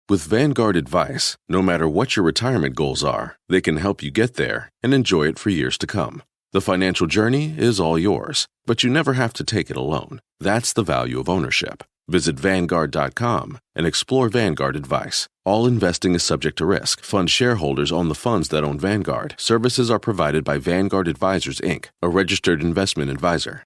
With Vanguard advice, no matter what your retirement goals are, they can help you get there and enjoy it for years to come. The financial journey is all yours, but you never have to take it alone. That's the value of ownership. Visit Vanguard.com and explore Vanguard advice. All investing is subject to risk. Fund shareholders own the funds that own Vanguard. Services are provided by Vanguard Advisors, Inc., a registered investment advisor.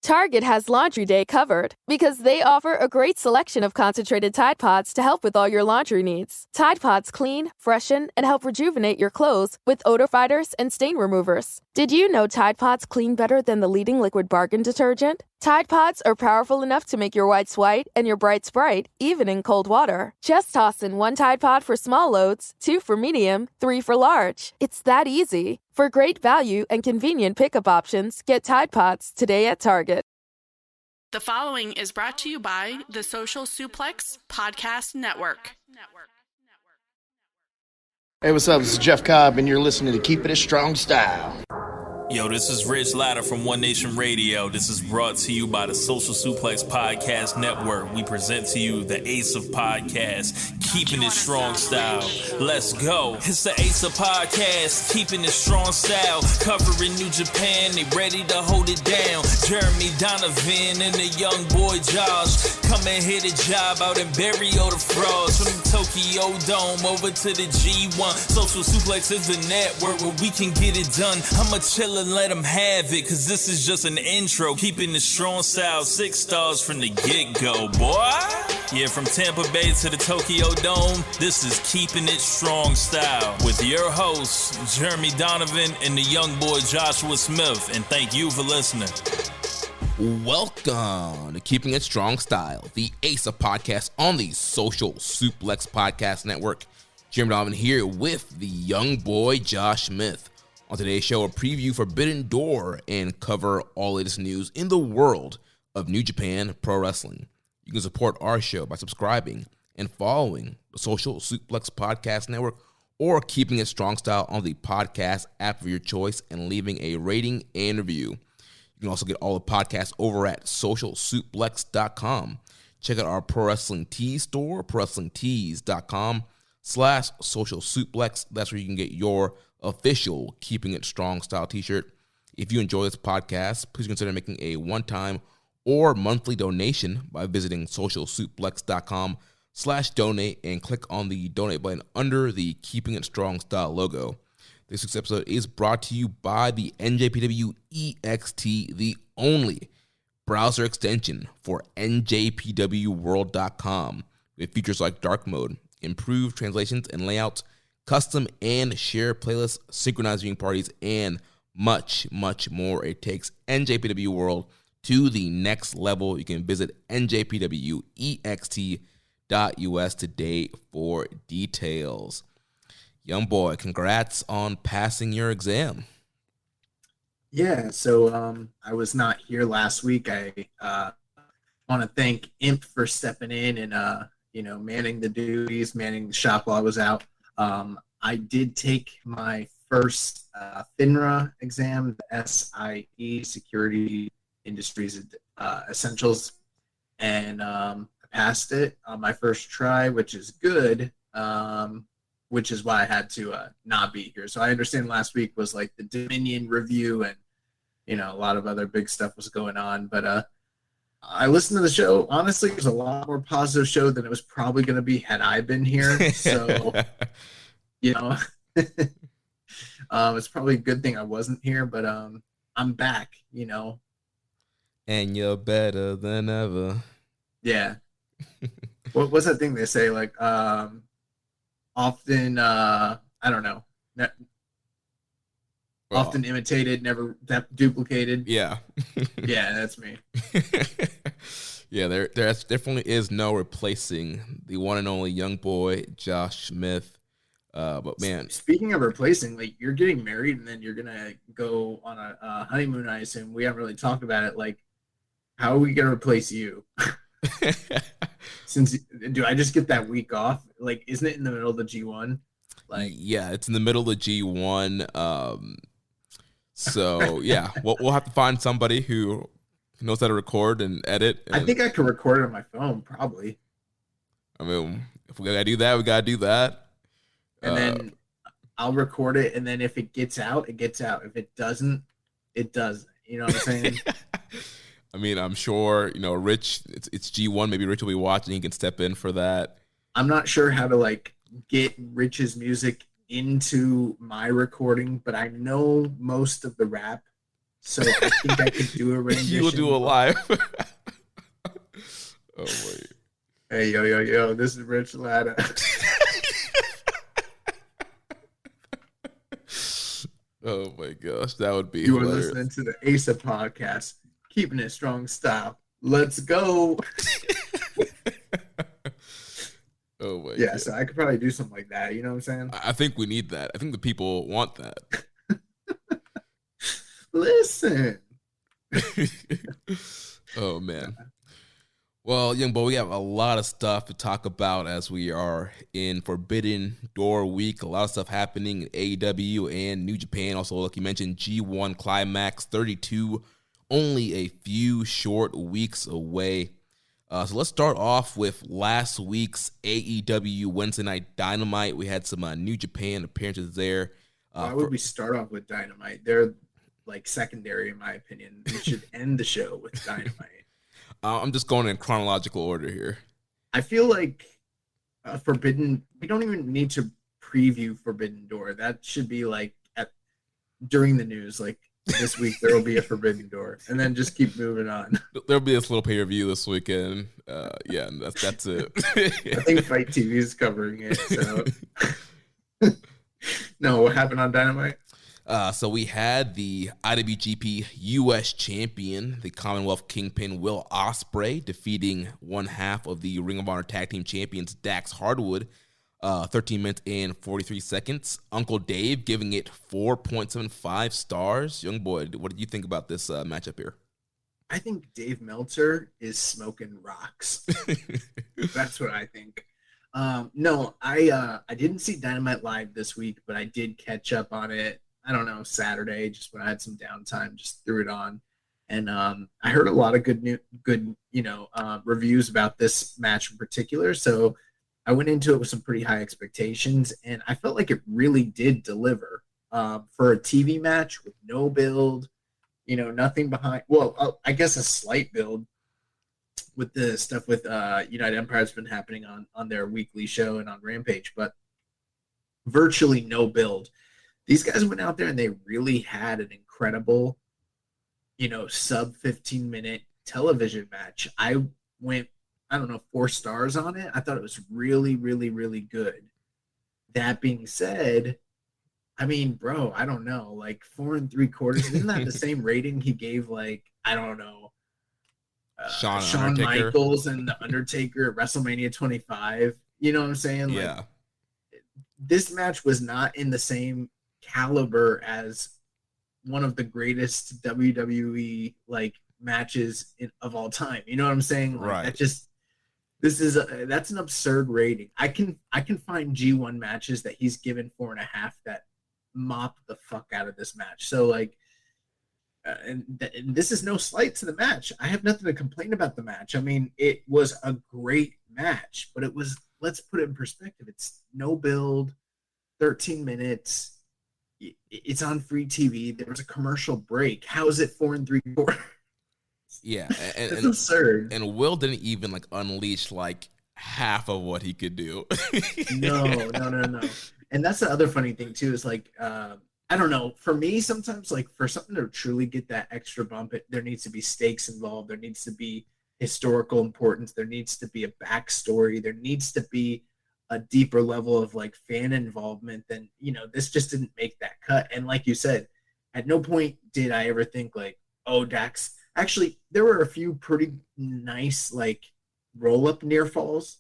Target has Laundry Day covered because they offer a great selection of concentrated Tide Pods to help with all your laundry needs. Tide Pods clean, freshen, and help rejuvenate your clothes with odor fighters and stain removers. Did you know Tide Pods clean better than the leading liquid bargain detergent? Tide Pods are powerful enough to make your whites white and your brights bright, even in cold water. Just toss in 1 Tide Pod for small loads, 2 for medium, 3 for large. It's that easy. For great value and convenient pickup options, get Tide Pods today at Target. The following is brought to you by the Social Suplex Podcast Network. Hey, what's up? This is Jeff Cobb, and you're listening to Keepin It Strong Style. Yo, this is Rich Latta from One Nation Radio. This is brought to you by the Social Suplex Podcast Network. We present to you the Ace of Podcasts, Keepin It Strong Style. Let's go. It's the Ace of Podcasts, Keepin It Strong Style. Covering New Japan, they ready to hold it down. Jeremy Donovan and the young boy Josh. Come and hit a job out and bury all the frauds. From the Tokyo Dome over to the G1. Social Suplex is the network where we can get it done. I'ma chill and let them have it, cause this is just an intro. Keeping the strong style, 6 stars from the get-go, boy. Yeah, from Tampa Bay to the Tokyo Dome, this is Keeping It Strong Style with your hosts, Jeremy Donovan and the young boy Joshua Smith. And thank you for listening. Welcome to Keeping It Strong Style, the Ace of Podcasts on the Social Suplex Podcast Network. Jeremy Donovan here with the young boy Josh Smith. On today's show, a preview Forbidden Door and cover all latest news in the world of New Japan Pro Wrestling. You can support our show by subscribing and following the Social Suplex Podcast Network or Keeping It Strong Style on the podcast app of your choice and leaving a rating and review. You can also get all the podcasts over at socialsuplex.com. Check out our Pro Wrestling Tees store, prowrestlingtees.com/socialsuplex. That's where you can get your official Keeping It Strong Style t-shirt. If you enjoy this podcast, please consider making a one-time or monthly donation by visiting socialsuplex.com/donate and click on the donate button under the Keeping It Strong Style logo. This week's episode is brought to you by the NJPW EXT, the only browser extension for NJPWworld.com, with features like dark mode, improved translations and layouts, custom and share playlists, synchronized viewing parties, and much, much more. It takes NJPW World to the next level. You can visit njpwext.us today for details. Young boy, congrats on passing your exam. Yeah, so I was not here last week. I want to thank Imp for stepping in and manning the duties, manning the shop while I was out. I did take my first FINRA exam, the SIE, Security Industries Essentials, and I passed it on my first try, which is good, which is why I had to not be here. So I understand last week was like the Dominion review and, a lot of other big stuff was going on. But I listened to the show. Honestly, it was a lot more positive show than it was probably going to be had I been here. So... it's probably a good thing I wasn't here, but I'm back, And you're better than ever. Yeah. What's that thing they say? Like, often, I don't know. Often imitated, never duplicated. Yeah. Yeah, that's me. Yeah, there definitely is no replacing the one and only young boy, Josh Smith. But man, speaking of replacing, like, you're getting married and then you're gonna go on a honeymoon. I assume we haven't really talked about it. Like, how are we gonna replace you? Do I just get that week off? Like, isn't it in the middle of the G1? Like, yeah, it's in the middle of the G1. So yeah, we'll have to find somebody who knows how to record and edit. I think I could record it on my phone, probably. I mean, if we gotta do that, we gotta do that. And then I'll record it, and then if it gets out, it gets out. If it doesn't, it doesn't. You know what I'm saying? I mean, I'm sure, Rich, it's G1. Maybe Rich will be watching. He can step in for that. I'm not sure how to, like, get Rich's music into my recording, but I know most of the rap, so I think I could do a rendition. You will do a live. Oh, wait. Hey, yo, this is Rich Latta. Oh, my gosh. That would be You are hilarious. listening to the Asa podcast, Keeping It Strong Style. Let's go. Oh, my Yeah, God. so I could probably do something like that. You know what I'm saying? I think we need that. I think the people want that. Listen. Oh, man. Well, young boy, we have a lot of stuff to talk about as we are in Forbidden Door week. A lot of stuff happening in AEW and New Japan. Also, like you mentioned, G1 Climax 32, only a few short weeks away. So let's start off with last week's AEW Wednesday Night Dynamite. We had some New Japan appearances there. Why would we start off with Dynamite? They're like secondary, in my opinion. We should end the show with Dynamite. I'm just going in chronological order here. I feel like Forbidden, we don't even need to preview Forbidden Door. That should be like during the news, like this week there will be a Forbidden Door, and then just keep moving on. There'll be this little pay-per-view this weekend. Yeah, and that's it. I think Fight TV is covering it. So, no, what happened on Dynamite? So we had the IWGP US champion, the Commonwealth Kingpin Will Ospreay, defeating one half of the Ring of Honor Tag Team Champions Dax Hardwood, 13 minutes and 43 seconds. Uncle Dave giving it 4.75 stars. Young boy, what did you think about this matchup here? I think Dave Meltzer is smoking rocks. That's what I think. No, I didn't see Dynamite live this week, but I did catch up on it. I don't know, Saturday, just when I had some downtime, just threw it on. And I heard a lot of good reviews about this match in particular. So I went into it with some pretty high expectations, and I felt like it really did deliver for a TV match with no build, nothing behind. Well, I guess a slight build with the stuff with United Empire has been happening on their weekly show and on Rampage, but virtually no build. These guys went out there and they really had an incredible, sub 15-minute television match. I went, 4 stars on it. I thought it was really, really, really good. That being said, I mean, bro, I don't know, like 4 3/4. Isn't that the same rating he gave, like, I don't know, Shawn Michaels and The Undertaker at WrestleMania 25? You know what I'm saying? Yeah. Like, this match was not in the same caliber as one of the greatest WWE matches of all time. You know what I'm saying? Like, right. That's an absurd rating. I can find G1 matches that he's given 4.5 that mop the fuck out of this match. So and this is no slight to the match. I have nothing to complain about the match. I mean, it was a great match, but it was, let's put it in perspective. It's no build, 13 minutes. It's on free TV. There was a commercial break. How is it 4 3/4? Yeah, It's absurd. And Will didn't even unleash half of what he could do. No. And that's the other funny thing too, is I don't know. For me, sometimes for something to truly get that extra bump, there needs to be stakes involved. There needs to be historical importance. There needs to be a backstory. There needs to be a deeper level of fan involvement than, this just didn't make that cut. And like you said, at no point did I ever think oh, Dax. Actually, there were a few pretty nice roll-up near falls,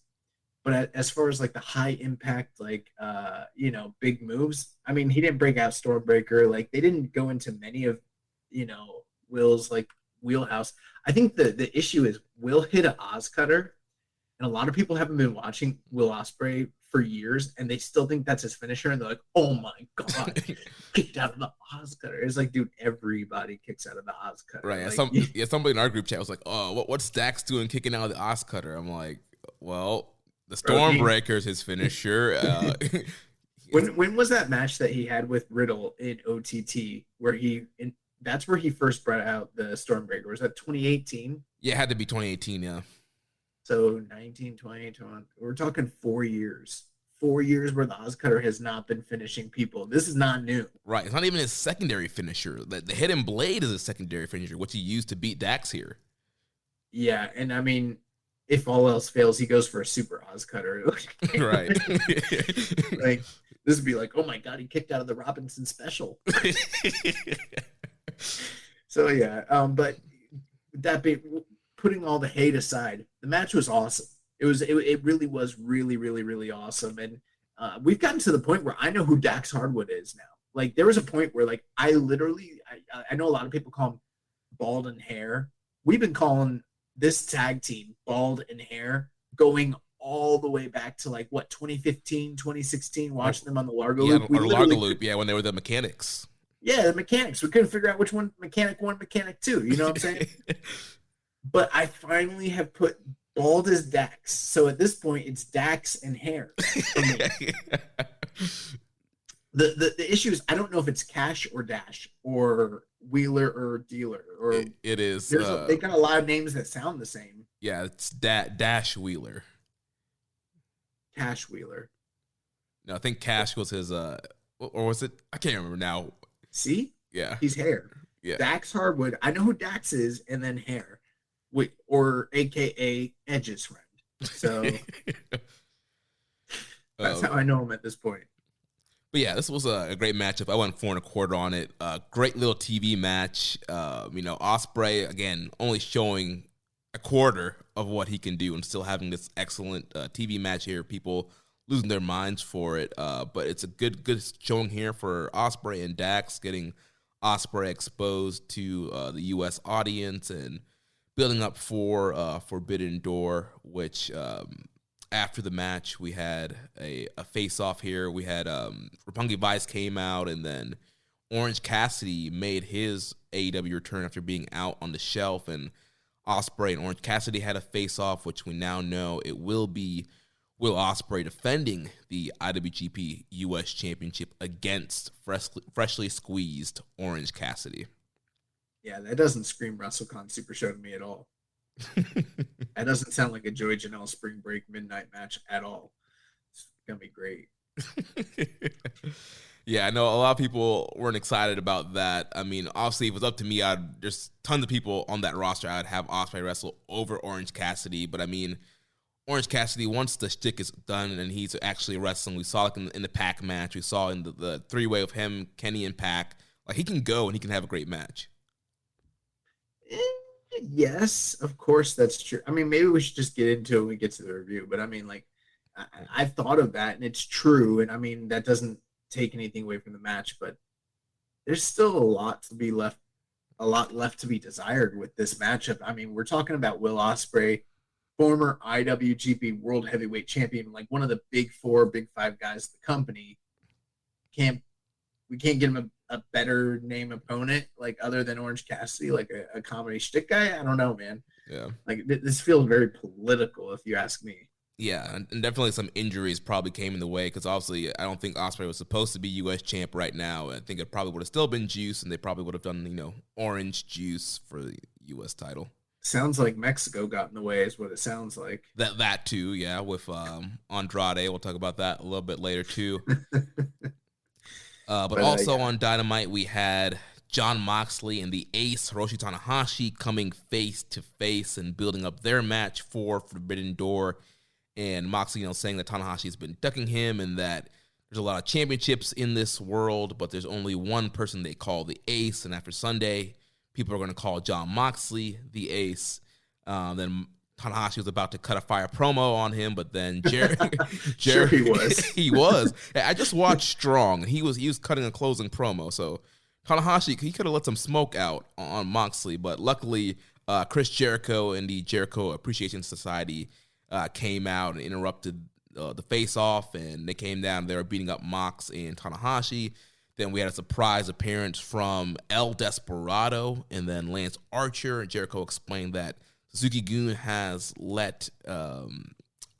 but as far as the high impact big moves, I mean, he didn't break out Stormbreaker. They didn't go into many of Will's wheelhouse. I think the issue is Will hit an Oz cutter, and a lot of people haven't been watching Will Ospreay for years, and they still think that's his finisher, and they're like, oh my god, kicked out of the Oz cutter. It's dude, everybody kicks out of the Oz cutter. Right. Somebody in our group chat was like, oh, what's Dax doing kicking out of the Oz cutter? I'm like, well, The Stormbreaker's his finisher. When was that match that he had with Riddle in OTT where that's where he first brought out the Stormbreaker? Was that 2018? Yeah, it had to be 2018, yeah. So 19, 20, 21. We're talking 4 years. 4 years where the Ozcutter has not been finishing people. This is not new. Right. It's not even his secondary finisher. The Hidden Blade is a secondary finisher, which he used to beat Dax here. Yeah, and I mean, if all else fails, he goes for a super Ozcutter. Right. Like, this would be like, oh my God, he kicked out of the Robinson special. So yeah, but that being, putting all the hate aside, the match was awesome. It really was really, really, really awesome. And we've gotten to the point where I know who Dax Hardwood is now. Like, there was a point where, like, I know a lot of people call him Bald and Hair. We've been calling this tag team Bald and Hair going all the way back to, like, what, 2015, 2016, watching them on the Largo Loop. On the Largo Loop, when they were the Mechanics. Yeah, the Mechanics. We couldn't figure out which one, Mechanic 1, Mechanic 2. You know what I'm saying? But I finally have put Bald as Dax. So at this point, it's Dax and Hair. The issue is I don't know if it's Cash or Dash or Wheeler or Dealer. Or it is. They got a lot of names that sound the same. Yeah, it's Dash Wheeler. Cash Wheeler. No, I think Cash was his, or was it? I can't remember now. See? Yeah. He's Hair. Yeah. Dax Hardwood. I know who Dax is, and then Hair. Or AKA Edge's friend. So that's how I know him at this point. But yeah, this was a great matchup. I went 4.25 on it. Great little TV match. Ospreay, again, only showing a quarter of what he can do and still having this excellent TV match here. People losing their minds for it. But it's a good showing here for Ospreay and Dax, getting Ospreay exposed to the U.S. audience and building up for Forbidden Door, which after the match, we had a face-off here. We had Roppongi Vice came out, and then Orange Cassidy made his AEW return after being out on the shelf, and Ospreay and Orange Cassidy had a face-off, which we now know it will be Will Ospreay defending the IWGP US Championship against freshly squeezed Orange Cassidy. Yeah, that doesn't scream WrestleCon Super Show to me at all. That doesn't sound like a Joey Janelle Spring Break midnight match at all. It's going to be great. Yeah, I know a lot of people weren't excited about that. I mean, obviously, if it was up to me, there's tons of people on that roster I'd have Ospreay wrestle over Orange Cassidy. But, I mean, Orange Cassidy, once the shtick is done and he's actually wrestling, we saw it in the Pac match. We saw in the three-way of him, Kenny, and Pac. Like, he can go and he can have a great match. Yes, of course, that's true. I mean, maybe we should just get into it when we get to the review. But, I mean, like, I've thought of that, and it's true. And, I mean, that doesn't take anything away from the match. But there's still a lot left to be desired with this matchup. I mean, we're talking about Will Ospreay, former IWGP World Heavyweight Champion, like one of the big four, big five guys in the company. We can't get him a better name opponent, like other than Orange Cassidy, like a comedy shtick guy. I don't know, man. Yeah. Like this feels very political, if you ask me. Yeah, and definitely some injuries probably came in the way because obviously I don't think Ospreay was supposed to be U.S. champ right now. I think it probably would have still been Juice, and they probably would have done, Orange Juice for the U.S. title. Sounds like Mexico got in the way is what it sounds like. That too, yeah, with Andrade. We'll talk about that a little bit later too. But also on Dynamite, we had Jon Moxley and the Ace, Hiroshi Tanahashi, coming face-to-face and building up their match for Forbidden Door. And Moxley, saying that Tanahashi's been ducking him and that there's a lot of championships in this world, but there's only one person they call the Ace. And after Sunday, people are going to call Jon Moxley the Ace. Then Tanahashi was about to cut a fire promo on him, but then Sure he was. He was. I just watched Strong. He was cutting a closing promo. So Tanahashi, he could have let some smoke out on Moxley, but luckily Chris Jericho and the Jericho Appreciation Society came out and interrupted the face-off, and they came down. They were beating up Mox and Tanahashi. Then we had a surprise appearance from El Desperado and then Lance Archer. Jericho explained that Suzuki-gun has let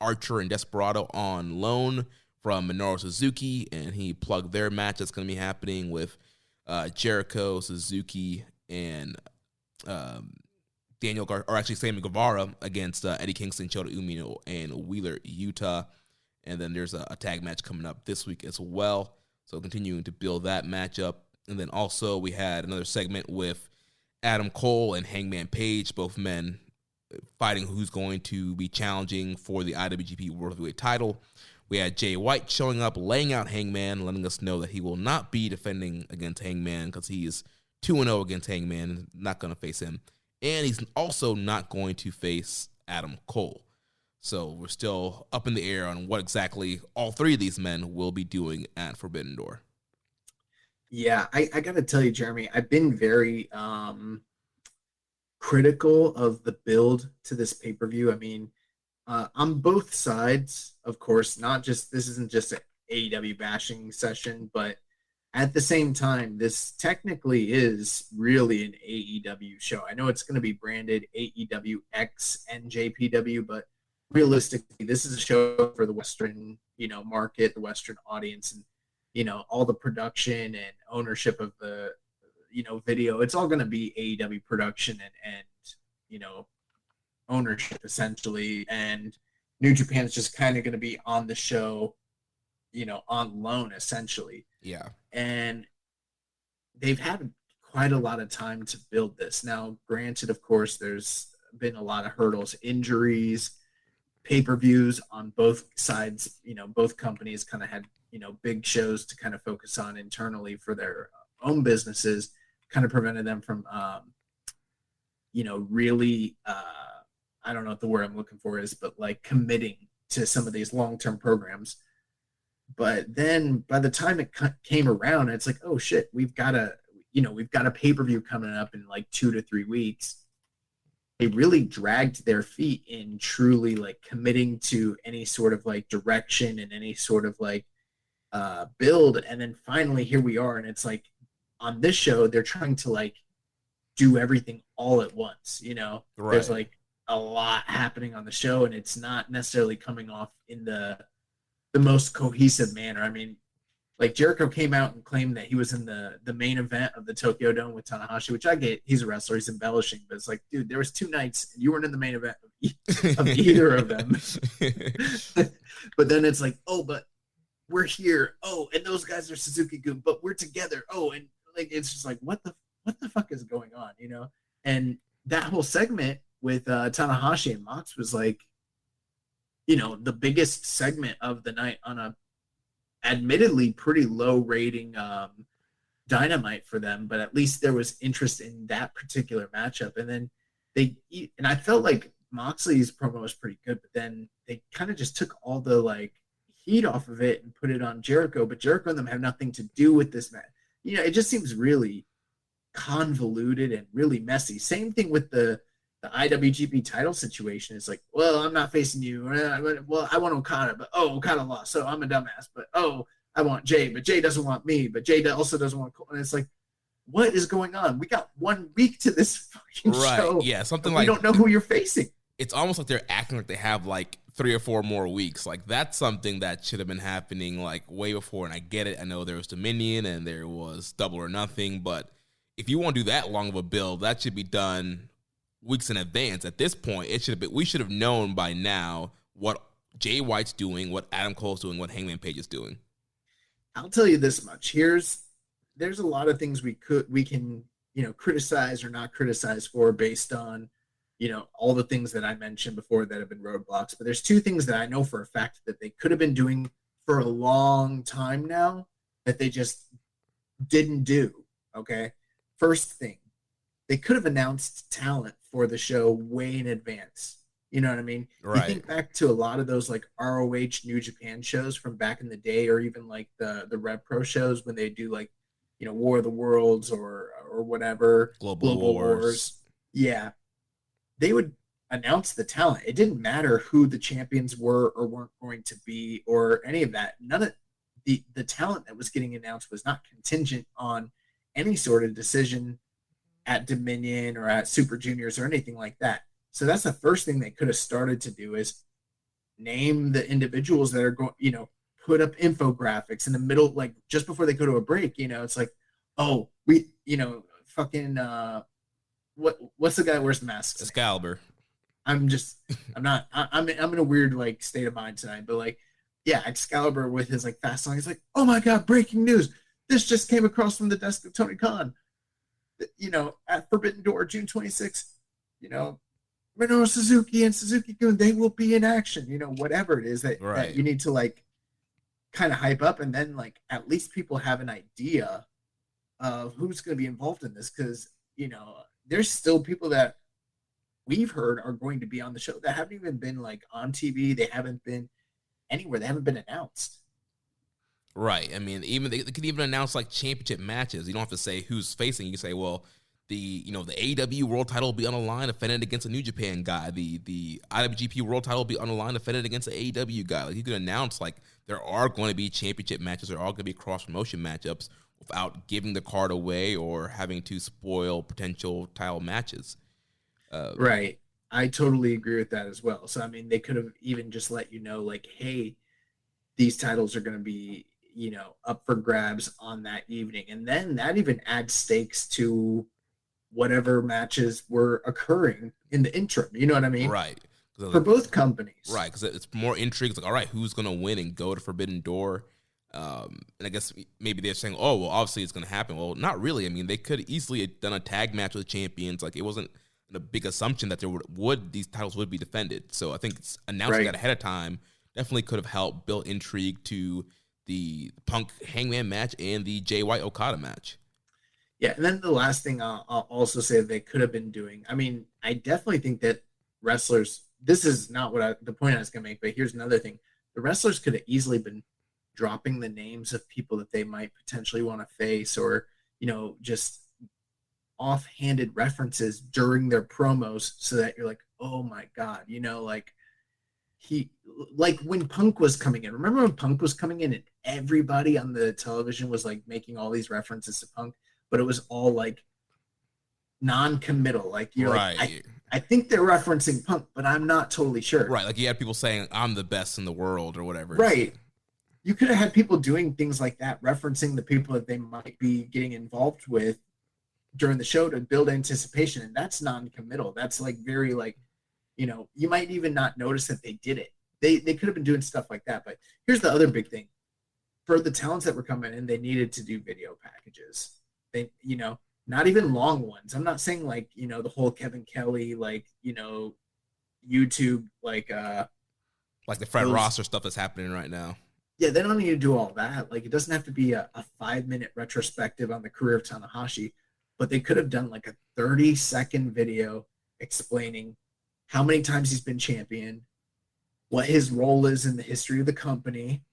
Archer and Desperado on loan from Minoru Suzuki, and he plugged their match that's going to be happening with Jericho, Suzuki, and Sammy Guevara against Eddie Kingston, Shota Umino, and Wheeler Yuta. And then there's a tag match coming up this week as well. So continuing to build that matchup. And then also we had another segment with Adam Cole and Hangman Page, both men fighting who's going to be challenging for the IWGP World Heavyweight title. We had Jay White showing up, laying out Hangman, letting us know that he will not be defending against Hangman because he is 2-0 against Hangman, not going to face him. And he's also not going to face Adam Cole. So we're still up in the air on what exactly all three of these men will be doing at Forbidden Door. Yeah, I got to tell you, Jeremy, I've been very critical of the build to this pay-per-view. I mean, on both sides, of course, this isn't just an AEW bashing session, but at the same time, this technically is really an AEW show. I know it's going to be branded AEW X NJPW, but realistically, this is a show for the Western, market, the Western audience, and, all the production and ownership of the, video. It's all going to be AEW production and ownership essentially. And New Japan's just kind of going to be on the show, on loan essentially. Yeah. And they've had quite a lot of time to build this. Now, granted, of course, there's been a lot of hurdles, injuries, pay-per-views on both sides. Both companies kind of had, big shows to kind of focus on internally for their own businesses, kind of prevented them from, really, I don't know what the word I'm looking for is, but like committing to some of these long-term programs. But then by the time it came around, it's like, oh shit, we've got a pay-per-view coming up in like 2 to 3 weeks. They really dragged their feet in truly like committing to any sort of like direction and any sort of like build. And then finally here we are. And it's like on this show, they're trying to like do everything all at once. Right. There's like a lot happening on the show and it's not necessarily coming off in the most cohesive manner. I mean, like Jericho came out and claimed that he was in the main event of the Tokyo Dome with Tanahashi, which I get. He's a wrestler. He's embellishing. But it's like, dude, there was 2 nights and you weren't in the main event of either of them. But then it's like, oh, but we're here. Oh, and those guys are Suzuki-gun, but we're together. Oh, and like it's just like, what the fuck is going on, And that whole segment with Tanahashi and Mox was like, the biggest segment of the night on a admittedly pretty low rating Dynamite for them, but at least there was interest in that particular matchup. And then and I felt like Moxley's promo was pretty good, but then they kind of just took all the like heat off of it and put it on Jericho, but Jericho and them have nothing to do with this match. It just seems really convoluted and really messy. Same thing with the IWGP title situation. It's like, well, I'm not facing you. Well, I want Okada, but Okada lost, so I'm a dumbass. But I want Jay, but Jay doesn't want me, but Jay also doesn't want Cole. And it's like, what is going on? We got 1 week to this fucking show. Yeah, something like we don't know who you're facing. It's almost like they're acting like they have like 3 or 4 more weeks. Like that's something that should have been happening like way before. And I get it. I know there was Dominion and there was Double or Nothing, but if you want to do that long of a build, that should be done weeks in advance. At this point, we should have known by now what Jay White's doing, what Adam Cole's doing, what Hangman Page is doing. I'll tell you this much. There's a lot of things we can criticize or not criticize for based on all the things that I mentioned before that have been roadblocks. But there's 2 things that I know for a fact that they could have been doing for a long time now that they just didn't do. Okay, first thing, they could have announced talent for the show way in advance. You know what I mean? Right. You think back to a lot of those like ROH New Japan shows from back in the day, or even like the Rev Pro shows when they do like, War of the Worlds or whatever. Global Wars. Yeah. They would announce the talent. It didn't matter who the champions were or weren't going to be or any of that. None of the talent that was getting announced was not contingent on any sort of decision at Dominion or at Super Juniors or anything like that. So that's the first thing they could have started to do is name the individuals that are going, put up infographics in the middle, like just before they go to a break. It's like, oh, we, fucking what's the guy that wears the masks? Excalibur. I'm in a weird like state of mind tonight, but like, yeah, Excalibur with his like fast song. He's like, oh my god, breaking news! This just came across from the desk of Tony Khan. At Forbidden Door, June 26th. Minoru Suzuki and Suzuki-gun, they will be in action. Whatever it is that you need to like kind of hype up, and then like at least people have an idea of who's going to be involved in this, because there's still people that we've heard are going to be on the show that haven't even been like on TV. They haven't been anywhere. They haven't been announced. Right. I mean, even they could even announce like championship matches. You don't have to say who's facing. You can say, well, the AEW world title will be on the line, defended against a New Japan guy. The IWGP world title will be on the line, defended against an AEW guy. Like, you can announce like there are going to be championship matches. There are going to be cross promotion matchups without giving the card away or having to spoil potential title matches. Right. I totally agree with that as well. So, I mean, they could have even just let you know, like, hey, these titles are going to be, up for grabs on that evening. And then that even adds stakes to whatever matches were occurring in the interim. You know what I mean? Right. For both companies. Right. Because it's more intrigue. It's like, all right, who's going to win and go to Forbidden Door? And I guess maybe they're saying, oh, well, obviously it's going to happen. Well, not really. I mean, they could easily have done a tag match with champions. Like, it wasn't a big assumption that there these titles would be defended. So I think announcing that ahead of time definitely could have helped build intrigue to the Punk Hangman match and the Jay White Okada match. Yeah, and then the last thing I'll also say they could have been doing. I mean, I definitely think that wrestlers. This is not the point I was going to make, but here's another thing: the wrestlers could have easily been dropping the names of people that they might potentially want to face, or just offhanded references during their promos, so that you're like, oh my god, like when Punk was coming in. Remember when Punk was coming in and everybody on the television was like making all these references to Punk, but it was all like non-committal. Like you're like, I think they're referencing Punk, but I'm not totally sure. Right, like you had people saying I'm the best in the world or whatever. Right. You could have had people doing things like that, referencing the people that they might be getting involved with during the show to build anticipation, and that's non-committal. That's like very like, you might even not notice that they did it. They could have been doing stuff like that. But here's the other big thing: for the talents that were coming in, they needed to do video packages. They, not even long ones. I'm not saying like the whole Kevin Kelly like YouTube like the front roster stuff that's happening right now. Yeah, they don't need to do all that. Like, it doesn't have to be a 5-minute retrospective on the career of Tanahashi, but they could have done like a 30-second video explaining how many times he's been champion, what his role is in the history of the company,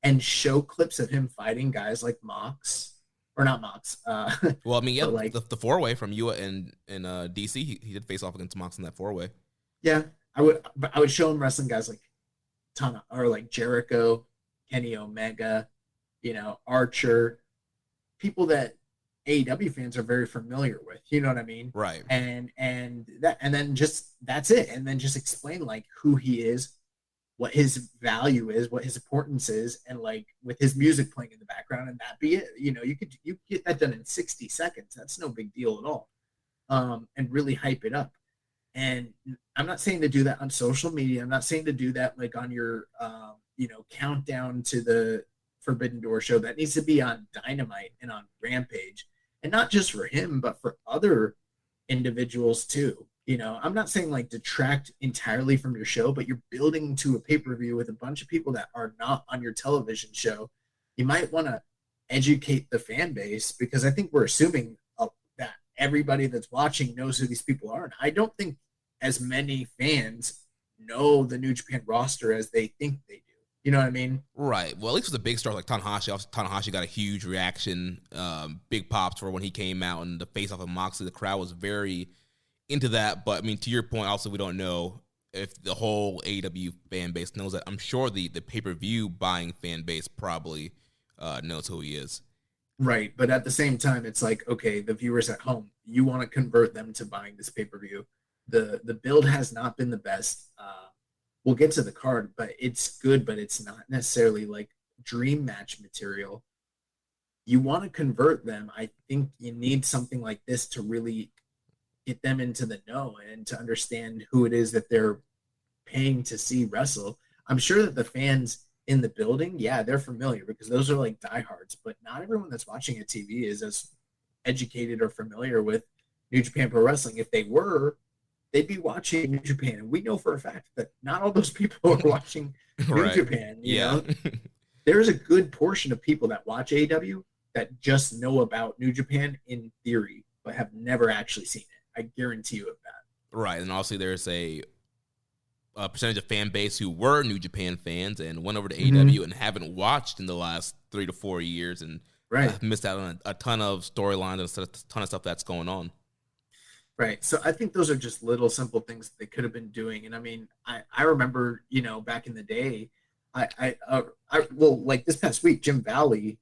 and show clips of him fighting guys like Mox, or not Mox. Well, I mean, yeah, like, the 4-way from UA and DC, he did face off against Mox in that 4-way. Yeah, I would show him wrestling guys like Tana or like Jericho, Kenny Omega, Archer, people that AEW fans are very familiar with. You know what I mean? Right. And then just that's it. And then just explain like who he is, what his value is, what his importance is, and like with his music playing in the background, and that be it. You could get that done in 60 seconds. That's no big deal at all. And really hype it up. And I'm not saying to do that on social media. I'm not saying to do that like on your countdown to the Forbidden Door show. That needs to be on Dynamite and on Rampage, and not just for him, but for other individuals too. I'm not saying like detract entirely from your show, but you're building to a pay-per-view with a bunch of people that are not on your television show. You might want to educate the fan base, because I think we're assuming that everybody that's watching knows who these people are. And I don't think as many fans know the New Japan roster as they think they do. You know what I mean? Right. Well, at least with the big stars like Tanahashi. Obviously, Tanahashi got a huge reaction, big pops for when he came out, and the face-off of Moxley. The crowd was very into that. But, I mean, to your point, also, we don't know if the whole AEW fan base knows that. I'm sure the pay-per-view buying fan base probably knows who he is. Right. But at the same time, it's like, okay, the viewers at home, you want to convert them to buying this pay-per-view. The build has not been the best. we'll get to the card, but it's good, but it's not necessarily like dream match material. You want to convert them. I think you need something like this to really get them into the know and to understand who it is that they're paying to see wrestle. I'm sure that the fans in the building, yeah, they're familiar because those are like diehards, but not everyone that's watching a TV is as educated or familiar with New Japan Pro Wrestling. If they were, they'd be watching New Japan. And we know for a fact that not all those people are watching New Japan. You know? There's a good portion of people that watch AEW that just know about New Japan in theory, but have never actually seen it. I guarantee you of that. Right. And obviously there's a percentage of fan base who were New Japan fans and went over to AEW and haven't watched in the last 3 to 4 years and missed out on a ton of storylines and a ton of stuff that's going on. Right. So I think those are just little simple things that they could have been doing. And I mean, I remember, you know, back in the day, well, like this past week, Jim Valley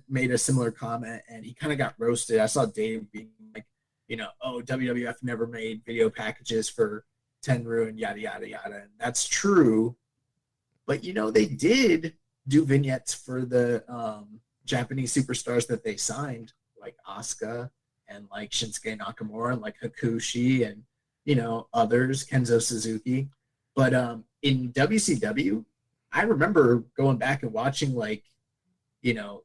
made a similar comment and he kind of got roasted. I saw Dave being like, you know, oh, WWF never made video packages for Tenru and yada, yada, yada. And that's true. But, you know, they did do vignettes for the Japanese superstars that they signed, like Asuka and like Shinsuke Nakamura and like Hakushi and, you know, others, Kenzo Suzuki. But in WCW, I remember going back and watching like, you know,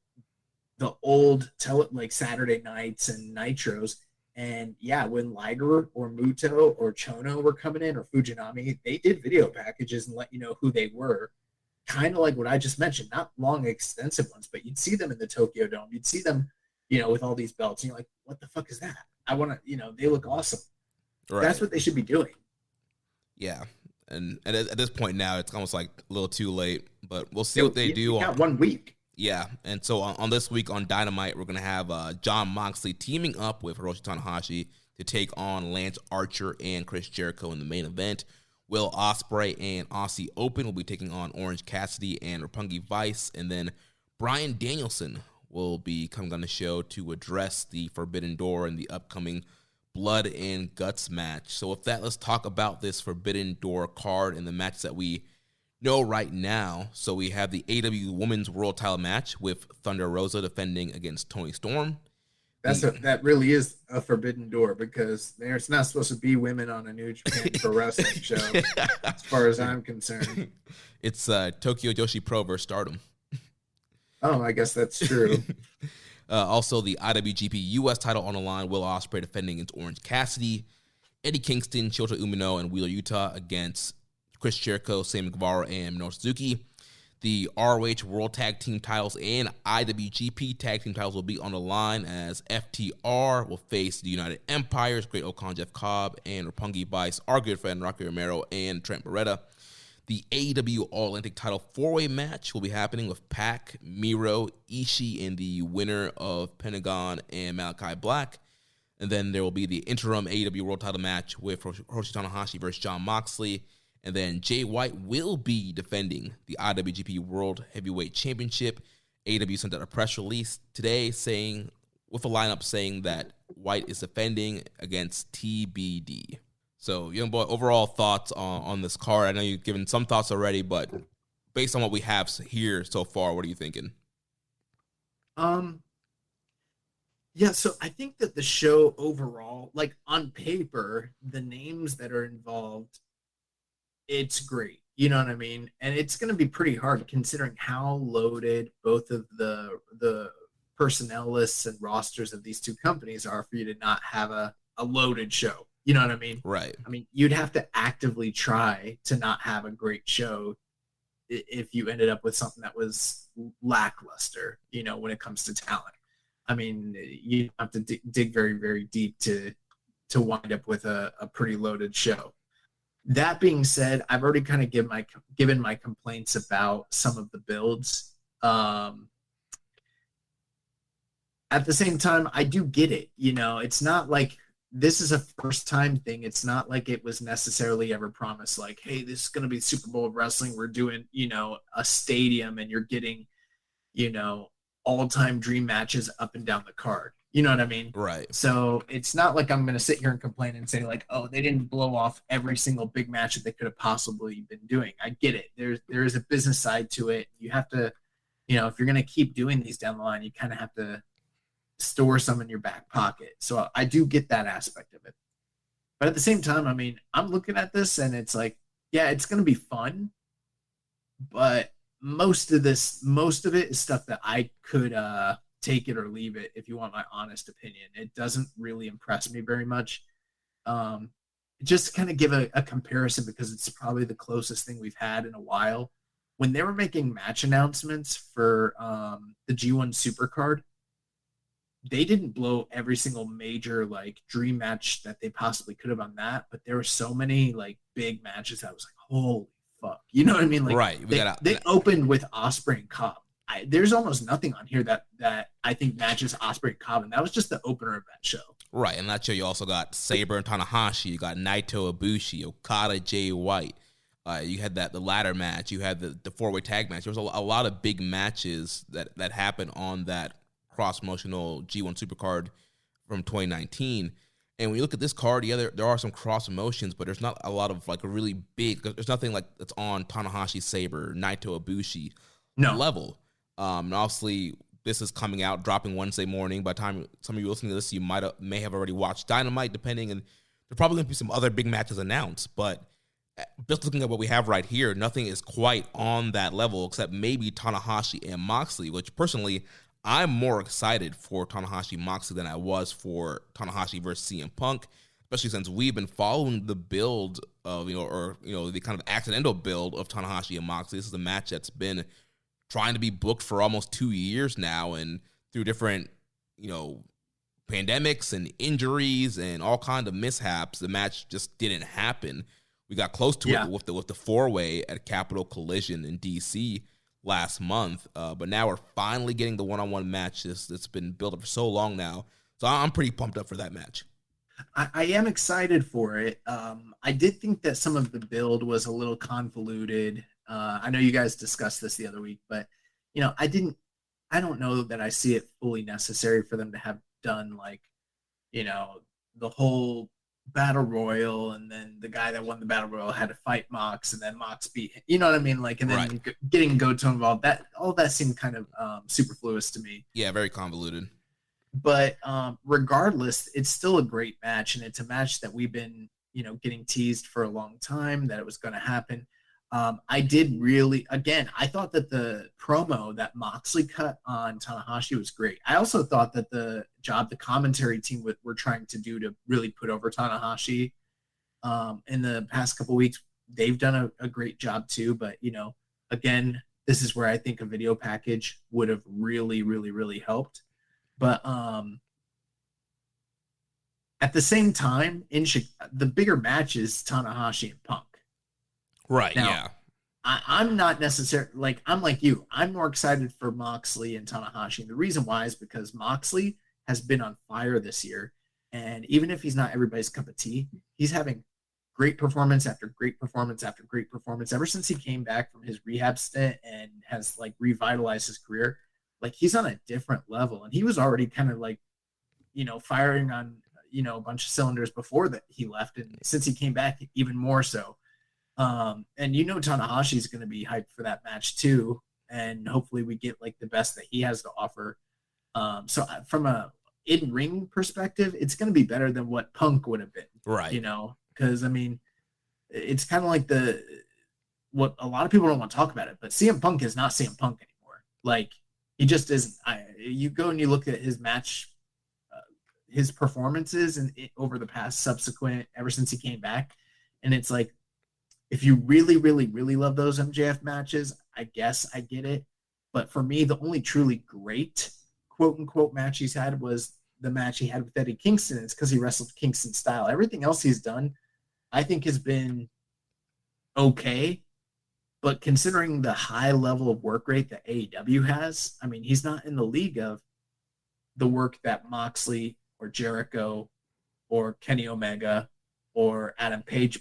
the old like Saturday nights and Nitros. And yeah, when Liger or Muto or Chono were coming in or Fujinami, they did video packages and let you know who they were. Kind of like what I just mentioned, not long, extensive ones, but you'd see them in the Tokyo Dome. You'd see them, you know, with all these belts. And you're like, what the fuck is that? I want to, you know, they look awesome. Right. That's what they should be doing. Yeah. And at this point now, it's almost like a little too late, but we'll see what they do. Got 1 week. Yeah, and so on this week on Dynamite, we're going to have Jon Moxley teaming up with Hiroshi Tanahashi to take on Lance Archer and Chris Jericho in the main event. Will Ospreay and Aussie Open will be taking on Orange Cassidy and Roppongi Vice, and then Bryan Danielson will be coming on the show to address the Forbidden Door in the upcoming Blood and Guts match. So with that, let's talk about this Forbidden Door card and the match that we know right now. So we have the AEW Women's World Title match with Thunder Rosa defending against Toni Storm. That really is a forbidden door because there's not supposed to be women on a New Japan Pro Wrestling show, as far as I'm concerned. It's Tokyo Joshi Pro versus Stardom. Oh, I guess that's true. Also, the IWGP US title on the line. Will Ospreay defending against Orange Cassidy. Eddie Kingston, Shota Umino, and Wheeler Yuta against Chris Jericho, Sammy Guevara, and Minoru Suzuki. The ROH World Tag Team titles and IWGP Tag Team titles will be on the line as FTR will face the United Empires, Great Okan, Jeff Cobb, and Roppongi Vice, our good friend Rocky Romero, and Trent Beretta. The AEW All-Atlantic title 4-way match will be happening with Pac, Miro, Ishii, and the winner of Pentagon and Malachi Black. And then there will be the interim AEW World title match with Hiroshi Tanahashi versus Jon Moxley. And then Jay White will be defending the IWGP World Heavyweight Championship. AEW sent out a press release today saying, with a lineup saying that White is defending against TBD. So, young boy, overall thoughts on this card. I know you've given some thoughts already, but based on what we have here so far, what are you thinking? Yeah, so I think that the show overall, like on paper, the names that are involved, it's great. You know what I mean? And it's going to be pretty hard considering how loaded both of the personnel lists and rosters of these two companies are for you to not have a loaded show. You know what I mean? Right. I mean, you'd have to actively try to not have a great show if you ended up with something that was lackluster, you know, when it comes to talent. I mean, you have to dig very, very deep to wind up with a pretty loaded show. That being said, I've already kind of given my complaints about some of the builds. At the same time, I do get it. You know, it's not like this is a first-time thing. It's not like it was necessarily ever promised, like, hey, this is going to be Super Bowl of wrestling. We're doing, you know, a stadium and you're getting, you know, all-time dream matches up and down the card. You know what I mean? Right. So it's not like I'm going to sit here and complain and say like, oh, they didn't blow off every single big match that they could have possibly been doing. I get it. There is a business side to it. You have to, if you're going to keep doing these down the line, you kind of have to store some in your back pocket. So I do get that aspect of it. But at the same time, I mean, I'm looking at this and it's like, yeah, it's going to be fun, but most of it is stuff that I could take it or leave it, if you want my honest opinion. It doesn't really impress me very much. Just to kind of give a comparison, because it's probably the closest thing we've had in a while. When they were making match announcements for the G1 Supercard, they didn't blow every single major like dream match that they possibly could have on that, but there were so many like big matches that I was like, holy fuck. You know what I mean? Like, right. They opened with Ospreay and Cobb. There's almost nothing on here that I think matches Ospreay and Cobb, and that was just the opener of that show. Right, and that show you also got Sabre and Tanahashi, you got Naito Ibushi, Okada, Jay White. You had the ladder match, you had the four-way tag match. There was a lot of big matches that happened on that cross-promotional G1 Supercard from 2019. And when you look at this card, yeah, there are some cross-promotions, but there's not a lot of like a really big, there's nothing like that's on Tanahashi, Sabre, Naito Ibushi level. And obviously, this is coming out, dropping Wednesday morning. By the time some of you listening to this, you may have already watched Dynamite, depending, and there's probably going to be some other big matches announced. But just looking at what we have right here, nothing is quite on that level except maybe Tanahashi and Moxley, which personally, I'm more excited for Tanahashi Moxley than I was for Tanahashi versus CM Punk, especially since we've been following the build of, the kind of accidental build of Tanahashi and Moxley. This is a match that's been trying to be booked for almost 2 years now, and through different, pandemics and injuries and all kinds of mishaps, the match just didn't happen. We got close to it with the four-way at Capital Collision in DC last month, but now we're finally getting the one-on-one match that's been built up for so long now. So I'm pretty pumped up for that match. I am excited for it. I did think that some of the build was a little convoluted. I know you guys discussed this the other week, but I don't know that I see it fully necessary for them to have done like, the whole battle royal, and then the guy that won the battle royal had to fight Mox, and then Mox beat him. You know what I mean? Like, and then getting Goto involved, all that seemed kind of superfluous to me. Yeah, very convoluted. But regardless, it's still a great match, and it's a match that we've been, getting teased for a long time that it was going to happen. I did really, again, I thought that the promo that Moxley cut on Tanahashi was great. I also thought that the job the commentary team were trying to do to really put over Tanahashi in the past couple weeks, they've done a great job too. But, again, this is where I think a video package would have really, really, really helped. But at the same time, the bigger match is Tanahashi and Punk. Right, now, yeah. I'm not necessarily, like, I'm like you. I'm more excited for Moxley and Tanahashi. And the reason why is because Moxley has been on fire this year. And even if he's not everybody's cup of tea, he's having great performance after great performance after great performance ever since he came back from his rehab stint and has, like, revitalized his career. Like, he's on a different level. And he was already kind of, like, firing on, a bunch of cylinders before that he left. And since he came back, even more so. And Tanahashi is going to be hyped for that match too, and hopefully we get like the best that he has to offer. So from a in-ring perspective, it's going to be better than what Punk would have been, right? Because I mean, it's kind of like what a lot of people don't want to talk about it, but CM Punk is not CM Punk anymore. Like, he just isn't. You go and you look at his match, his performances and over the past subsequent ever since he came back, and it's like, if you really, really, really love those MJF matches, I guess I get it. But for me, the only truly great quote-unquote match he's had was the match he had with Eddie Kingston. It's because he wrestled Kingston style. Everything else he's done, I think, has been okay. But considering the high level of work rate that AEW has, I mean, he's not in the league of the work that Moxley or Jericho or Kenny Omega or Adam Page,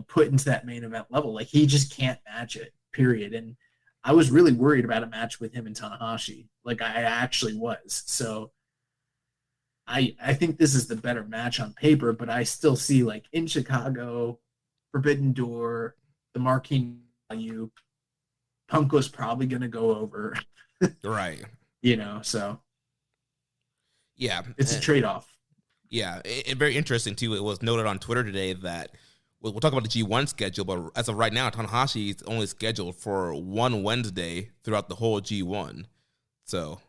put into that main event level. Like, he just can't match it, period. And I was really worried about a match with him and Tanahashi. Like, I actually was. So I think this is the better match on paper, but I still see like in Chicago, Forbidden Door, the marquee value, Punk was probably going to go over. Right. So yeah, it's a trade-off. Yeah, very interesting too. It was noted on Twitter today that we'll talk about the G1 schedule, but as of right now, Tanahashi is only scheduled for one Wednesday throughout the whole G1. So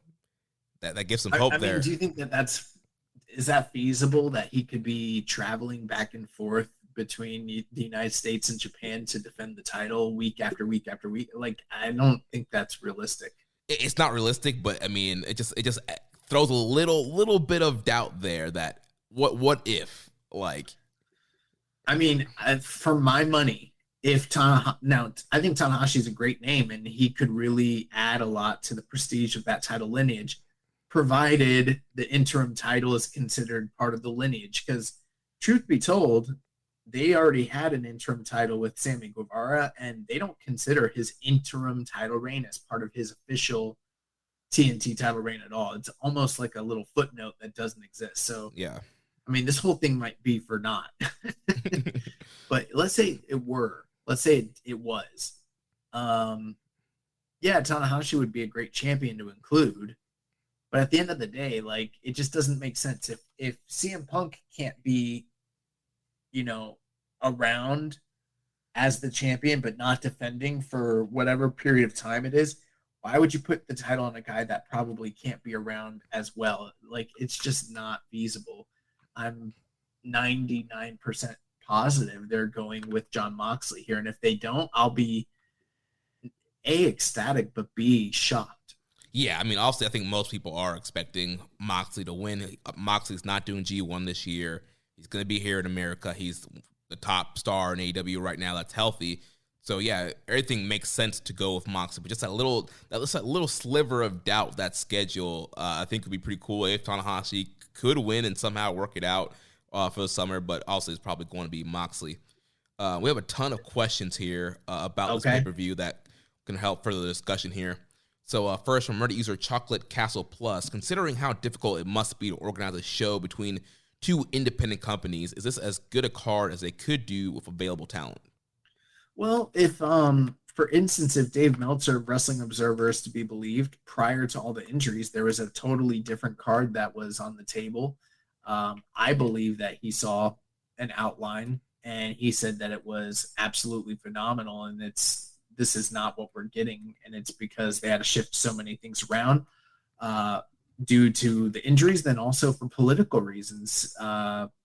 that gives some hope there. Do you think is that feasible, that he could be traveling back and forth between the United States and Japan to defend the title week after week after week? Like, I don't think that's realistic. It's not realistic, but I mean, it just throws a little bit of doubt there that what if, like, I mean, for my money, if now I think Tanahashi is a great name and he could really add a lot to the prestige of that title lineage, provided the interim title is considered part of the lineage. Because truth be told, they already had an interim title with Sammy Guevara, and they don't consider his interim title reign as part of his official TNT title reign at all. It's almost like a little footnote that doesn't exist. So yeah, I mean, this whole thing might be for naught. But let's say it were. Let's say it was. Yeah, Tanahashi would be a great champion to include. But at the end of the day, like, it just doesn't make sense. If CM Punk can't be, around as the champion but not defending for whatever period of time it is, why would you put the title on a guy that probably can't be around as well? Like, it's just not feasible. I'm 99% positive they're going with Jon Moxley here. And if they don't, I'll be A, ecstatic, but B, shocked. Yeah, I mean, obviously, I think most people are expecting Moxley to win. Moxley's not doing G1 this year. He's going to be here in America. He's the top star in AEW right now that's healthy. So, yeah, everything makes sense to go with Moxley. But just that little sliver of doubt, that schedule, I think would be pretty cool if Tanahashi could win and somehow work it out for the summer. But also, it's probably going to be Moxley. We have a ton of questions here about this pay-per-view that can help further the discussion here. So first, from Reddit user Chocolate Castle Plus, considering how difficult it must be to organize a show between two independent companies, is this as good a card as they could do with available talent? Well, if for instance, if Dave Meltzer of Wrestling Observer is to be believed, prior to all the injuries, there was a totally different card that was on the table. I believe that he saw an outline and he said that it was absolutely phenomenal, and this is not what we're getting, and it's because they had to shift so many things around due to the injuries, then also for political reasons,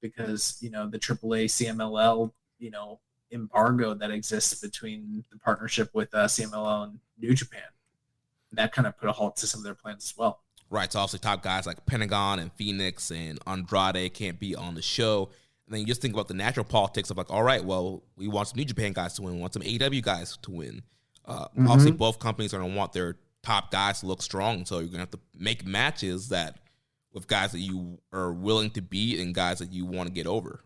because, the AAA CMLL, embargo that exists between the partnership with CMLL and New Japan. That kind of put a halt to some of their plans as well. Right, so obviously top guys like Pentagon and Phoenix and Andrade can't be on the show. And then you just think about the natural politics of like, all right, well, we want some New Japan guys to win. We want some AEW guys to win. Obviously, both companies are going to want their top guys to look strong. So you're going to have to make matches that with guys that you are willing to beat and guys that you want to get over.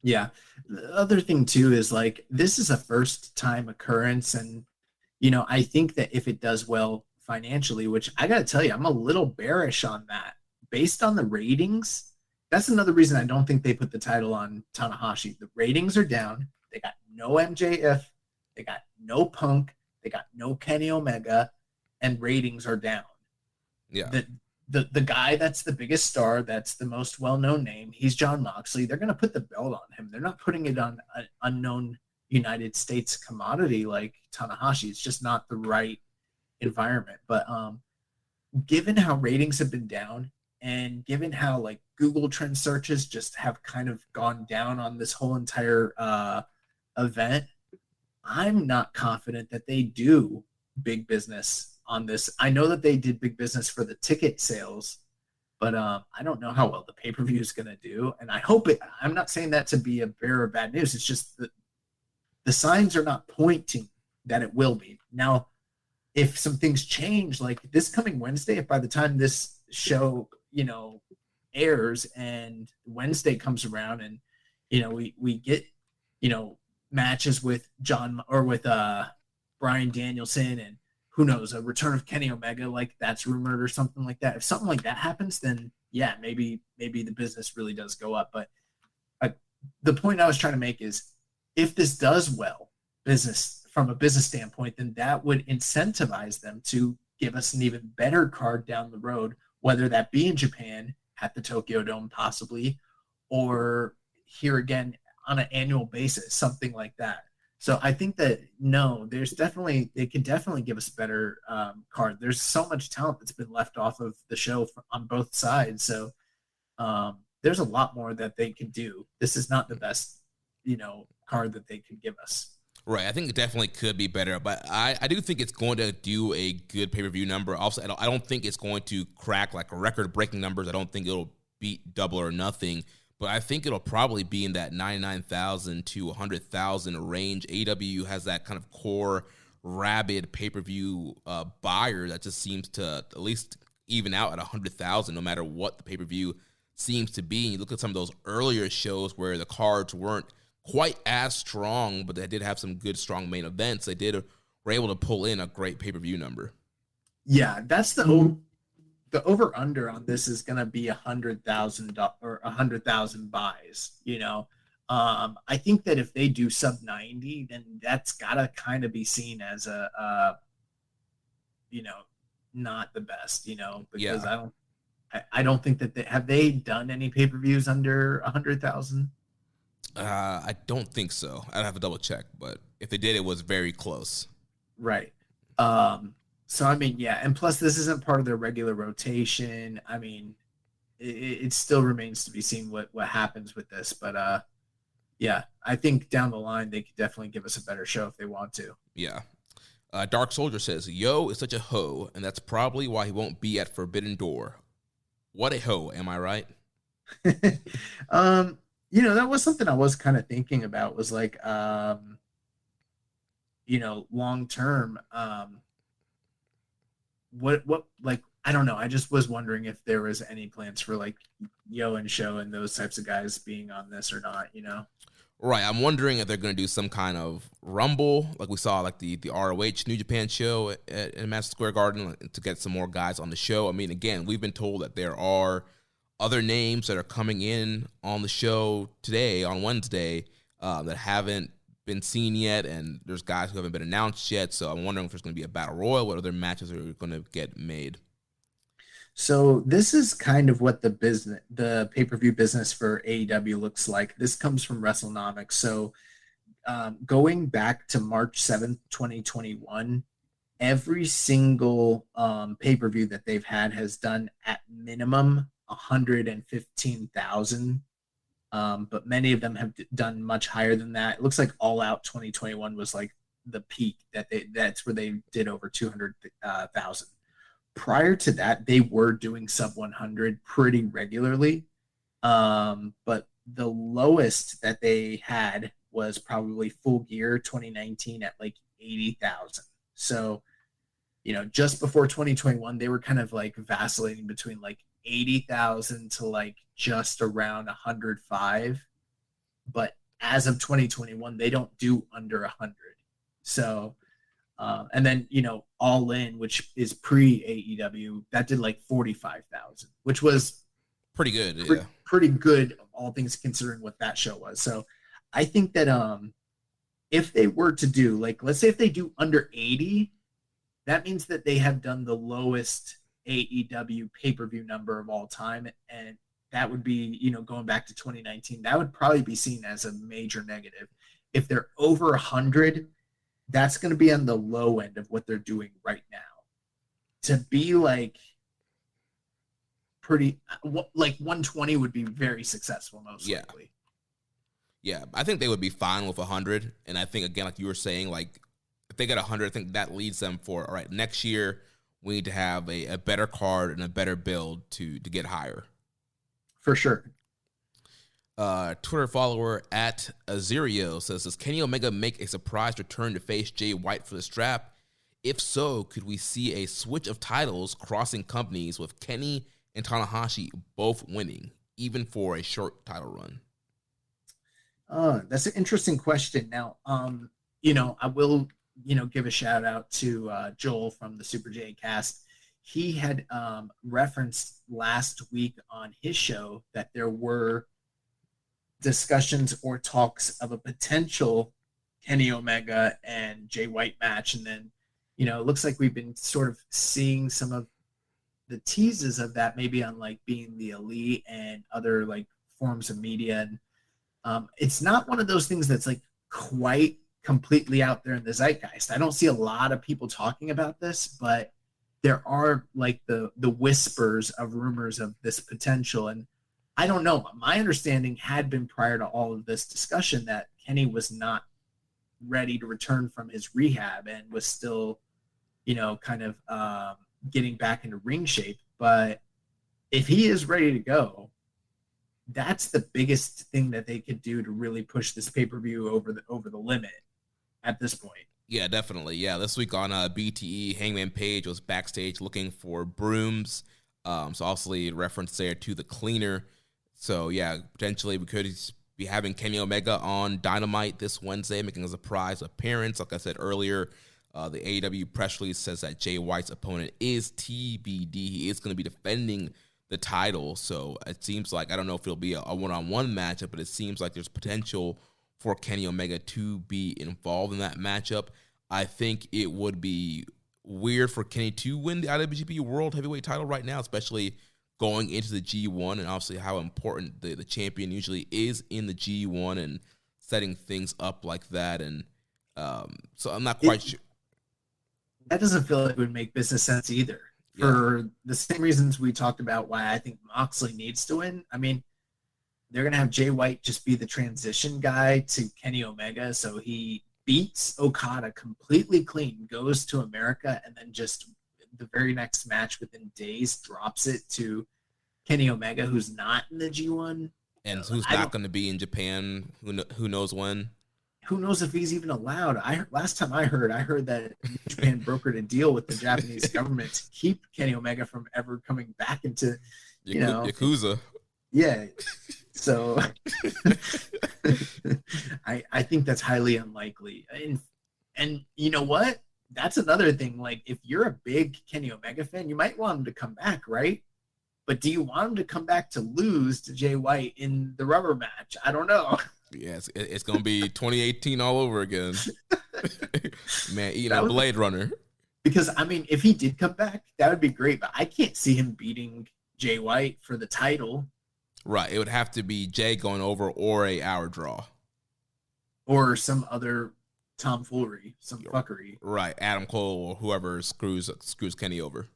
Yeah. The other thing, too, is like, this is a first-time occurrence. And, I think that if it does well financially, which I got to tell you, I'm a little bearish on that. Based on the ratings, that's another reason I don't think they put the title on Tanahashi. The ratings are down. They got no MJF. They got no Punk. They got no Kenny Omega. And ratings are down. Yeah. The guy that's the biggest star, that's the most well-known name, he's Jon Moxley. They're going to put the belt on him. They're not putting it on an unknown United States commodity like Tanahashi. It's just not the right environment. But given how ratings have been down, and given how like Google trend searches just have kind of gone down on this whole entire event, I'm not confident that they do big business on this. I know that they did big business for the ticket sales, but I don't know how well the pay-per-view is going to do. And I hope I'm not saying that to be a bearer of bad news. It's just that the signs are not pointing that it will be. Now, if some things change, like this coming Wednesday, if by the time this show airs and Wednesday comes around and we get matches with Brian Danielson and who knows, a return of Kenny Omega, like that's rumored or something like that. If something like that happens, then yeah, maybe the business really does go up. But the point I was trying to make is, if this does well, from a business standpoint, then that would incentivize them to give us an even better card down the road, whether that be in Japan at the Tokyo Dome possibly, or here again on an annual basis, something like that. So I think that they can definitely give us a better card. There's so much talent that's been left off of the show on both sides. So there's a lot more that they can do. This is not the best, card that they could give us. Right. I think it definitely could be better, but I do think it's going to do a good pay-per-view number. Also, I don't think it's going to crack like record-breaking numbers. I don't think it'll beat Double or Nothing, but I think it'll probably be in that 99,000 to 100,000 range. AEW has that kind of core rabid pay-per-view buyer that just seems to at least even out at 100,000 no matter what the pay-per-view seems to be. And you look at some of those earlier shows where the cards weren't quite as strong, but they did have some good, strong main events. Were able to pull in a great pay-per-view number. Yeah, that's the over-under on this is going to be 100,000 or 100,000 buys. I think that if they do sub 90, then that's got to kind of be seen as not the best. Because yeah. I don't think that have they done any pay-per-views under 100,000. I don't think so. I'd have to double check, but if they did, it was very close. Right. So I mean, yeah, and plus this isn't part of their regular rotation. I mean, it still remains to be seen what happens with this, but yeah, I think down the line they could definitely give us a better show if they want to. Yeah. Dark Soldier says, Yo is such a hoe, and that's probably why he won't be at Forbidden Door. What a hoe, am I right? That was something I was kind of thinking about, was like, long term, what, like, I don't know. I just was wondering if there was any plans for like Yo and Show and those types of guys being on this or not, Right. I'm wondering if they're going to do some kind of rumble, like we saw, like the ROH New Japan show at Madison Square Garden, to get some more guys on the show. I mean, again, we've been told that there are other names that are coming in on the show today, on Wednesday, that haven't been seen yet, and there's guys who haven't been announced yet. So I'm wondering if there's going to be a battle royal, what other matches are going to get made. So this is kind of what the pay-per-view business for AEW looks like. This comes from WrestleNomics. So going back to March 7th, 2021, every single pay-per-view that they've had has done at minimum 115,000, but many of them have done much higher than that. It looks like All Out 2021 was like the peak that's where they did over 200,000. Prior to that, they were doing sub 100 pretty regularly, but the lowest that they had was probably Full Gear 2019 at like 80,000. So, just before 2021, they were kind of like vacillating between like 80,000 to like just around 105. But as of 2021, they don't do under 100. So, and then, All In, which is pre-AEW, that did like 45,000, which was pretty good. Pretty good, all things considering what that show was. So I think that if they were to do, like, let's say if they do under 80, that means that they have done the lowest AEW pay-per-view number of all time. And that would be, going back to 2019, that would probably be seen as a major negative. If they're over 100, that's going to be on the low end of what they're doing right now. To be like pretty, like 120 would be very successful, most likely. Yeah, I think they would be fine with 100. And I think, again, like you were saying, like if they get 100, I think that leads them for, all right, next year we need to have a better card and a better build to get higher. For sure. Twitter follower at Azerio says, does Kenny Omega make a surprise return to face Jay White for the strap? If so, could we see a switch of titles crossing companies with Kenny and Tanahashi both winning, even for a short title run? That's an interesting question. Now, I will give a shout out to Joel from the Super J cast. He had referenced last week on his show that there were discussions or talks of a potential Kenny Omega and Jay White match. And then, it looks like we've been sort of seeing some of the teases of that, maybe on like Being the Elite and other like forms of media. And it's not one of those things that's like quite completely out there in the zeitgeist. I don't see a lot of people talking about this, but there are like the whispers of rumors of this potential. And I don't know. My understanding had been prior to all of this discussion that Kenny was not ready to return from his rehab and was still, kind of getting back into ring shape. But if he is ready to go, that's the biggest thing that they could do to really push this pay-per-view over the limit at this point. Yeah, definitely. Yeah, this week on BTE, Hangman Page was backstage looking for brooms. So obviously reference there to the cleaner. So yeah, potentially we could be having Kenny Omega on Dynamite this Wednesday, making a surprise appearance. Like I said earlier, the AEW press release says that Jay White's opponent is TBD. He is going to be defending the title. So it seems like, I don't know if it'll be a one-on-one matchup, but it seems like there's potential for Kenny Omega to be involved in that matchup. I think it would be weird for Kenny to win the IWGP World Heavyweight title right now, especially going into the G1, and obviously how important the champion usually is in the G1 and setting things up like that. And so I'm not quite sure. That doesn't feel like it would make business sense either. For the same reasons we talked about why I think Moxley needs to win. I mean, they're going to have Jay White just be the transition guy to Kenny Omega, so he beats Okada completely clean, goes to America, and then just the very next match within days drops it to Kenny Omega, who's not in the G1. And who's not going to be in Japan, who knows when. Who knows if he's even allowed? Last time I heard that Japan brokered a deal with the Japanese government to keep Kenny Omega from ever coming back into, Yakuza. Yeah. So I think that's highly unlikely. And you know what? That's another thing. Like, if you're a big Kenny Omega fan, you might want him to come back, right? But do you want him to come back to lose to Jay White in the rubber match? I don't know. Yeah, it's going to be 2018 all over again. Man, eating a Blade Runner. Because, I mean, if he did come back, that would be great. But I can't see him beating Jay White for the title. Right. It would have to be Jay going over or a hour draw. Or some other tomfoolery, some fuckery. Right. Adam Cole or whoever screws Kenny over.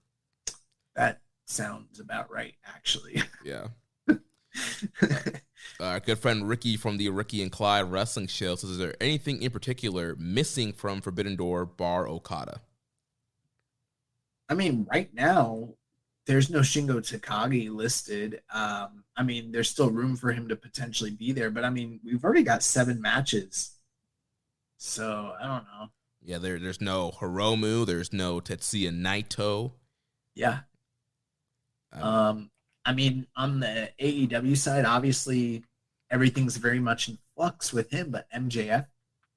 That sounds about right, actually. Yeah. Our good friend Ricky from the Ricky and Clyde Wrestling Show says, is there anything in particular missing from Forbidden Door bar Okada? I mean, right now, there's no Shingo Takagi listed. I mean, there's still room for him to potentially be there. But, I mean, we've already got 7 matches. So, I don't know. Yeah, there's no Hiromu. There's no Tetsuya Naito. Yeah. I mean, on the AEW side, obviously everything's very much in flux with him, but MJF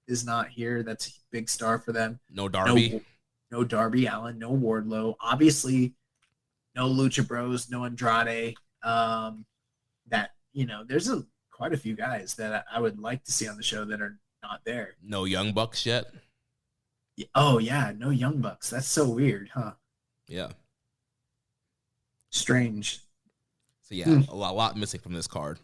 is not here. That's a big star for them. No Darby. No Darby Allin, no Wardlow. Obviously, no Lucha Bros, no Andrade. There's quite a few guys that I would like to see on the show that are not there. No Young Bucks yet? Oh, yeah, no Young Bucks. That's so weird, huh? Yeah. Strange. So yeah, a lot missing from this card.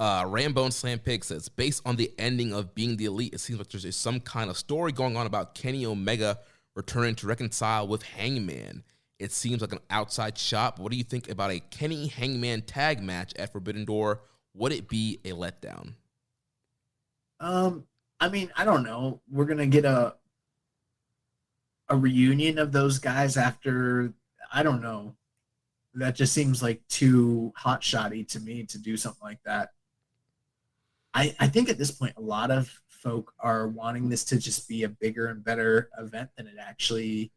Rambone Slam Pig says, based on the ending of Being the Elite, it seems like there's some kind of story going on about Kenny Omega returning to reconcile with Hangman. It seems like an outside shot. What do you think about a Kenny Hangman tag match at Forbidden Door? Would it be a letdown? I mean, I don't know. We're gonna get a reunion of those guys after, I don't know. That just seems like too hot-shotty to me to do something like that. I think at this point, a lot of folk are wanting this to just be a bigger and better event than it actually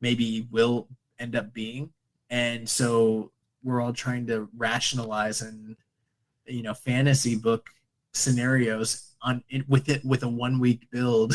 maybe will end up being. And so we're all trying to rationalize and, fantasy book scenarios with a 1 week build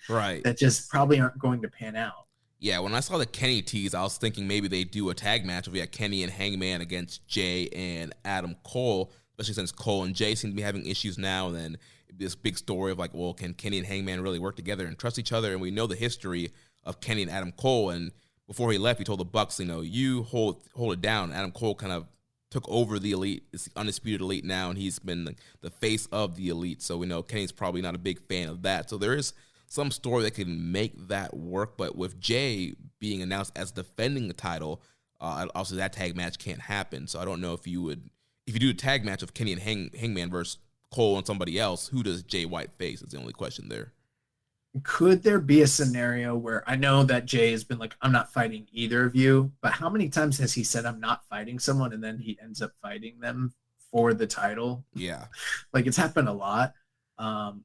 Right. that just probably aren't going to pan out. Yeah, when I saw the Kenny tease, I was thinking maybe they do a tag match where we had Kenny and Hangman against Jay and Adam Cole, especially since Cole and Jay seem to be having issues now. And then this big story of like, well, can Kenny and Hangman really work together and trust each other? And we know the history of Kenny and Adam Cole. And before he left, he told the Bucks, you hold it down. Adam Cole kind of took over the Elite. It's the undisputed Elite now, and he's been the face of the Elite. So we know Kenny's probably not a big fan of that. So there is some story that can make that work. But with Jay being announced as defending the title, also that tag match can't happen. So I don't know if you do a tag match of Kenny and Hangman versus Cole and somebody else, who does Jay White face? Is the only question there. Could there be a scenario where, I know that Jay has been like, I'm not fighting either of you, but how many times has he said I'm not fighting someone and then he ends up fighting them for the title? Yeah. Like, it's happened a lot.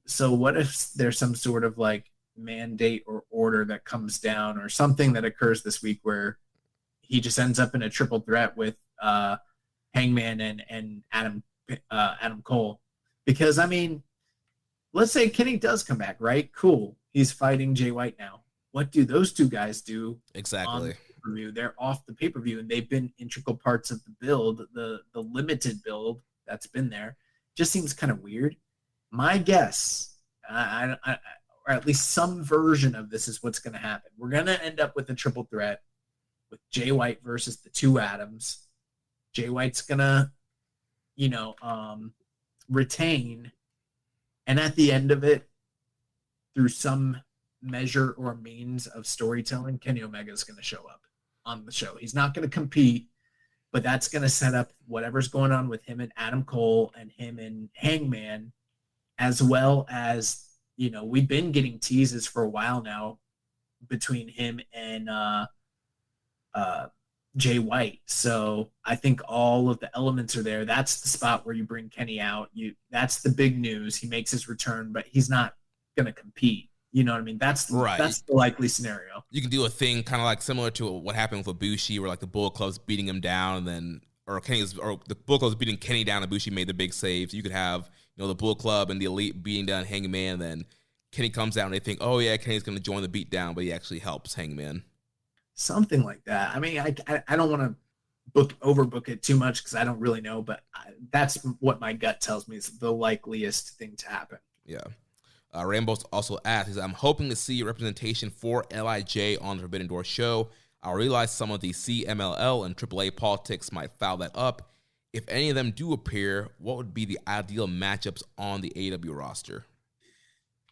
So what if there's some sort of like mandate or order that comes down or something that occurs this week where he just ends up in a triple threat with Hangman and Adam Cole? Because, I mean, let's say Kenny does come back, right? Cool. He's fighting Jay White now. What do those two guys do? Exactly. On the pay-per-view? They're off the pay-per-view, and they've been integral parts of the build, the limited build that's been there. Just seems kind of weird. My guess, or at least some version of this is what's going to happen. We're going to end up with a triple threat with Jay White versus the two Adams. Jay White's going to, retain. And at the end of it, through some measure or means of storytelling, Kenny Omega is going to show up on the show. He's not going to compete, but that's going to set up whatever's going on with him and Adam Cole and him and Hangman, as well as, we've been getting teases for a while now between him and Jay White. So I think all of the elements are there. That's the spot where you bring Kenny out. That's the big news. He makes his return, but he's not going to compete. You know what I mean? That's right. That's the likely scenario. You can do a thing kind of like similar to what happened with Ibushi, where like the Bullet Club's beating him down, and then or the Bullet Club's beating Kenny down. Ibushi made the big saves. You could have the Bullet Club and the Elite beating down Hangman, and then Kenny comes out and they think, oh yeah, Kenny's going to join the beatdown, but he actually helps Hangman. Something like that. I mean, I don't want to overbook it too much because I don't really know, but that's what my gut tells me is the likeliest thing to happen. Yeah. Rainbow also asks, I'm hoping to see representation for LIJ on the Forbidden Door show. I realize some of the CMLL and AAA politics might foul that up. If any of them do appear, what would be the ideal matchups on the AEW roster?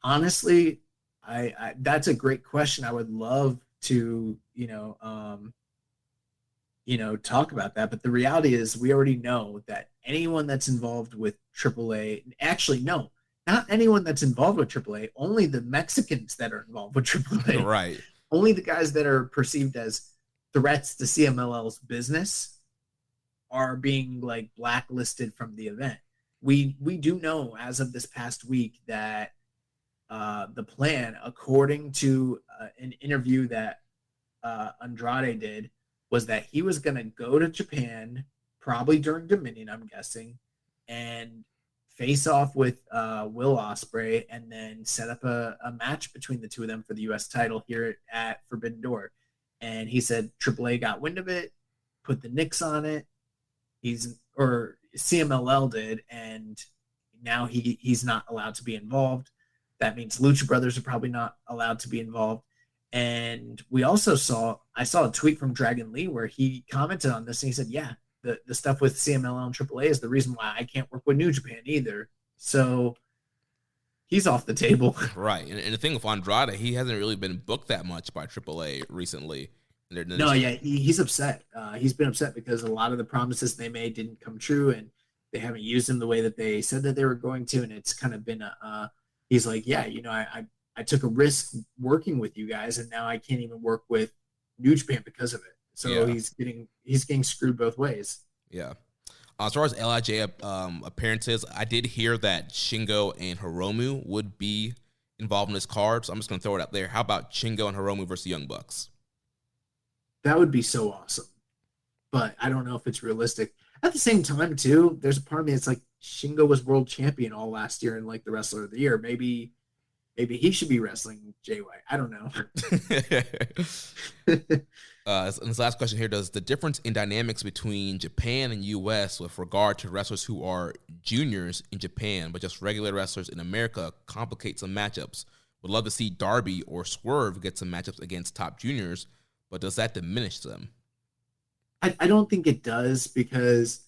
Honestly, I that's a great question. I would love to, talk about that. But the reality is we already know that anyone that's involved with AAA, actually, no, not anyone that's involved with AAA, only the Mexicans that are involved with AAA. Right. Only the guys that are perceived as threats to CMLL's business are being like blacklisted from the event. We do know as of this past week that the plan, according to an interview that Andrade did, was that he was going to go to Japan, probably during Dominion, I'm guessing, and face off with Will Ospreay and then set up a match between the two of them for the U.S. title here at Forbidden Door. And he said AAA got wind of it, put the nix on it. Or CMLL did, and now he's not allowed to be involved. That means Lucha Brothers are probably not allowed to be involved. And I saw a tweet from Dragon Lee where he commented on this and he said, yeah, the stuff with CMLL and AAA is the reason why I can't work with New Japan either. So he's off the table. Right. And the thing with Andrade, he hasn't really been booked that much by AAA recently. He's upset. He's been upset because a lot of the promises they made didn't come true and they haven't used him the way that they said that they were going to. And it's kind of been he's like, yeah, I took a risk working with you guys, and now I can't even work with New Japan because of it. So yeah. He's getting screwed both ways. Yeah. As far as LIJ appearances, I did hear that Shingo and Hiromu would be involved in this card, so I'm just going to throw it out there. How about Shingo and Hiromu versus the Young Bucks? That would be so awesome, but I don't know if it's realistic. At the same time, too, there's a part of me that's like, Shingo was world champion all last year and like the wrestler of the year. Maybe maybe he should be wrestling Jay White. I don't know. And this last question here, does the difference in dynamics between Japan and U.S. with regard to wrestlers who are juniors in Japan but just regular wrestlers in America complicate some matchups? Would love to see Darby or Swerve get some matchups against top juniors, but does that diminish them? I don't think it does because,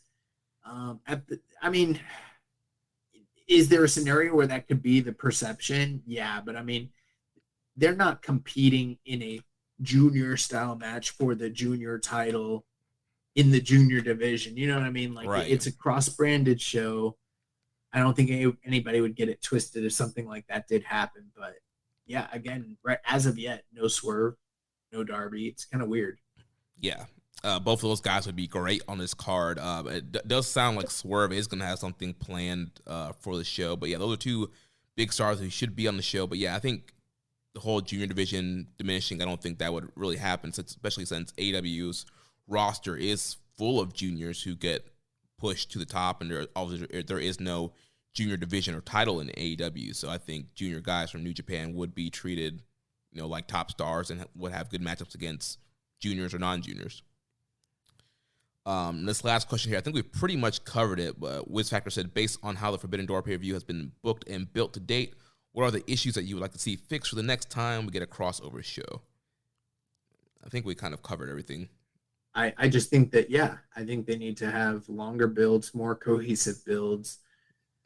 is there a scenario where that could be the perception? Yeah, but I mean, they're not competing in a junior style match for the junior title in the junior division. You know what I mean? Like, right. It's a cross-branded show. I don't think anybody would get it twisted if something like that did happen. But yeah, again, right as of yet, no Swerve, no Darby. It's kind of weird. Yeah. Both of those guys would be great on this card. It does sound like Swerve is going to have something planned for the show. But yeah, those are two big stars who should be on the show. But yeah, I think the whole junior division diminishing, I don't think that would really happen, especially since AEW's roster is full of juniors who get pushed to the top, and there is no junior division or title in AEW. So I think junior guys from New Japan would be treated, like top stars and would have good matchups against juniors or non-juniors. This last question here, I think we've pretty much covered it, but Wiz Factor said, based on how the Forbidden Door pay-per-view has been booked and built to date, what are the issues that you would like to see fixed for the next time we get a crossover show? I think we kind of covered everything. I just think that, I think they need to have longer builds, more cohesive builds,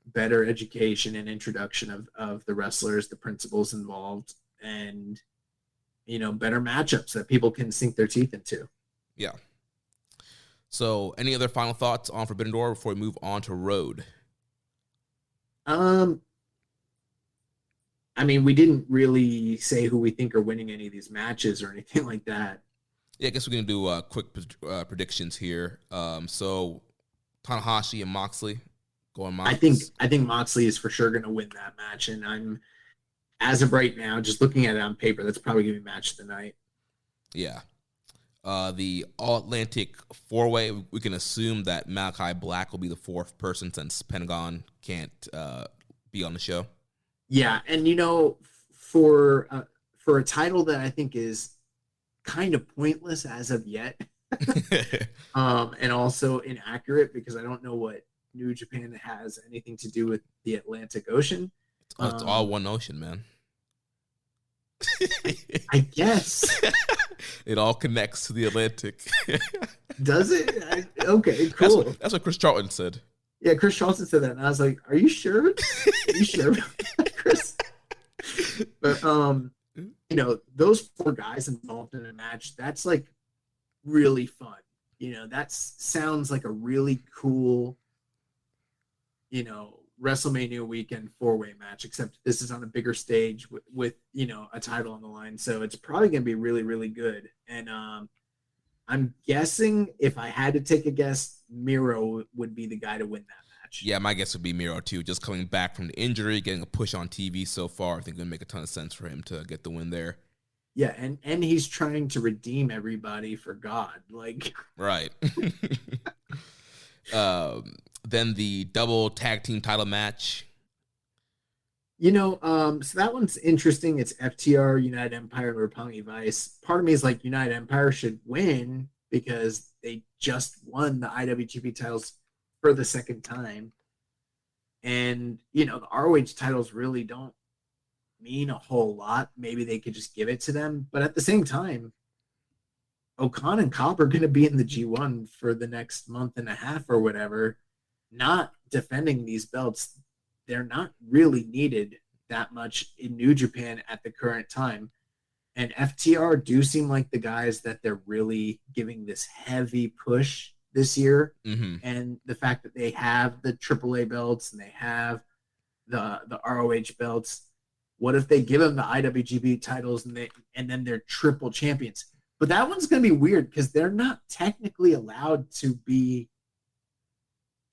better education and introduction of the wrestlers, the principles involved, and, better matchups that people can sink their teeth into. Yeah. So, any other final thoughts on Forbidden Door before we move on to Road? We didn't really say who we think are winning any of these matches or anything like that. Yeah, I guess we're going to do quick predictions here. So, Tanahashi and Moxley going Mox. I think Moxley is for sure going to win that match, and as of right now, just looking at it on paper, that's probably going to be match of the night. Yeah. The All-Atlantic four-way, we can assume that Malachi Black will be the fourth person since Pentagon can't be on the show. Yeah, and for a title that I think is kind of pointless as of yet, and also inaccurate because I don't know what New Japan has anything to do with the Atlantic Ocean. It's all one ocean, man. I guess. It all connects to the Atlantic. Does it? Okay, cool. That's what Chris Charlton said. Yeah, Chris Charlton said that, and I was like, "Are you sure? Are you sure, Chris?" But those four guys involved in a match, that's like really fun. That sounds like a really cool, WrestleMania weekend four-way match, except this is on a bigger stage with a title on the line. So it's probably going to be really, really good. And I'm guessing, if I had to take a guess, Miro would be the guy to win that match. Yeah, my guess would be Miro too. Just coming back from the injury, getting a push on TV so far, I think it would make a ton of sense for him to get the win there. Yeah, and he's trying to redeem everybody for God. Right. Then the double tag team title match. So that one's interesting. It's FTR, United Empire, and Roppongi Vice. Part of me is like, United Empire should win because they just won the IWGP titles for the second time. And, the ROH titles really don't mean a whole lot. Maybe they could just give it to them. But at the same time, Okan and Cobb are going to be in the G1 for the next month and a half or whatever, not defending these belts. They're not really needed that much in New Japan at the current time. And FTR do seem like the guys that they're really giving this heavy push this year. Mm-hmm. And the fact that they have the AAA belts and they have the ROH belts, what if they give them the IWGP titles and then they're triple champions? But that one's going to be weird because they're not technically allowed to be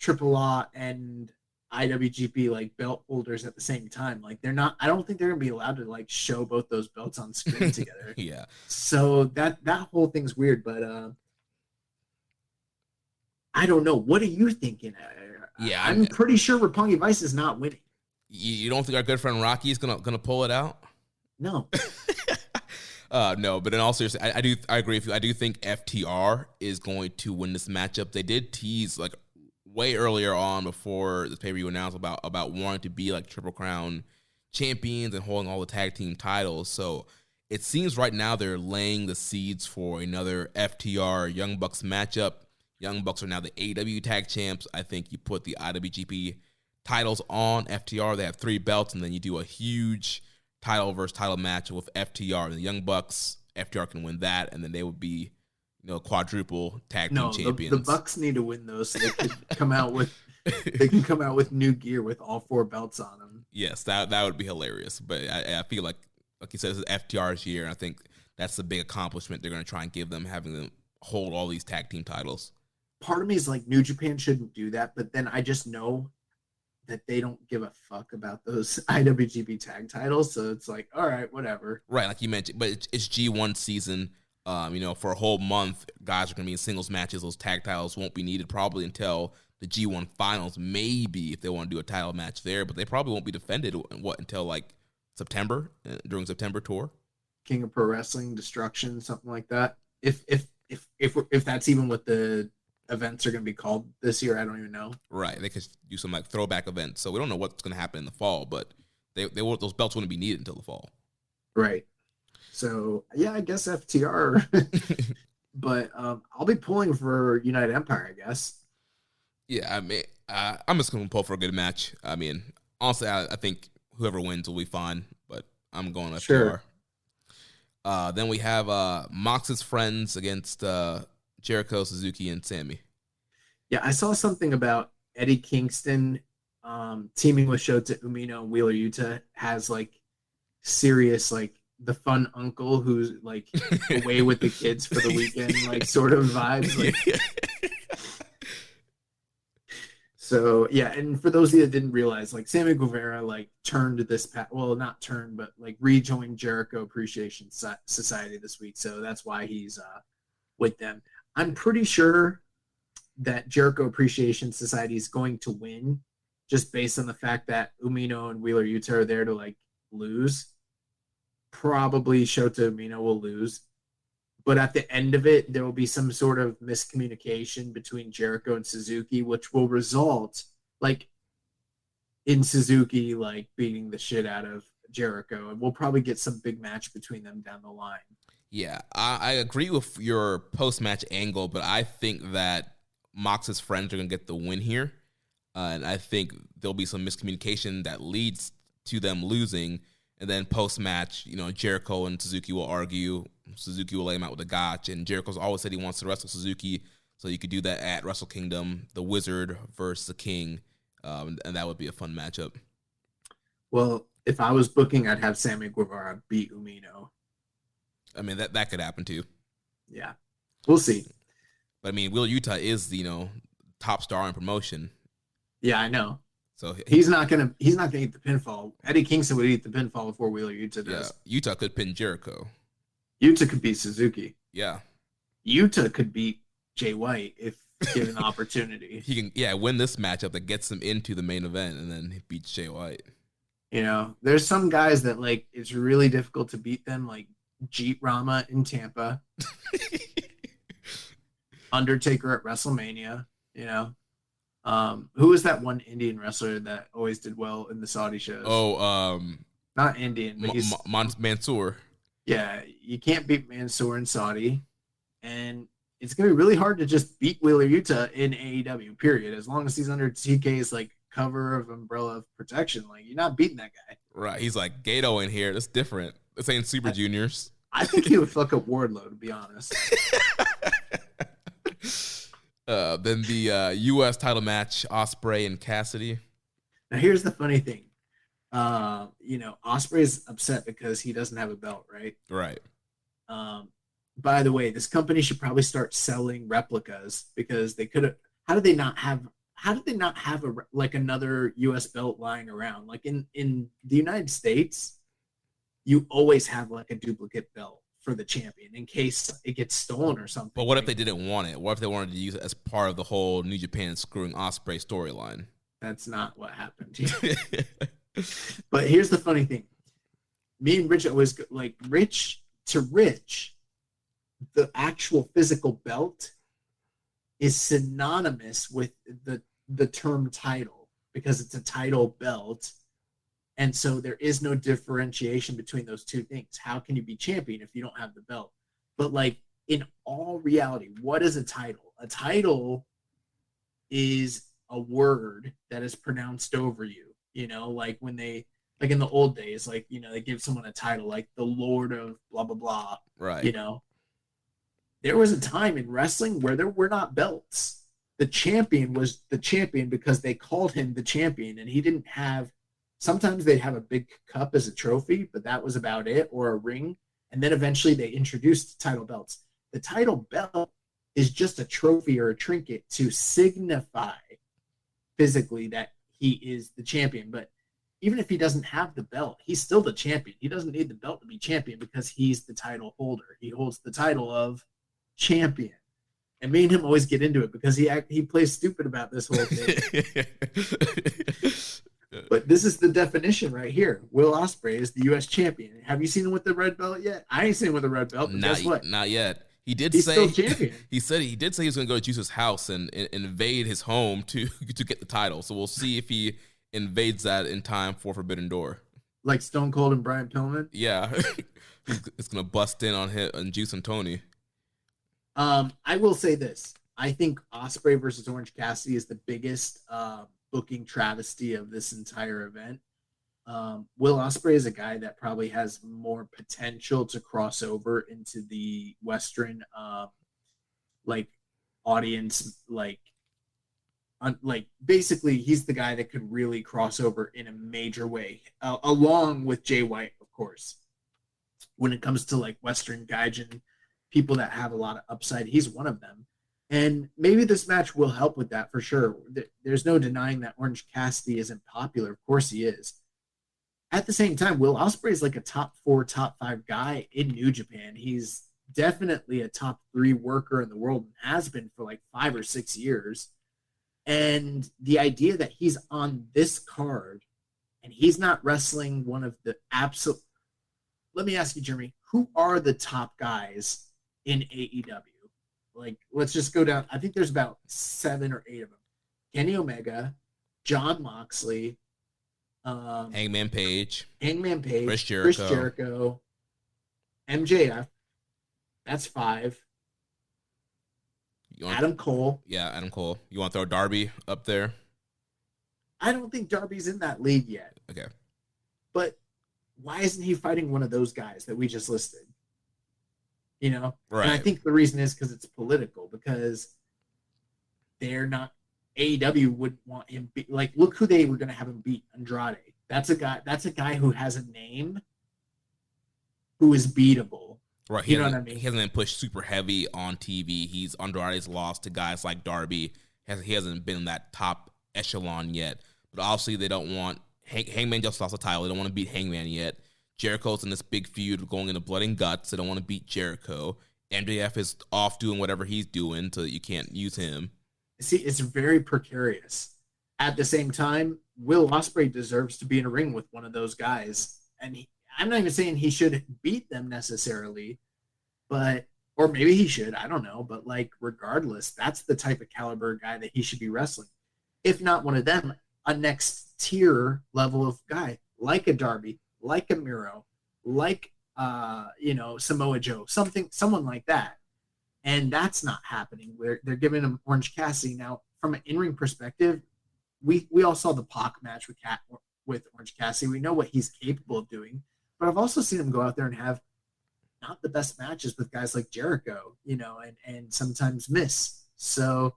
AAA and IWGP belt holders at the same time. They're not. I don't think they're going to be allowed to show both those belts on screen together. Yeah. So that whole thing's weird. But I don't know. What are you thinking? Yeah, I'm pretty sure Roppongi Vice is not winning. You don't think our good friend Rocky is gonna pull it out? No. No, but in all seriousness, I agree with you. I do think FTR is going to win this matchup. They did tease like way earlier on before this pay-per-view announced about wanting to be like Triple Crown champions and holding all the tag team titles. So it seems right now they're laying the seeds for another FTR Young Bucks matchup. Young Bucks are now the AEW tag champs. I think you put the IWGP titles on FTR. They have 3 belts, and then you do a huge title versus title match with FTR and the Young Bucks. FTR can win that, and then they would be, quadruple tag team champions. The Bucks need to win those so they could come out with new gear with all 4 belts on them. Yes, that would be hilarious. But I feel like you said, this is FTR's year, and I think that's the big accomplishment they're going to try and give them, having them hold all these tag team titles. Part of me is like, New Japan shouldn't do that, but then I just know that they don't give a fuck about those IWGP tag titles, so it's like, all right, whatever. Right, like you mentioned, but it's G1 season. For a whole month, guys are going to be in singles matches. Those tag titles won't be needed probably until the G1 finals, maybe if they want to do a title match there, but they probably won't be defended until like September, during September tour. King of Pro Wrestling, Destruction, something like that. If that's even what the events are going to be called this year, I don't even know. Right, they could do some like throwback events, so we don't know what's going to happen in the fall, but those belts wouldn't be needed until the fall. Right. So yeah, I guess FTR, but I'll be pulling for United Empire, I guess. Yeah, I mean, I'm just going to pull for a good match. I mean, honestly, I think whoever wins will be fine, but I'm going FTR. Sure. Then we have Mox's friends against Jericho, Suzuki, and Sammy. Yeah, I saw something about Eddie Kingston teaming with Shota Umino and Wheeler Yuta has like serious like the fun uncle who's like away with the kids for the weekend, like sort of vibes. Like. So yeah, and for those of you that didn't realize, like Sammy Guevara like not turned, but like rejoined Jericho Appreciation Society this week, so that's why he's with them. I'm pretty sure that Jericho Appreciation Society is going to win, just based on the fact that Umino and Wheeler Yuta are there to like lose. Probably Shota Umino will lose, but at the end of it, there will be some sort of miscommunication between Jericho and Suzuki, which will result like in Suzuki like beating the shit out of Jericho, and we'll probably get some big match between them down the line. Yeah, I agree with your post-match angle, but I think that Mox's friends are going to get the win here, and I think there'll be some miscommunication that leads to them losing. And then post-match, Jericho and Suzuki will argue. Suzuki will lay him out with a gotch. And Jericho's always said he wants to wrestle Suzuki, so you could do that at Wrestle Kingdom, the Wizard versus the King, and that would be a fun matchup. Well, if I was booking, I'd have Sammy Guevara beat Umino. I mean, that could happen too. Yeah, we'll see. But I mean, Wheeler Yuta is the top star in promotion. Yeah, I know. So he's not gonna eat the pinfall. Eddie Kingston would eat the pinfall before Wheeler Yuta does. Yeah, Yuta could pin Jericho. Yuta could beat Suzuki. Yeah. Yuta could beat Jay White if given the opportunity. He can win this matchup that gets him into the main event and then he beats Jay White. There's some guys that like it's really difficult to beat them, like Jeet Rama in Tampa. Undertaker at WrestleMania, who was that one Indian wrestler that always did well in the Saudi shows? Not Indian, but he's Mansoor. Yeah, you can't beat Mansoor in Saudi, and it's gonna be really hard to just beat Wheeler Yuta in AEW. Period. As long as he's under TK's like cover of umbrella of protection, like you're not beating that guy. Right? He's like Gato in here. That's different. This ain't Super Juniors. I think he would fuck up Wardlow, to be honest. Then the U.S. title match, Ospreay and Cassidy. Now here's the funny thing. Ospreay is upset because he doesn't have a belt, right? Right. By the way, this company should probably start selling replicas because they could have. How did they not have another U.S. belt lying around? Like in the United States, you always have like a duplicate belt for the champion in case it gets stolen or something. But what if they didn't want it? What if they wanted to use it as part of the whole New Japan screwing Ospreay storyline? That's not what happened. But here's the funny thing. Me and Rich always Rich, the actual physical belt is synonymous with the term title because it's a title belt. And so there is no differentiation between those two things. How can you be champion if you don't have the belt? But like in all reality, what is a title? A title is a word that is pronounced over you. You know, like when they, like in the old days, like, you know, they give someone a title like the Lord of blah, blah, blah. Right. You know, there was a time in wrestling where there were not belts. The champion was the champion because they called him the champion, and he didn't have, sometimes they'd have a big cup as a trophy, but that was about it, or a ring. And then eventually they introduced title belts. The title belt is just a trophy or a trinket to signify physically that he is the champion. But even if he doesn't have the belt, he's still the champion. He doesn't need the belt to be champion because he's the title holder. He holds the title of champion. And me and him always get into it because he plays stupid about this whole thing. But this is the definition right here. Will Ospreay is the U.S. champion. Have you seen him with the red belt yet? I ain't seen him with the red belt, but guess what? Not yet. He's still champion. He did say he was going to go to Juice's house and invade his home to get the title. So we'll see if he invades that in time for Forbidden Door. Like Stone Cold and Brian Pillman? Yeah. It's going to bust in on Juice and Tony. I will say this. I think Ospreay versus Orange Cassidy is the biggest booking travesty of this entire event. Will Ospreay is a guy that probably has more potential to cross over into the Western audience, basically he's the guy that could really cross over in a major way, along with Jay White, of course. When it comes to like Western Gaijin, people that have a lot of upside, he's one of them. And maybe this match will help with that for sure. There's no denying that Orange Cassidy isn't popular. Of course he is. At the same time, Will Ospreay is like a top 4, top 5 guy in New Japan. He's definitely a top 3 worker in the world and has been for like 5 or 6 years. And the idea that he's on this card and he's not wrestling one of the absolute... Let me ask you, Jeremy, who are the top guys in AEW? Like, let's just go down. I think there's about 7 or 8 of them. Kenny Omega, Jon Moxley, Hangman Page, Chris Jericho. MJF. That's 5. Adam Cole. Yeah, Adam Cole. You want to throw Darby up there? I don't think Darby's in that league yet. Okay. But why isn't he fighting one of those guys that we just listed? You know? Right. And I think the reason is because it's political, because they're not... AEW would want him... look who they were going to have him beat, Andrade. That's a guy who has a name who is beatable. Right. You know what I mean? He hasn't been pushed super heavy on TV. Andrade's lost to guys like Darby. He hasn't been in that top echelon yet. But obviously they don't want... Hangman just lost the title. They don't want to beat Hangman yet. Jericho's in this big feud going into blood and guts. They don't want to beat Jericho. MJF is off doing whatever he's doing, so you can't use him. See, it's very precarious. At the same time, Will Ospreay deserves to be in a ring with one of those guys. And I'm not even saying he should beat them necessarily, or maybe he should, I don't know. But regardless, that's the type of caliber guy that he should be wrestling. If not one of them, a next tier level of guy, like a Darby, like a Miro, like Samoa Joe, someone like that. And that's not happening. They're giving him Orange Cassidy. Now, from an in-ring perspective, we all saw the Pac match with Orange Cassidy. We know what he's capable of doing. But I've also seen him go out there and have not the best matches with guys like Jericho, and sometimes miss. So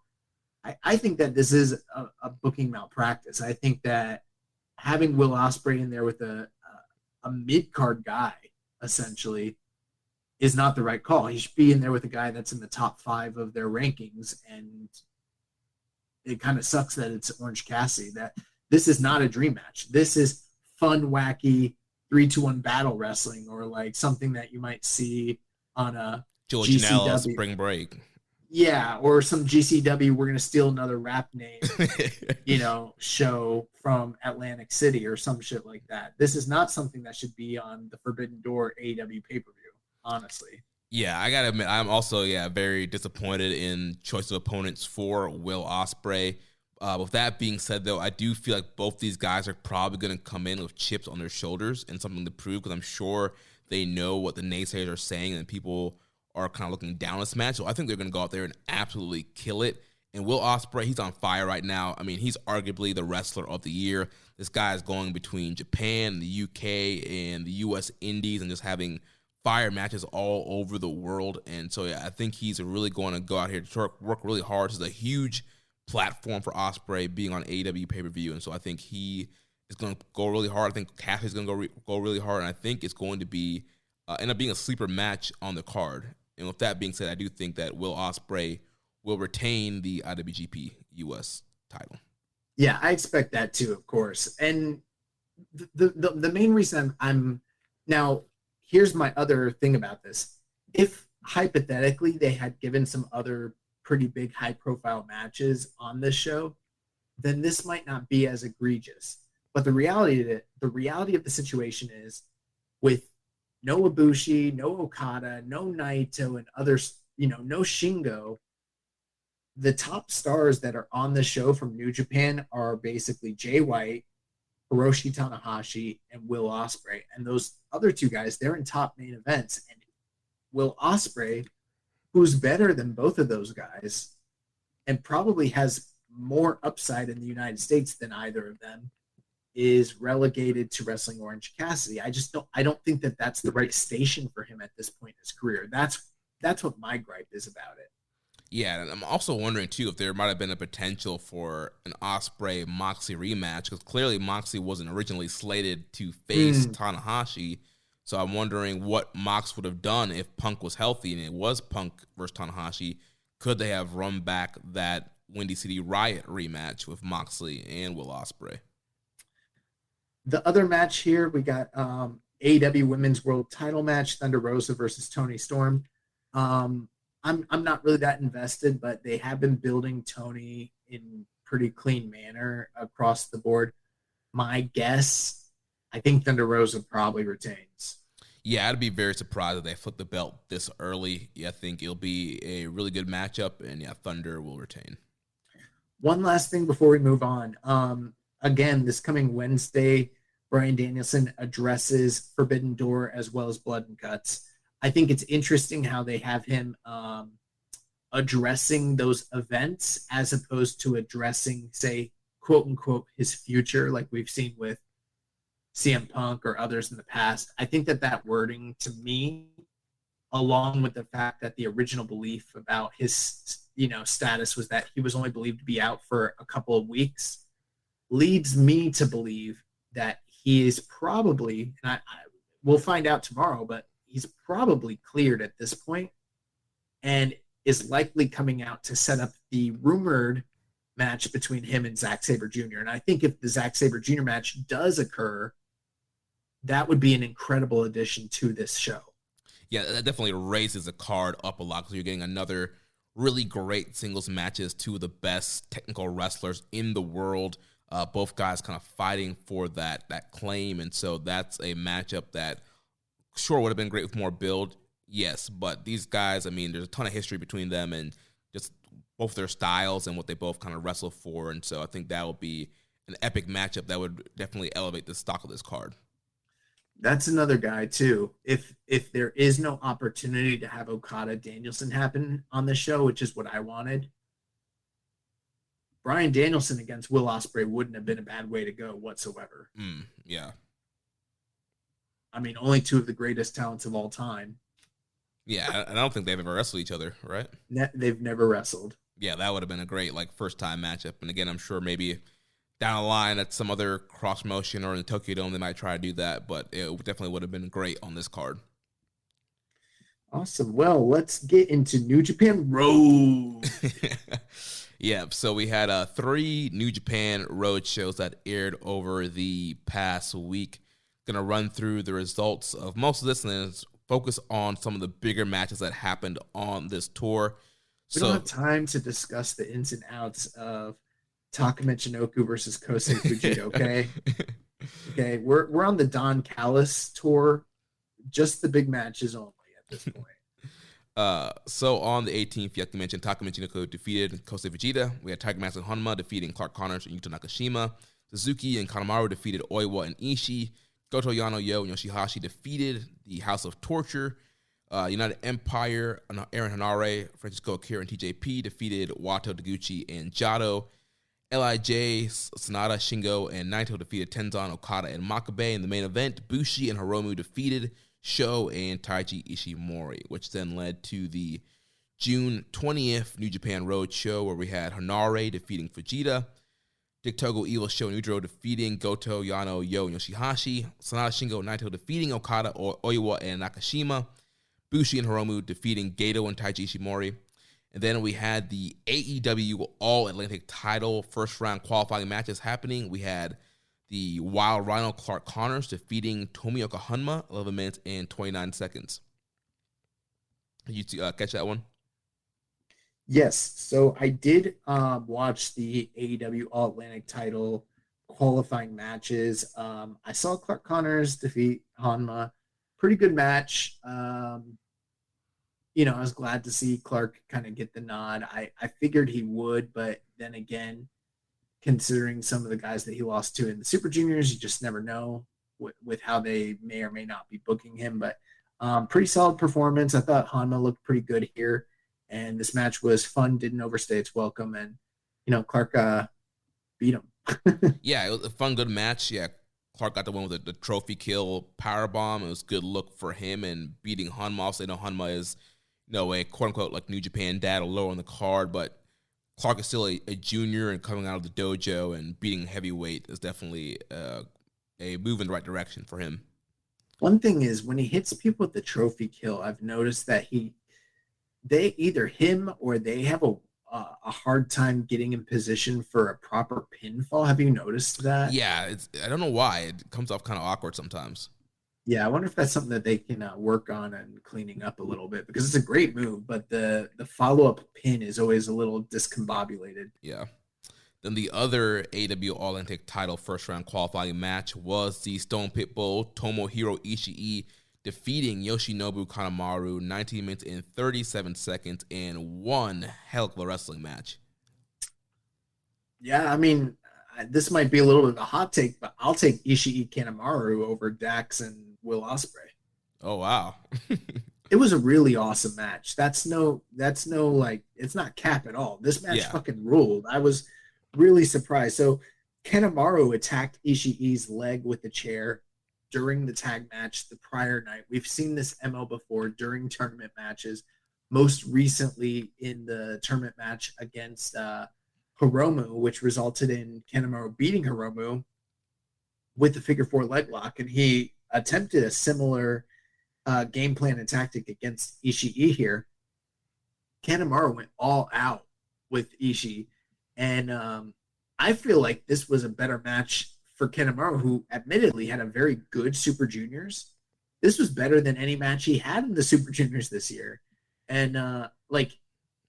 I think that this is a booking malpractice. I think that having Will Ospreay in there with a mid-card guy, essentially, is not the right call. He should be in there with a guy that's in the top 5 of their rankings, and it kind of sucks that it's Orange Cassidy. That this is not a dream match. This is fun, wacky 3-2-1 battle wrestling, or something that you might see on a Joey GCW. Janela Spring Break. Yeah, or some GCW, we're gonna steal another rap name, show from Atlantic City or some shit like that. This is not something that should be on the Forbidden Door AEW pay-per-view, honestly. Yeah, I gotta admit, I'm also very disappointed in choice of opponents for Will Ospreay. With that being said, though, I do feel like both these guys are probably going to come in with chips on their shoulders and something to prove, because I'm sure they know what the naysayers are saying and people are kind of looking down this match. So I think they're going to go out there and absolutely kill it. And Will Ospreay, he's on fire right now. I mean, he's arguably the wrestler of the year. This guy is going between Japan, the UK, and the US Indies and just having fire matches all over the world. And so, yeah, I think he's really going to go out here to work really hard. This is a huge platform for Ospreay being on AEW pay-per-view. And so I think he is going to go really hard. I think Cassidy's going to go really hard. And I think it's going to be end up being a sleeper match on the card. And with that being said, I do think that Will Ospreay will retain the IWGP US title. Yeah, I expect that too, of course. And the main reason I'm now, here's my other thing about this. If hypothetically they had given some other pretty big high profile matches on this show, then this might not be as egregious. But the reality of the situation is, with no Ibushi, no Okada, no Naito, and others, no Shingo, the top stars that are on the show from New Japan are basically Jay White, Hiroshi Tanahashi, and Will Ospreay. And those other two guys, they're in top main events. And Will Ospreay, who's better than both of those guys and probably has more upside in the United States than either of them, is relegated to Wrestling Orange Cassidy. I don't think that that's the right station for him at this point in his career. That's what my gripe is about it. Yeah, and I'm also wondering, too, if there might have been a potential for an Ospreay-Moxley rematch, because clearly Moxley wasn't originally slated to face Tanahashi. So I'm wondering what Mox would have done if Punk was healthy and it was Punk versus Tanahashi. Could they have run back that Windy City Riot rematch with Moxley and Will Ospreay? The other match here, we got AEW Women's World Title match, Thunder Rosa versus Toni Storm. I'm not really that invested, but they have been building Toni in pretty clean manner across the board. My guess, I think Thunder Rosa probably retains. Yeah, I'd be very surprised if they flip the belt this early. Yeah, I think it'll be a really good matchup, and yeah, Thunder will retain. One last thing before we move on. Again, this coming Wednesday, Bryan Danielson addresses Forbidden Door as well as Blood and Guts. I think it's interesting how they have him addressing those events as opposed to addressing, say, quote unquote, his future, like we've seen with CM Punk or others in the past. I think that wording, to me, along with the fact that the original belief about his status was that he was only believed to be out for a couple of weeks, leads me to believe that he is probably, and we'll find out tomorrow, but he's probably cleared at this point and is likely coming out to set up the rumored match between him and Zack Sabre Jr. And I think if the Zack Sabre Jr. match does occur, that would be an incredible addition to this show. Yeah, that definitely raises the card up a lot, because you're getting another really great singles matches, two of the best technical wrestlers in the world. Both guys kind of fighting for that claim. And so that's a matchup that sure would have been great with more build, yes, but these guys, I mean, there's a ton of history between them and just both their styles and what they both kind of wrestle for, and so I think that will be an epic matchup that would definitely elevate the stock of this card. That's another guy, too. If there is no opportunity to have Okada Danielson happen on the show, which is what I wanted, Bryan Danielson against Will Ospreay wouldn't have been a bad way to go whatsoever. Yeah. I mean, only two of the greatest talents of all time. Yeah, I don't think they've ever wrestled each other, right? They've never wrestled. Yeah, that would have been a great first-time matchup. And again, I'm sure maybe down the line at some other cross motion or in the Tokyo Dome, they might try to do that, but it definitely would have been great on this card. Awesome. Well, let's get into New Japan Road. Yeah, so we had 3 New Japan Road shows that aired over the past week. Going to run through the results of most of this and then focus on some of the bigger matches that happened on this tour. We don't have time to discuss the ins and outs of Taka Michinoku versus Kosei Fujita, okay? Okay, we're on the Don Callis tour, just the big matches only at this point. So on the 18th, you have to mention Taka Michinoku defeated Kosei Fujita. We had Tiger Mask and Honma defeating Clark Connors and Yuto Nakashima. Suzuki and Kanemaru defeated Oiwa and Ishii. Goto, Yano, Yo, and Yoshihashi defeated the House of Torture. United Empire, Aaron Hanare, Francisco Akira, and TJP defeated Wato, Taguchi, and Jado. LIJ, Sanada, Shingo, and Naito defeated Tenzan, Okada, and Makabe. In the main event, Bushi and Hiromu defeated Sho and Taiji Ishimori, which then led to the June 20th New Japan Road Show, where we had Hanare defeating Fujita, Dick Togo, Evil, Sho, and Udro defeating Goto, Yano, Yo, and Yoshihashi, Sanada, Shingo, and Naito defeating Okada, Oiwa, and Nakashima, Bushi and Hiromu defeating Gato and Taiji Ishimori. And then we had the AEW All-Atlantic title first-round qualifying matches happening. We had the Wild Rhino Clark Connors defeating Tomioka Hanma, 11 minutes and 29 seconds. Did you catch that one? Yes. So I did watch the AEW All-Atlantic title qualifying matches. I saw Clark Connors defeat Hanma. Pretty good match. I was glad to see Clark kind of get the nod. I figured he would, but then again, considering some of the guys that he lost to in the Super Juniors, you just never know with how they may or may not be booking him. But pretty solid performance. I thought Hanma looked pretty good here, and this match was fun, didn't overstay its welcome, and Clark beat him. Yeah, it was a fun, good match. Yeah, Clark got the win with the trophy kill powerbomb. It was a good look for him, and beating Hanma. Also, Hanma is a quote-unquote like New Japan dad, a lower on the card, but Clark is still a junior, and coming out of the dojo and beating heavyweight is definitely a move in the right direction for him. One thing is, when he hits people with the trophy kill, I've noticed that they either him or they have a hard time getting in position for a proper pinfall. Have you noticed that? Yeah, I don't know why. It comes off kind of awkward sometimes. Yeah, I wonder if that's something that they can work on and cleaning up a little bit, because it's a great move, but the follow-up pin is always a little discombobulated. Yeah. Then the other AW All-Atlantic title first-round qualifying match was the Stone Pitbull Tomohiro Ishii defeating Yoshinobu Kanemaru 19 minutes and 37 seconds in one hell of a wrestling match. Yeah, I mean, this might be a little bit of a hot take, but I'll take Ishii Kanemaru over Dax and Will Ospreay. Oh, wow. It was a really awesome match. That's no like, it's not cap at all. This match fucking ruled. I was really surprised. So Kanemaru attacked Ishii's leg with the chair during the tag match the prior night. We've seen this MO before during tournament matches, most recently in the tournament match against Hiromu, which resulted in Kanemaru beating Hiromu with the figure four leg lock, and he attempted a similar game plan and tactic against Ishii here. Kanemaru went all out with Ishii, and I feel like this was a better match for Kanemaru, who admittedly had a very good Super Juniors. This was better than any match he had in the Super Juniors this year. And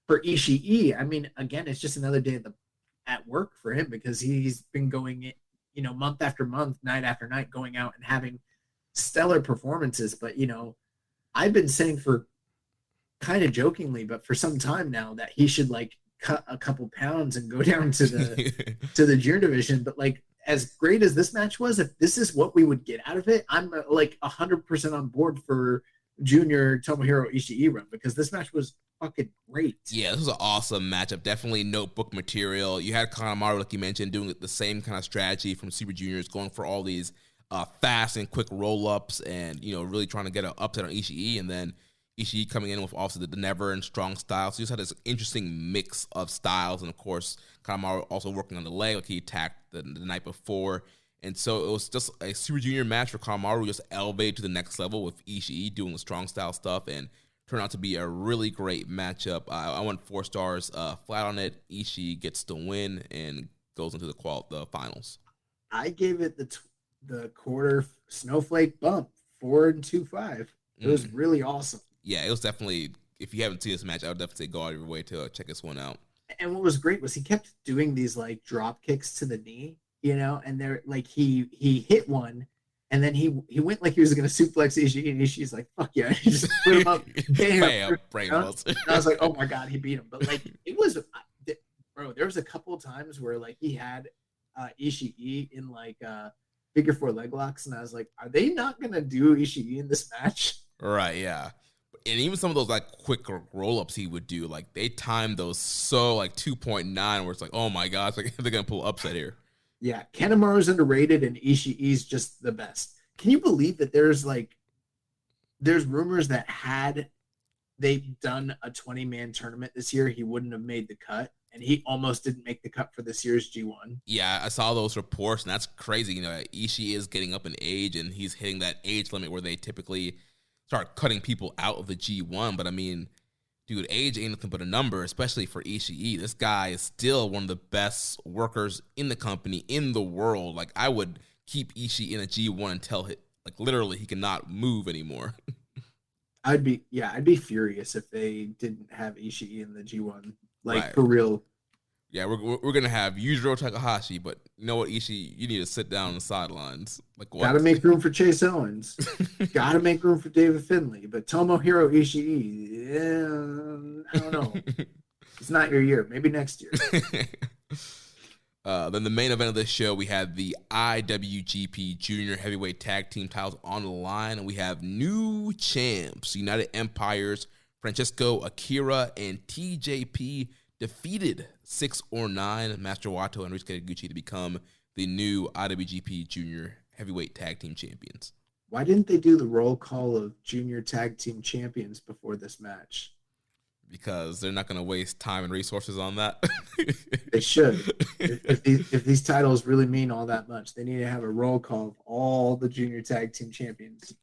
for Ishii, I mean, again, it's just another day at work for him, because he's been going, month after month, night after night, going out and having stellar performances. But I've been saying for kind of jokingly, but for some time now, that he should cut a couple pounds and go down to the to the junior division. But as great as this match was, if this is what we would get out of it, I'm 100% on board for junior Tomohiro Ishii run, because this match was fucking great. Yeah, this was an awesome matchup. Definitely notebook material. You had Kanemaru, like you mentioned, doing the same kind of strategy from Super Juniors, going for all these fast and quick roll-ups, and really trying to get an upset on Ishii, and then Ishii coming in with also the Never and Strong Style. So you just had this interesting mix of styles, and of course Kanemaru also working on the leg, like he attacked the night before. And so it was just a Super Junior match for Kanemaru, just elevated to the next level with Ishii doing the Strong Style stuff, and turned out to be a really great matchup. I went 4 stars flat on it. Ishii gets the win and goes into the finals. I gave it the quarter snowflake bump, 4 and 2.5. It was really awesome. Yeah, it was definitely if you haven't seen this match, I would definitely say go out of your way to check this one out. And what was great was he kept doing these like drop kicks to the knee, and they're like he hit one, and then he went like he was gonna suplex Ishii, and Ishii's like, fuck yeah, he just put him up, bam, brain and balls. I was like, oh my god, he beat him. But like it was, bro, there was a couple of times where like he had Ishii in like figure four leg locks, and I was like, are they not gonna do Ishii in this match? Right, yeah. And even some of those like quick roll-ups he would do, like they timed those so like 2.9 where it's like, oh my gosh, like they're gonna pull upset here. Yeah, Kanemaru's underrated and Ishii's just the best. Can you believe that there's rumors that had they done a 20-man tournament this year, he wouldn't have made the cut, and he almost didn't make the cut for this year's G1. Yeah, I saw those reports, and that's crazy. Ishii is getting up in age, and he's hitting that age limit where they typically start cutting people out of the G1. But I mean, dude, age ain't nothing but a number, especially for Ishii. This guy is still one of the best workers in the company, in the world. Like, I would keep Ishii in a G1 until literally he cannot move anymore. I'd be furious if they didn't have Ishii in the G1, Right. For real. Yeah, we're gonna have Yujiro Takahashi, but you know what, Ishii, you need to sit down on the sidelines. Like, what? Gotta make room for Chase Owens. Gotta make room for David Finlay. But Tomohiro Ishii, I don't know. It's not your year. Maybe next year. Then the main event of this show, we had the IWGP Junior Heavyweight Tag Team titles on the line, and we have new champs. United Empire's Francesco Akira and TJP defeated 6 or 9 Master Wato and Ryusuke Taguchi to become the new IWGP Junior Heavyweight Tag Team Champions. Why didn't they do the roll call of Junior Tag Team Champions before this match? Because they're not going to waste time and resources on that. They should. If these titles really mean all that much, they need to have a roll call of all the Junior Tag Team Champions.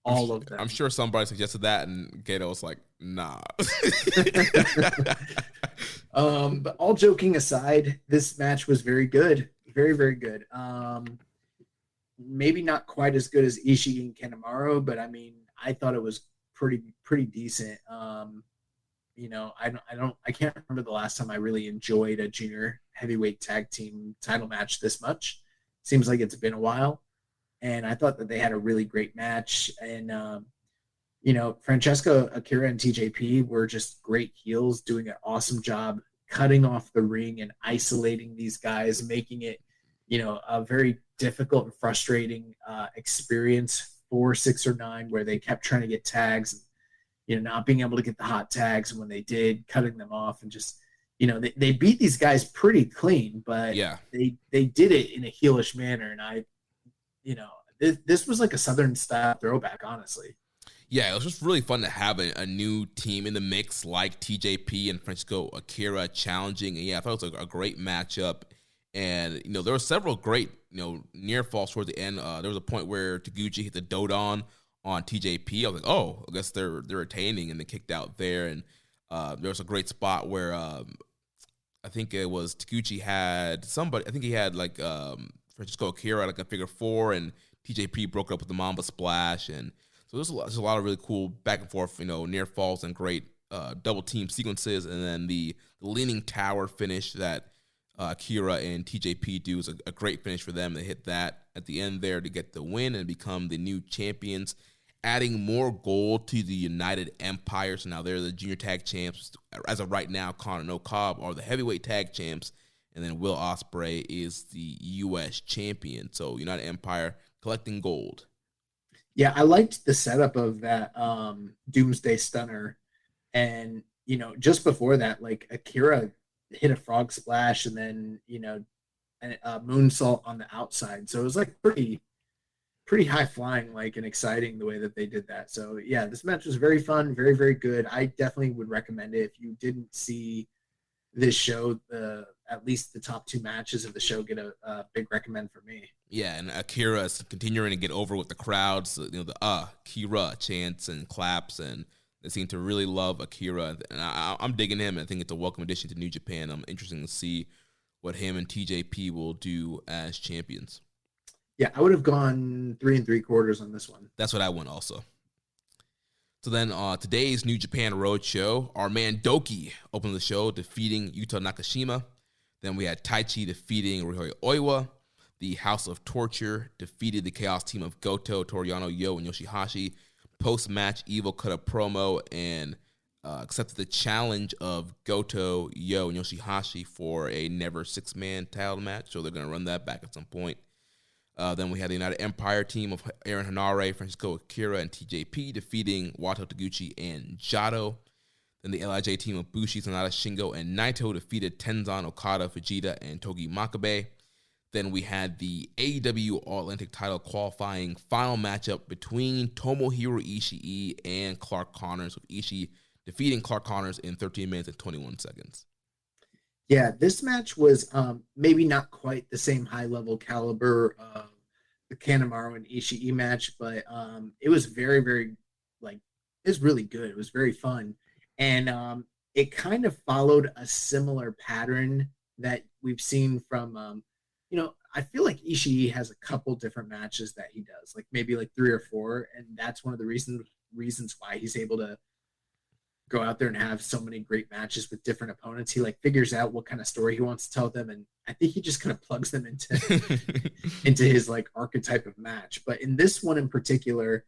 All of them. I'm sure somebody suggested that, and Gato was like, nah. But all joking aside, this match was very good. Very, very good. Maybe not quite as good as Ishii and Kanemaru, but I mean, I thought it was pretty decent. I can't remember the last time I really enjoyed a junior heavyweight tag team title match this much. Seems like it's been a while. And I thought that they had a really great match. And, Francesco, Akira, and TJP were just great heels, doing an awesome job cutting off the ring and isolating these guys, making it, a very difficult and frustrating experience for 6 or 9, where they kept trying to get tags, and, not being able to get the hot tags. And when they did, cutting them off, and just, they beat these guys pretty clean, but yeah, they did it in a heelish manner. And this was like a Southern style throwback, honestly. Yeah, it was just really fun to have a new team in the mix like TJP and Francesco Akira challenging. And yeah, I thought it was a great matchup. And, there were several great, near falls towards the end. There was a point where Taguchi hit the Dodon on TJP. I was like, oh, I guess they're retaining, and they kicked out there. And there was a great spot where I think it was Taguchi had somebody. I think he had Francesco Akira like a figure 4, and TJP broke it up with the Mamba Splash. And so there's a lot of really cool back and forth, near falls and great double team sequences. And then the leaning tower finish that Akira and TJP do is a great finish for them. They hit that at the end there to get the win and become the new champions, adding more gold to the United Empire. So now they're the junior tag champs. As of right now, Connor and Cobb are the heavyweight tag champs, and then Will Ospreay is the U.S. champion. So United Empire collecting gold. Yeah, I liked the setup of that Doomsday Stunner. And, just before that, Akira hit a frog splash and then, a moonsault on the outside. So it was pretty high flying, and exciting the way that they did that. So yeah, this match was very fun, very, very good. I definitely would recommend it. If you didn't see this show, at least the top 2 matches of the show get a big recommend for me. Yeah, and Akira is continuing to get over with the crowds, the Kira chants and claps, and they seem to really love Akira. And I'm digging him. I think it's a welcome addition to New Japan. I'm interested to see what him and TJP will do as champions. Yeah, I would have gone 3 3/4 on this one. That's what I went also. So then today's New Japan Road Show, our man Doki opened the show, defeating Yuta Nakashima. Then we had Taichi defeating Ryohei Oiwa. The House of Torture defeated the Chaos team of Goto, Toriano, Yo, and Yoshihashi. Post-match, Evil cut a promo and accepted the challenge of Goto, Yo, and Yoshihashi for a never six-man title match. So they're going to run that back at some point. Then we had the United Empire team of Aaron Hanare, Francisco Akira, and TJP defeating Wato Taguchi and Jado. Then the LIJ team of Bushi, Sanada, Shingo, and Naito defeated Tenzan, Okada, Fujita, and Togi Makabe. Then we had the AEW All-Atlantic title qualifying final matchup between Tomohiro Ishii and Clark Connors, with Ishii defeating Clark Connors in 13 minutes and 21 seconds. Yeah, this match was maybe not quite the same high-level caliber of the Kanemaru and Ishii match, but it was very, very, it was really good. It was very fun. And it kind of followed a similar pattern that we've seen from, I feel like Ishii has a couple different matches that he does, maybe 3 or 4, and that's one of the reasons why he's able to go out there and have so many great matches with different opponents. He figures out what kind of story he wants to tell them, and I think he just kind of plugs them into his archetype of match. But in this one in particular,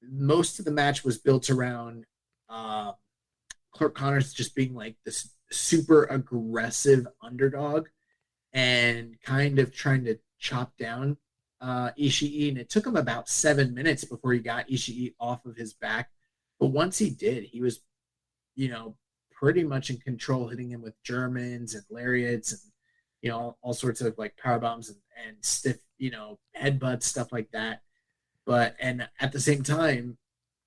most of the match was built around Clark Connors just being this super aggressive underdog and kind of trying to chop down Ishii, and it took him about 7 minutes before he got Ishii off of his back. But once he did, he was pretty much in control, hitting him with Germans and lariats and, all sorts of power bombs and stiff, headbutts, stuff like that. And at the same time,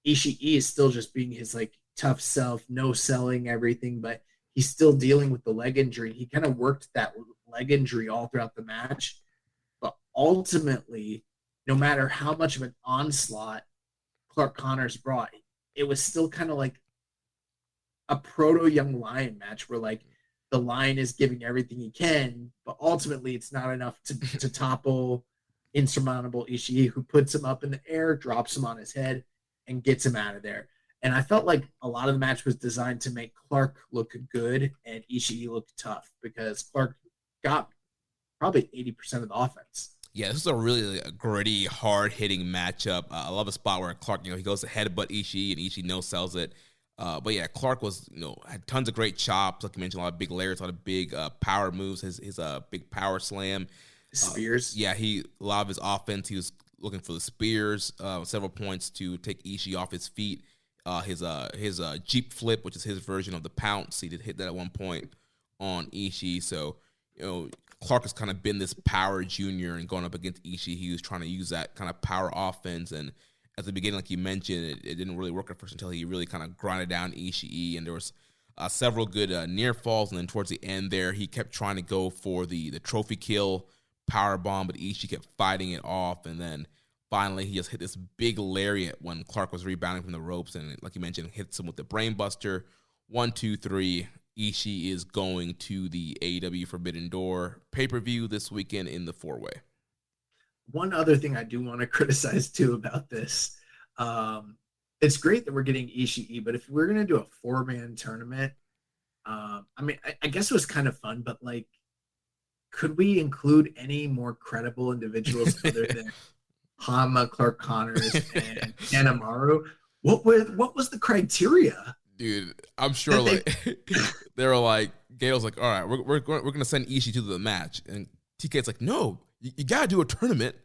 Ishii is still just being his tough self, no selling everything, but he's still dealing with the leg injury. He kind of worked that leg injury all throughout the match. But ultimately, no matter how much of an onslaught Clark Connors brought, it was still kind of a proto Young Lion match where the Lion is giving everything he can, but ultimately it's not enough to topple insurmountable Ishii, who puts him up in the air, drops him on his head, and gets him out of there. And I felt like a lot of the match was designed to make Clark look good and Ishii look tough, because Clark got probably 80% of the offense. Yeah, this is a really gritty, hard-hitting matchup. I love a spot where Clark, he goes to headbutt Ishii, and Ishii no-sells it. But yeah, Clark was, had tons of great chops. Like you mentioned, a lot of big layers, a lot of big power moves. His big power slam. Spears. A lot of his offense, he was looking for the spears, several points to take Ishii off his feet. His Jeep flip, which is his version of the pounce, he did hit that at one point on Ishii. So, Clark has kind of been this power junior, and going up against Ishii, he was trying to use that kind of power offense. And at the beginning, like you mentioned, it didn't really work at first until he really kind of grinded down Ishii, and there was several good near falls. And then towards the end there, he kept trying to go for the trophy kill power bomb, but Ishii kept fighting it off. And then finally, he just hit this big lariat when Clark was rebounding from the ropes, and like you mentioned, hits him with the brain buster. 1, 2, 3. Ishii is going to the AEW Forbidden Door pay-per-view this weekend in the 4-way. One other thing I do want to criticize too about this, it's great that we're getting Ishii, but if we're going to do a 4-man tournament, I guess it was kind of fun, but could we include any more credible individuals other than Hama, Clark Connors, and Kanemaru? What was the criteria? Dude, I'm sure they were like, Gail's like, all right, we're gonna send Ishii to the match, and TK's like, no, you gotta do a tournament.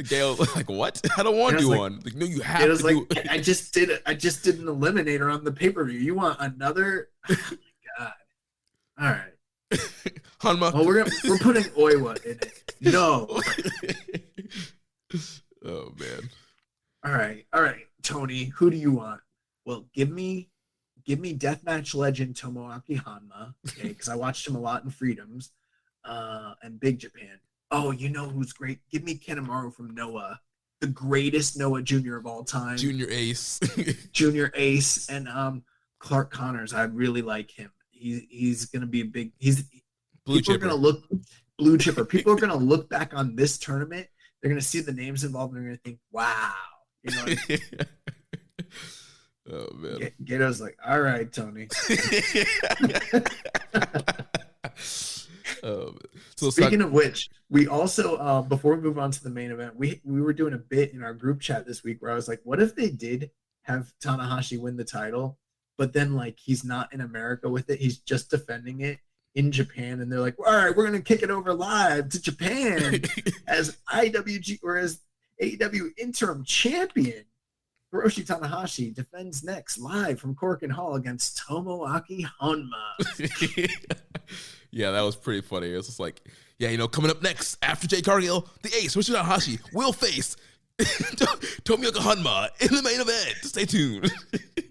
Gail's like, what? I don't want to do one. Like, no, you have to. Do it. I just did an eliminator on the pay-per-view. You want another? Oh my god! All right, Hanma. Well, we're putting Oiwa in it. No. Oh man. All right, Tony. Who do you want? Well, give me deathmatch legend Tomoaki Hanma, okay? Because I watched him a lot in Freedoms, and Big Japan. Oh, you know who's great? Give me Kanemaru from Noah, the greatest Noah Junior of all time. Junior Ace. Junior Ace, and Clark Connors. I really like him. He's gonna be a big. Blue chipper. Blue chipper. People are gonna look back on this tournament. They're gonna see the names involved, and they're gonna think, "Wow, You know, Oh man. Gato's like, all right, Tony. So Speaking of which, we also before we move on to the main event, we were doing a bit in our group chat this week where I was like, what if they did have Tanahashi win the title, but then like he's not in America with it, he's just defending it in Japan, and they're like, all right, we're gonna kick it over live to Japan as IWG or as AEW interim champion. Hiroshi Tanahashi defends next live from Cork and Hall against Tomoaki Honma. Yeah, that was pretty funny. It was just like, yeah, you know, coming up next after Jay Cargill, the Ace, Hiroshi Tanahashi will face Tomoaki Honma in the main event. Stay tuned.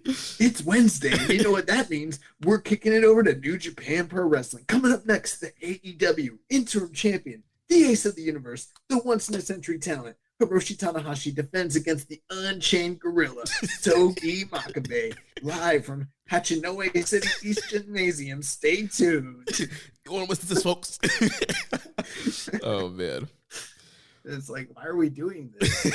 It's Wednesday. You know what that means? We're kicking it over to New Japan Pro Wrestling. Coming up next, the AEW interim champion, the Ace of the Universe, the once-in-a-century talent, Hiroshi Tanahashi defends against the Unchained Gorilla, Togi Makabe, live from Hachinohe City East Gymnasium. Stay tuned. You want to listen to this, folks? Oh, man. It's like, why are we doing this?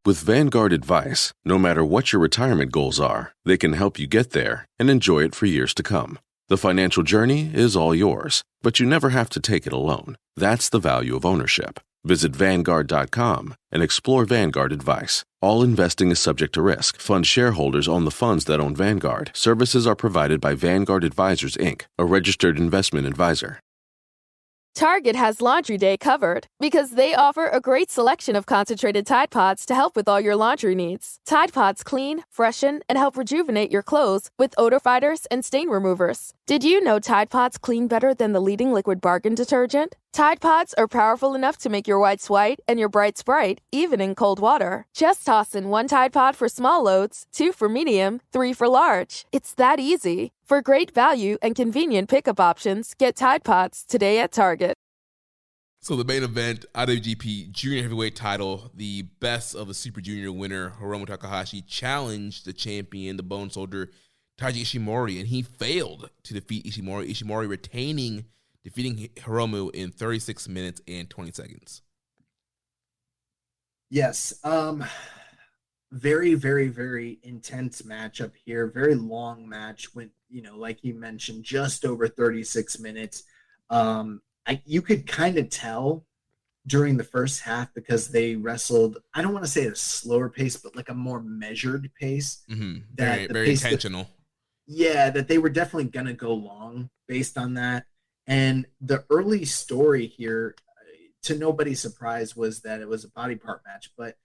With Vanguard Advice, no matter what your retirement goals are, they can help you get there and enjoy it for years to come. The financial journey is all yours, but you never have to take it alone. That's the value of ownership. Visit Vanguard.com and explore Vanguard Advice. All investing is subject to risk. Fund shareholders own the funds that own Vanguard. Services are provided by Vanguard Advisors, Inc., a registered investment advisor. Target has Laundry Day covered because they offer a great selection of concentrated Tide Pods to help with all your laundry needs. Tide Pods clean, freshen, and help rejuvenate your clothes with odor fighters and stain removers. Did you know Tide Pods clean better than the leading liquid bargain detergent? Tide Pods are powerful enough to make your whites white and your brights bright, even in cold water. Just toss in 1 Tide Pod for small loads, 2 for medium, 3 for large. It's that easy. For great value and convenient pickup options, get Tide Pods today at Target. So the main event, IWGP Junior Heavyweight title, the best of the Super Junior winner, Hiromu Takahashi, challenged the champion, the Bone Soldier, Taiji Ishimori, and he failed to defeat Ishimori. Ishimori defeating Hiromu in 36 minutes and 20 seconds. Yes. Very, very, very intense matchup here. Very long match. Went, like you mentioned, just over 36 minutes. You could kind of tell during the first half because they wrestled, I don't want to say at a slower pace, but like a more measured pace. Mm-hmm. Very intentional. That they were definitely going to go long based on that. And the early story here, to nobody's surprise, was that it was a body part match. But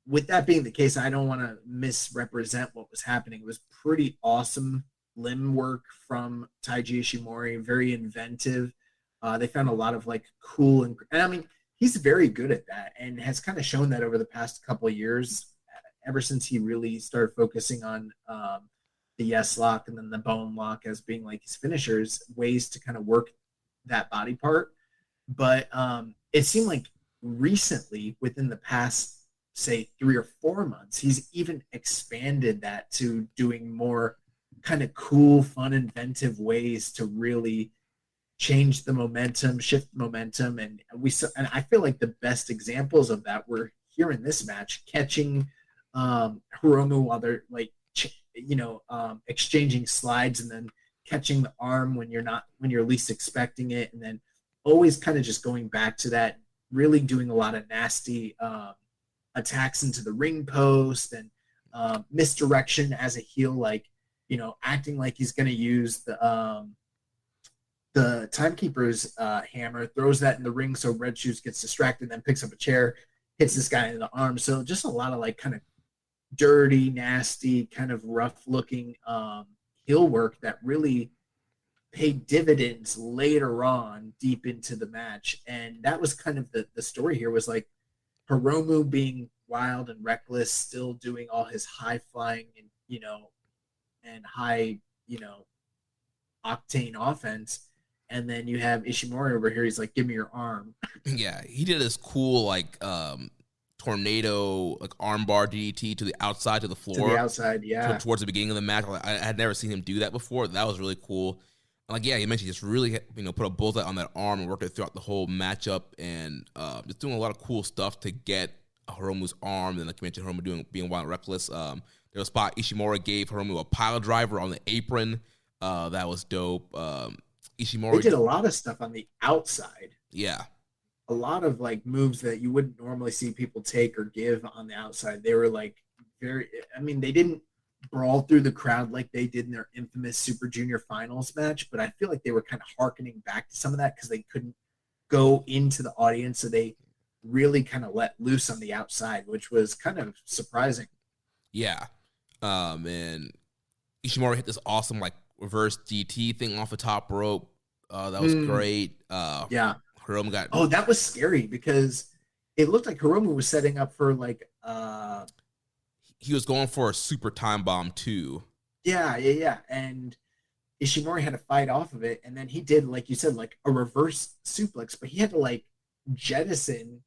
with that being the case, I don't want to misrepresent what was happening. It was pretty awesome limb work from Taiji Ishimori, very inventive. They found a lot of like cool and I mean, he's very good at that and has kind of shown that over the past couple of years, ever since he really started focusing on the yes lock and then the bone lock as being like his finishers, ways to kind of work that body part. But it seemed like recently, within the past, say 3 or 4 months, he's even expanded that to doing more kind of cool, fun, inventive ways to really change the momentum, shift momentum. And I feel like the best examples of that were here in this match, catching Hiromu while they're like, exchanging slides and then catching the arm when you're least expecting it. And then always kind of just going back to that, really doing a lot of nasty attacks into the ring post and misdirection as a heel, like, acting like he's going to use the timekeeper's hammer, throws that in the ring so Red Shoes gets distracted, then picks up a chair, hits this guy in the arm. So just a lot of like kind of dirty, nasty, kind of rough-looking heel work that really paid dividends later on deep into the match. And that was kind of the story here, was like Hiromu being wild and reckless, still doing all his high-flying and, and high, octane offense. And then you have Ishimori over here. He's like, give me your arm. Yeah, he did this cool, like, tornado, like, armbar DDT to the outside, to the floor. To the outside, yeah. Towards the beginning of the match. I had never seen him do that before. That was really cool. Like, yeah, you mentioned just really, put a bullseye on that arm and work it throughout the whole matchup, and just doing a lot of cool stuff to get Hiromu's arm. And like you mentioned, Hiromu being wild and reckless. There was a spot Ishimori gave Hiromu a pile driver on the apron. That was dope. Ishimori They did a lot of stuff on the outside. Yeah. A lot of like moves that you wouldn't normally see people take or give on the outside. They were like they didn't brawl through the crowd like they did in their infamous Super Junior Finals match, but I feel like they were kind of harkening back to some of that because they couldn't go into the audience, so they really kind of let loose on the outside, which was kind of surprising. Yeah. And Ishimori hit this awesome like reverse DT thing off the top rope. That was great. Yeah. Hiromu got... Oh, that was scary because it looked like Hiromu was setting up for like... He was going for a super time bomb too. Yeah. And Ishimori had to fight off of it. And then he did, like you said, like a reverse suplex, but he had to like jettison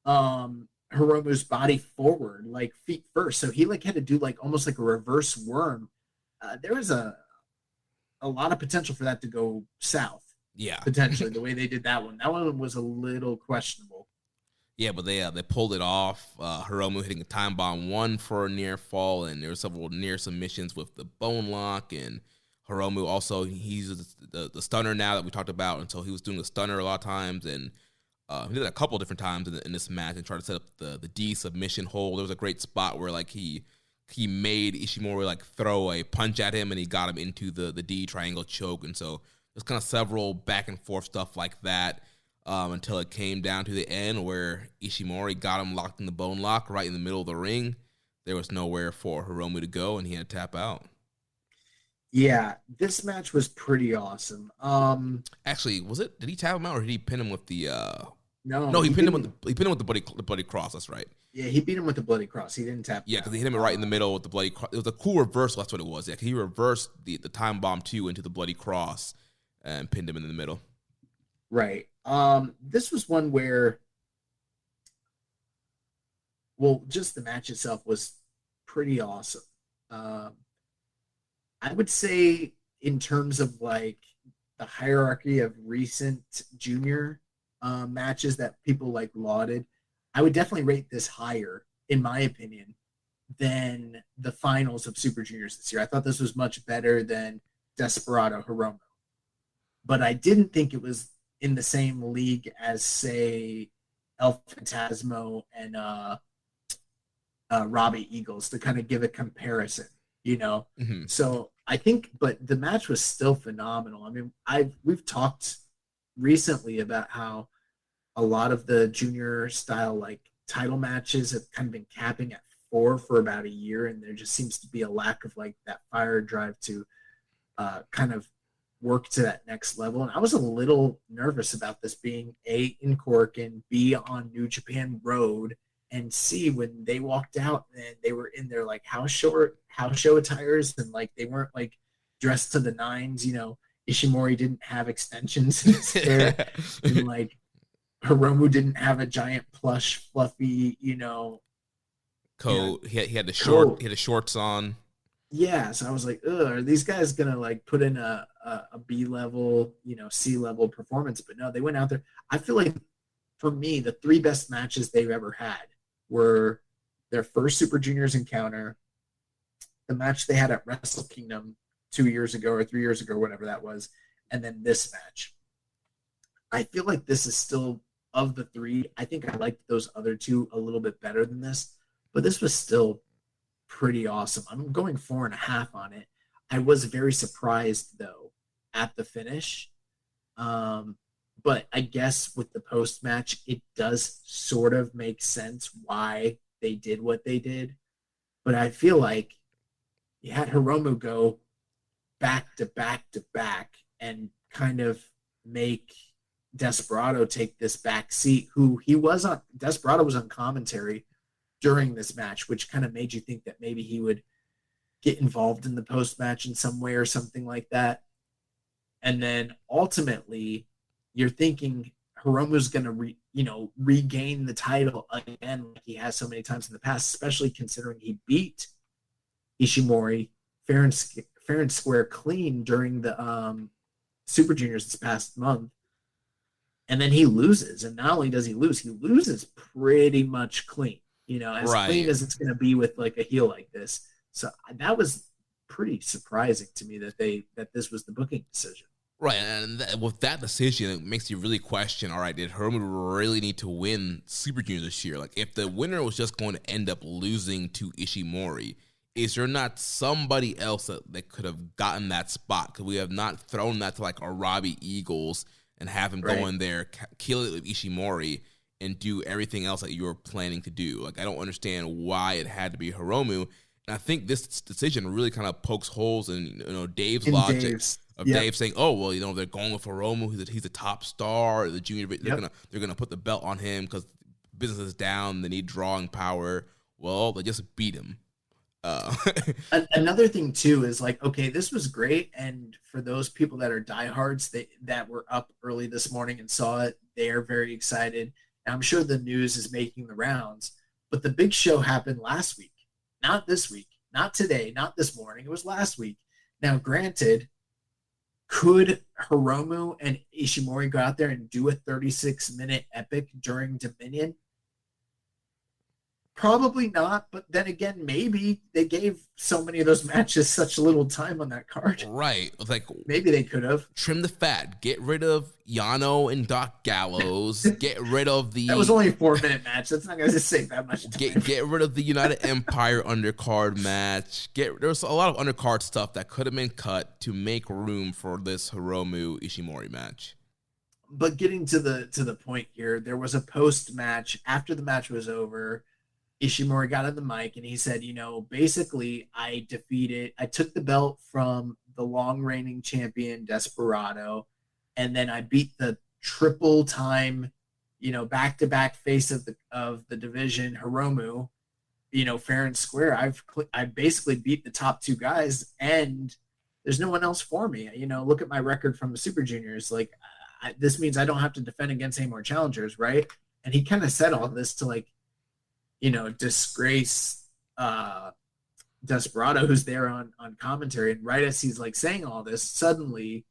Hiromu's body forward, like feet first. So he like had to do like almost like a reverse worm. There was a lot of potential for that to go south. Yeah. Potentially the way they did that one. That one was a little questionable. Yeah, but they pulled it off. Hiromu hitting a time bomb 1 for a near fall, and there were several near submissions with the bone lock. And Hiromu also, he's the stunner now that we talked about, and so he was doing the stunner a lot of times, and he did it a couple different times in this match and tried to set up the D submission hold. There was a great spot where like he made Ishimori like throw a punch at him, and he got him into the D triangle choke, and so there's kind of several back and forth stuff like that. Until it came down to the end where Ishimori got him locked in the bone lock right in the middle of the ring. There was nowhere for Hiromu to go, and he had to tap out. Yeah, this match was pretty awesome. Actually, was it? Did he tap him out, or did he pin him with the? No, he pinned him with the bloody cross. That's right. Yeah, he beat him with the bloody cross. He didn't tap. Yeah, because he hit him right in the middle with the bloody cross. It was a cool reversal. That's what it was. Yeah, he reversed the time bomb 2 into the bloody cross and pinned him in the middle. Right. This was one where, well, just the match itself was pretty awesome. I would say in terms of like the hierarchy of recent junior matches that people like lauded, I would definitely rate this higher, in my opinion, than the finals of Super Juniors this year. I thought this was much better than Desperado Hiromu, but I didn't think it was in the same league as, say, El Phantasmo and Robbie Eagles, to kind of give a comparison, Mm-hmm. So I think, but the match was still phenomenal. I mean, we've talked recently about how a lot of the junior style like title matches have kind of been capping at 4 for about a year, and there just seems to be a lack of like that fire drive to kind of work to that next level. And I was a little nervous about this being A, in Korakuen, B, on New Japan Road, and C, when they walked out and they were in their like house show attires, and like they weren't like dressed to the nines. Ishimori didn't have extensions in his hair, and like Hiromu didn't have a giant plush fluffy coat. He had the shorts on. Yeah, so I was like, ugh, are these guys gonna like put in a B level, C level performance? But no, they went out there. I feel like for me, the 3 best matches they've ever had were their first Super Juniors encounter, the match they had at Wrestle Kingdom 2 years ago or 3 years ago, whatever that was, and then this match. I feel like this is still, of the 3, I think I liked those other 2 a little bit better than this, but this was still pretty awesome. I'm going 4.5 on it. I was very surprised though at the finish. But I guess with the post match, it does sort of make sense why they did what they did. But I feel like you had Hiromu go back to back to back and kind of make Desperado take this back seat, Desperado was on commentary during this match, which kind of made you think that maybe he would get involved in the post-match in some way or something like that. And then ultimately, you're thinking Hiromu's going to regain the title again like he has so many times in the past, especially considering he beat Ishimori fair and square clean during the Super Juniors this past month. And then he loses. And not only does he loses pretty much clean, as clean as it's going to be with like a heel like this. So that was pretty surprising to me that this was the booking decision. Right, and with that decision, it makes you really question, all right, did Hiromu really need to win Super Junior this year? Like, if the winner was just going to end up losing to Ishimori, is there not somebody else that could have gotten that spot? Because we have not thrown that to, like, Arabi Eagles and have him go in there, kill it with Ishimori, and do everything else that you were planning to do. Like, I don't understand why it had to be Hiromu. And I think this decision really kind of pokes holes in Dave's logic. Dave saying, "Oh well, they're going with Hiromu. He's a top star. The junior, they're gonna put the belt on him because business is down. They need drawing power. Well, they just beat him." Another thing too is like, okay, this was great, and for those people that are diehards that were up early this morning and saw it, they are very excited. And I'm sure the news is making the rounds. But the big show happened last week, not this week, not today, not this morning. It was last week. Now, granted. Could Hiromu and Ishimori go out there and do a 36-minute epic during Dominion? Probably not, but then again, maybe they gave so many of those matches such little time on that card. Right. Like, maybe they could have. Trim the fat. Get rid of Yano and Doc Gallows. Get rid of the... That was only a 4-minute match. That's not going to save that much time. Get rid of the United Empire undercard match. There's a lot of undercard stuff that could have been cut to make room for this Hiromu Ishimori match. But getting to the point here, there was a post-match. After the match was over, Ishimori got on the mic and he said, basically I took the belt from the long reigning champion Desperado, and then I beat the triple time, back-to-back face of the division, Hiromu, fair and square. I basically beat the top two guys, and there's no one else for me. Look at my record from the Super Juniors. Like, this means I don't have to defend against any more challengers, right? And he kind of said all this to, like, disgrace Desperado, who's there on commentary. And right as he's like saying all this, suddenly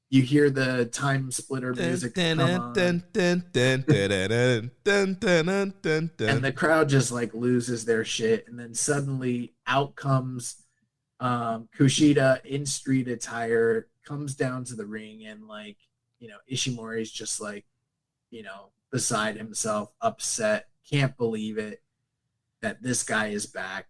you hear the time splitter music come on. And the crowd just like loses their shit. And then suddenly out comes Kushida in street attire, comes down to the ring, and like, Ishimori's just like, beside himself, upset. Can't believe it that this guy is back,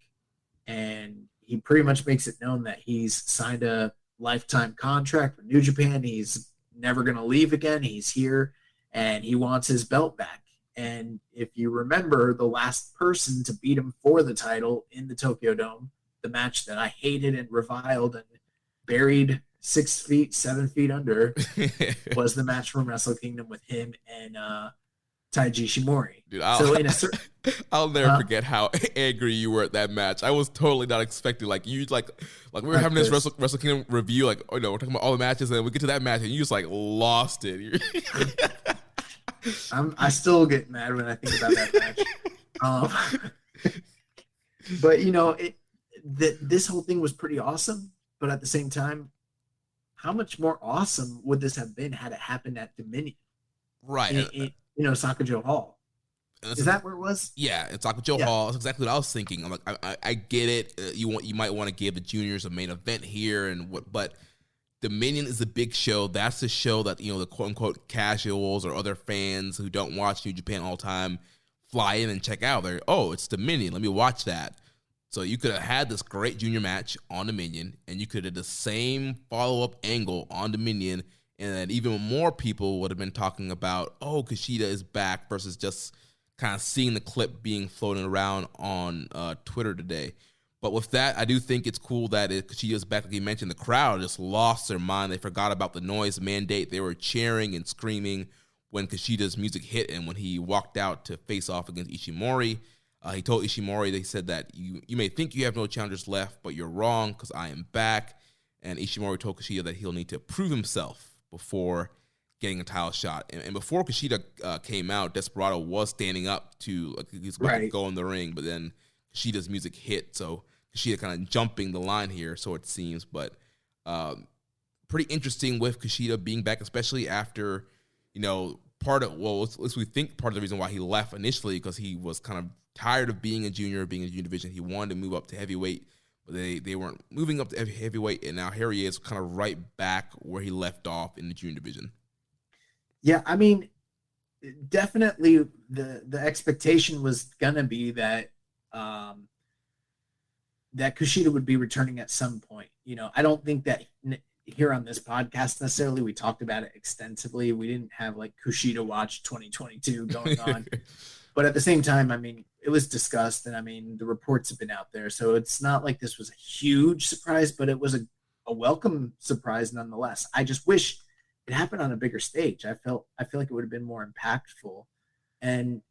and he pretty much makes it known that he's signed a lifetime contract with New Japan. He's never going to leave again. He's here, and he wants his belt back. And if you remember, the last person to beat him for the title in the Tokyo Dome, the match that I hated and reviled and buried 7 feet under, was the match from Wrestle Kingdom with him and Taiji Ishimori. Dude, I'll never forget how angry you were at that match. I was totally not expecting, like, you like we were having this Wrestle Kingdom review, like, we're talking about all the matches, and then we get to that match and you just like lost it. I still get mad when I think about that match. But this whole thing was pretty awesome, but at the same time, how much more awesome would this have been had it happened at Dominion? Right. Sakajo Hall. Is that where it was? Yeah, it's Sakajo Hall. That's exactly what I was thinking. I'm like, I get it. You might want to give the juniors a main event here, but Dominion is a big show. That's the show that the quote unquote casuals or other fans who don't watch New Japan all the time fly in and check out. It's Dominion. Let me watch that. So you could have had this great junior match on Dominion, and you could have the same follow-up angle on Dominion, and then even more people would have been talking about, Kushida is back, versus just kind of seeing the clip being floated around on Twitter today. But with that, I do think it's cool that Kushida's back. Like you mentioned, the crowd just lost their mind. They forgot about the noise mandate. They were cheering and screaming when Kushida's music hit and when he walked out to face off against Ishimori. He told Ishimori, they said that you may think you have no challengers left, but you're wrong because I am back. And Ishimori told Kushida that he'll need to prove himself before getting a title shot. And before Kushida came out, Desperado was standing up to he's about to go in the ring, but then Kushida's music hit, so Kushida kind of jumping the line here, so it seems. But pretty interesting with Kushida being back, especially after, part of the reason why he left initially, because he was kind of tired of being a junior division. He wanted to move up to heavyweight, but they weren't moving up to heavyweight, and now here he is kind of right back where he left off in the junior division. Yeah, I mean, definitely the expectation was going to be that that Kushida would be returning at some point. I don't think that here on this podcast necessarily we talked about it extensively. We didn't have like Kushida Watch 2022 going on. But at the same time, I mean, it was discussed, and I mean, the reports have been out there. So it's not like this was a huge surprise, but it was a welcome surprise nonetheless. I just wish it happened on a bigger stage. I feel like it would have been more impactful. And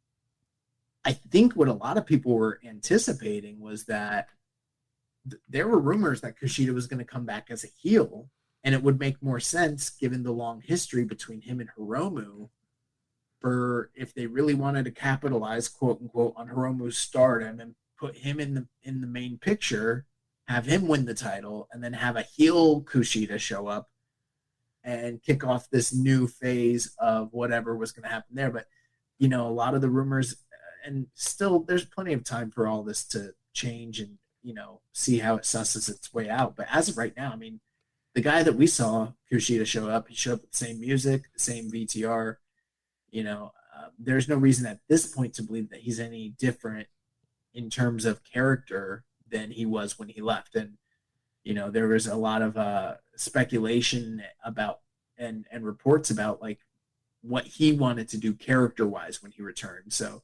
I think what a lot of people were anticipating was that there were rumors that Kushida was going to come back as a heel, and it would make more sense given the long history between him and Hiromu, for if they really wanted to capitalize, quote unquote, on Hiromu's stardom and put him in the main picture, have him win the title, and then have a heel Kushida show up and kick off this new phase of whatever was going to happen there. But a lot of the rumors, and still there's plenty of time for all this to change and see how it susses its way out. But as of right now, I mean, the guy that we saw Kushida show up, he showed up with the same music, the same VTR. There's no reason at this point to believe that he's any different in terms of character than he was when he left. And there was a lot of speculation about and reports about like what he wanted to do character wise when he returned. So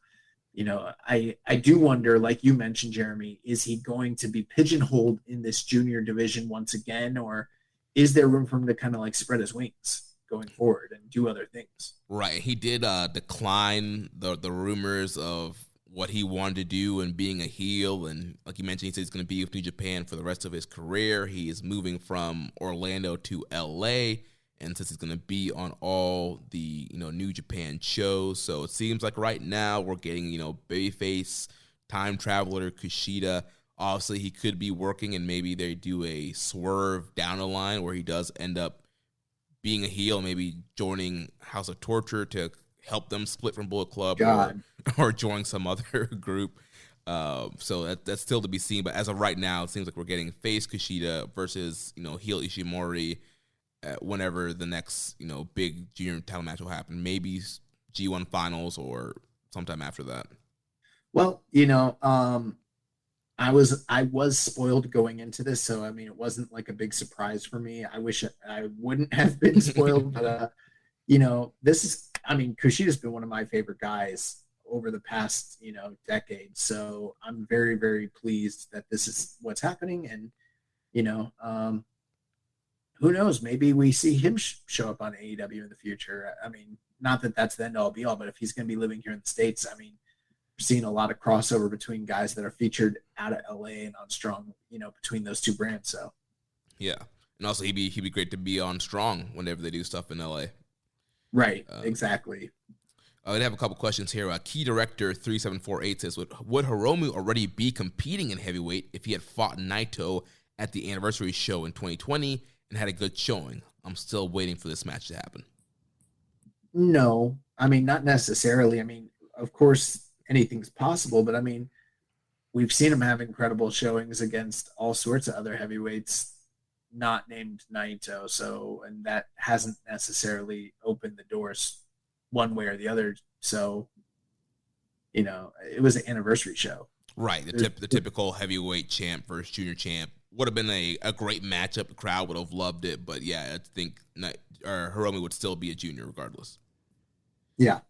I do wonder, like you mentioned, Jeremy, is he going to be pigeonholed in this junior division once again, or is there room for him to kind of like spread his wings going forward and do other things? Right. He did decline the rumors of what he wanted to do and being a heel. And like you mentioned, he said he's going to be with New Japan for the rest of his career. He is moving from Orlando to LA. And since he's going to be on all the, New Japan shows. So it seems like right now we're getting, babyface, time traveler, Kushida. Obviously, he could be working and maybe they do a swerve down the line where he does end up being a heel, maybe joining House of Torture to help them split from Bullet Club or join some other group. So that's still to be seen. But as of right now, it seems like we're getting face Kushida versus, heel Ishimori. Whenever the next, big junior title match will happen, maybe G1 finals or sometime after that. Well, I was spoiled going into this, so I mean, it wasn't like a big surprise for me. I wish I wouldn't have been spoiled, but this is, I mean, Kushida's been one of my favorite guys over the past, decade. So I'm very, very pleased that this is what's happening, and who knows? Maybe we see him show up on AEW in the future. I mean, not that that's the end all be all, but if he's going to be living here in the States, I mean, we're seeing a lot of crossover between guys that are featured out of LA and on Strong, between those two brands. So, yeah. And also he'd be great to be on Strong whenever they do stuff in LA. Right. Exactly. I have a couple questions here. Key Director 3748 says, would Hiromu already be competing in heavyweight if he had fought Naito at the anniversary show in 2020 and had a good showing? I'm still waiting for this match to happen. No, I mean, not necessarily. I mean, of course, anything's possible, but I mean, we've seen him have incredible showings against all sorts of other heavyweights not named Naito. So, and that hasn't necessarily opened the doors one way or the other. So, it was an anniversary show. Right. The typical heavyweight champ versus junior champ. Would have been a great matchup. The crowd would have loved it. But yeah, I think Hiromu would still be a junior regardless. Yeah.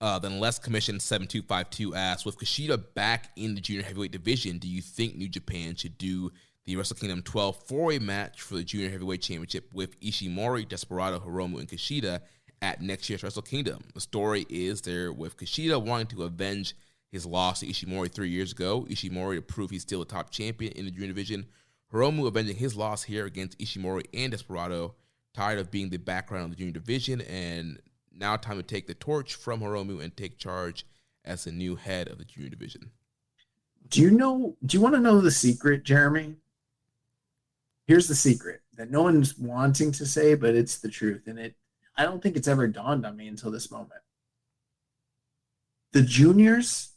Then Less Commission 7252 asks, with Kushida back in the junior heavyweight division, do you think New Japan should do the Wrestle Kingdom 12 4-way match for the junior heavyweight championship with Ishimori, Desperado, Hiromu, and Kushida at next year's Wrestle Kingdom? The story is there with Kushida wanting to avenge his loss to Ishimori 3 years ago, Ishimori to prove he's still a top champion in the junior division, Hiromu avenging his loss here against Ishimori and Desperado, tired of being the background of the junior division, and now time to take the torch from Hiromu and take charge as the new head of the junior division. Do you want to know the secret, Jeremy? Here's the secret. that no one's wanting to say, but it's the truth. And I don't think it's ever dawned on me until this moment. The juniors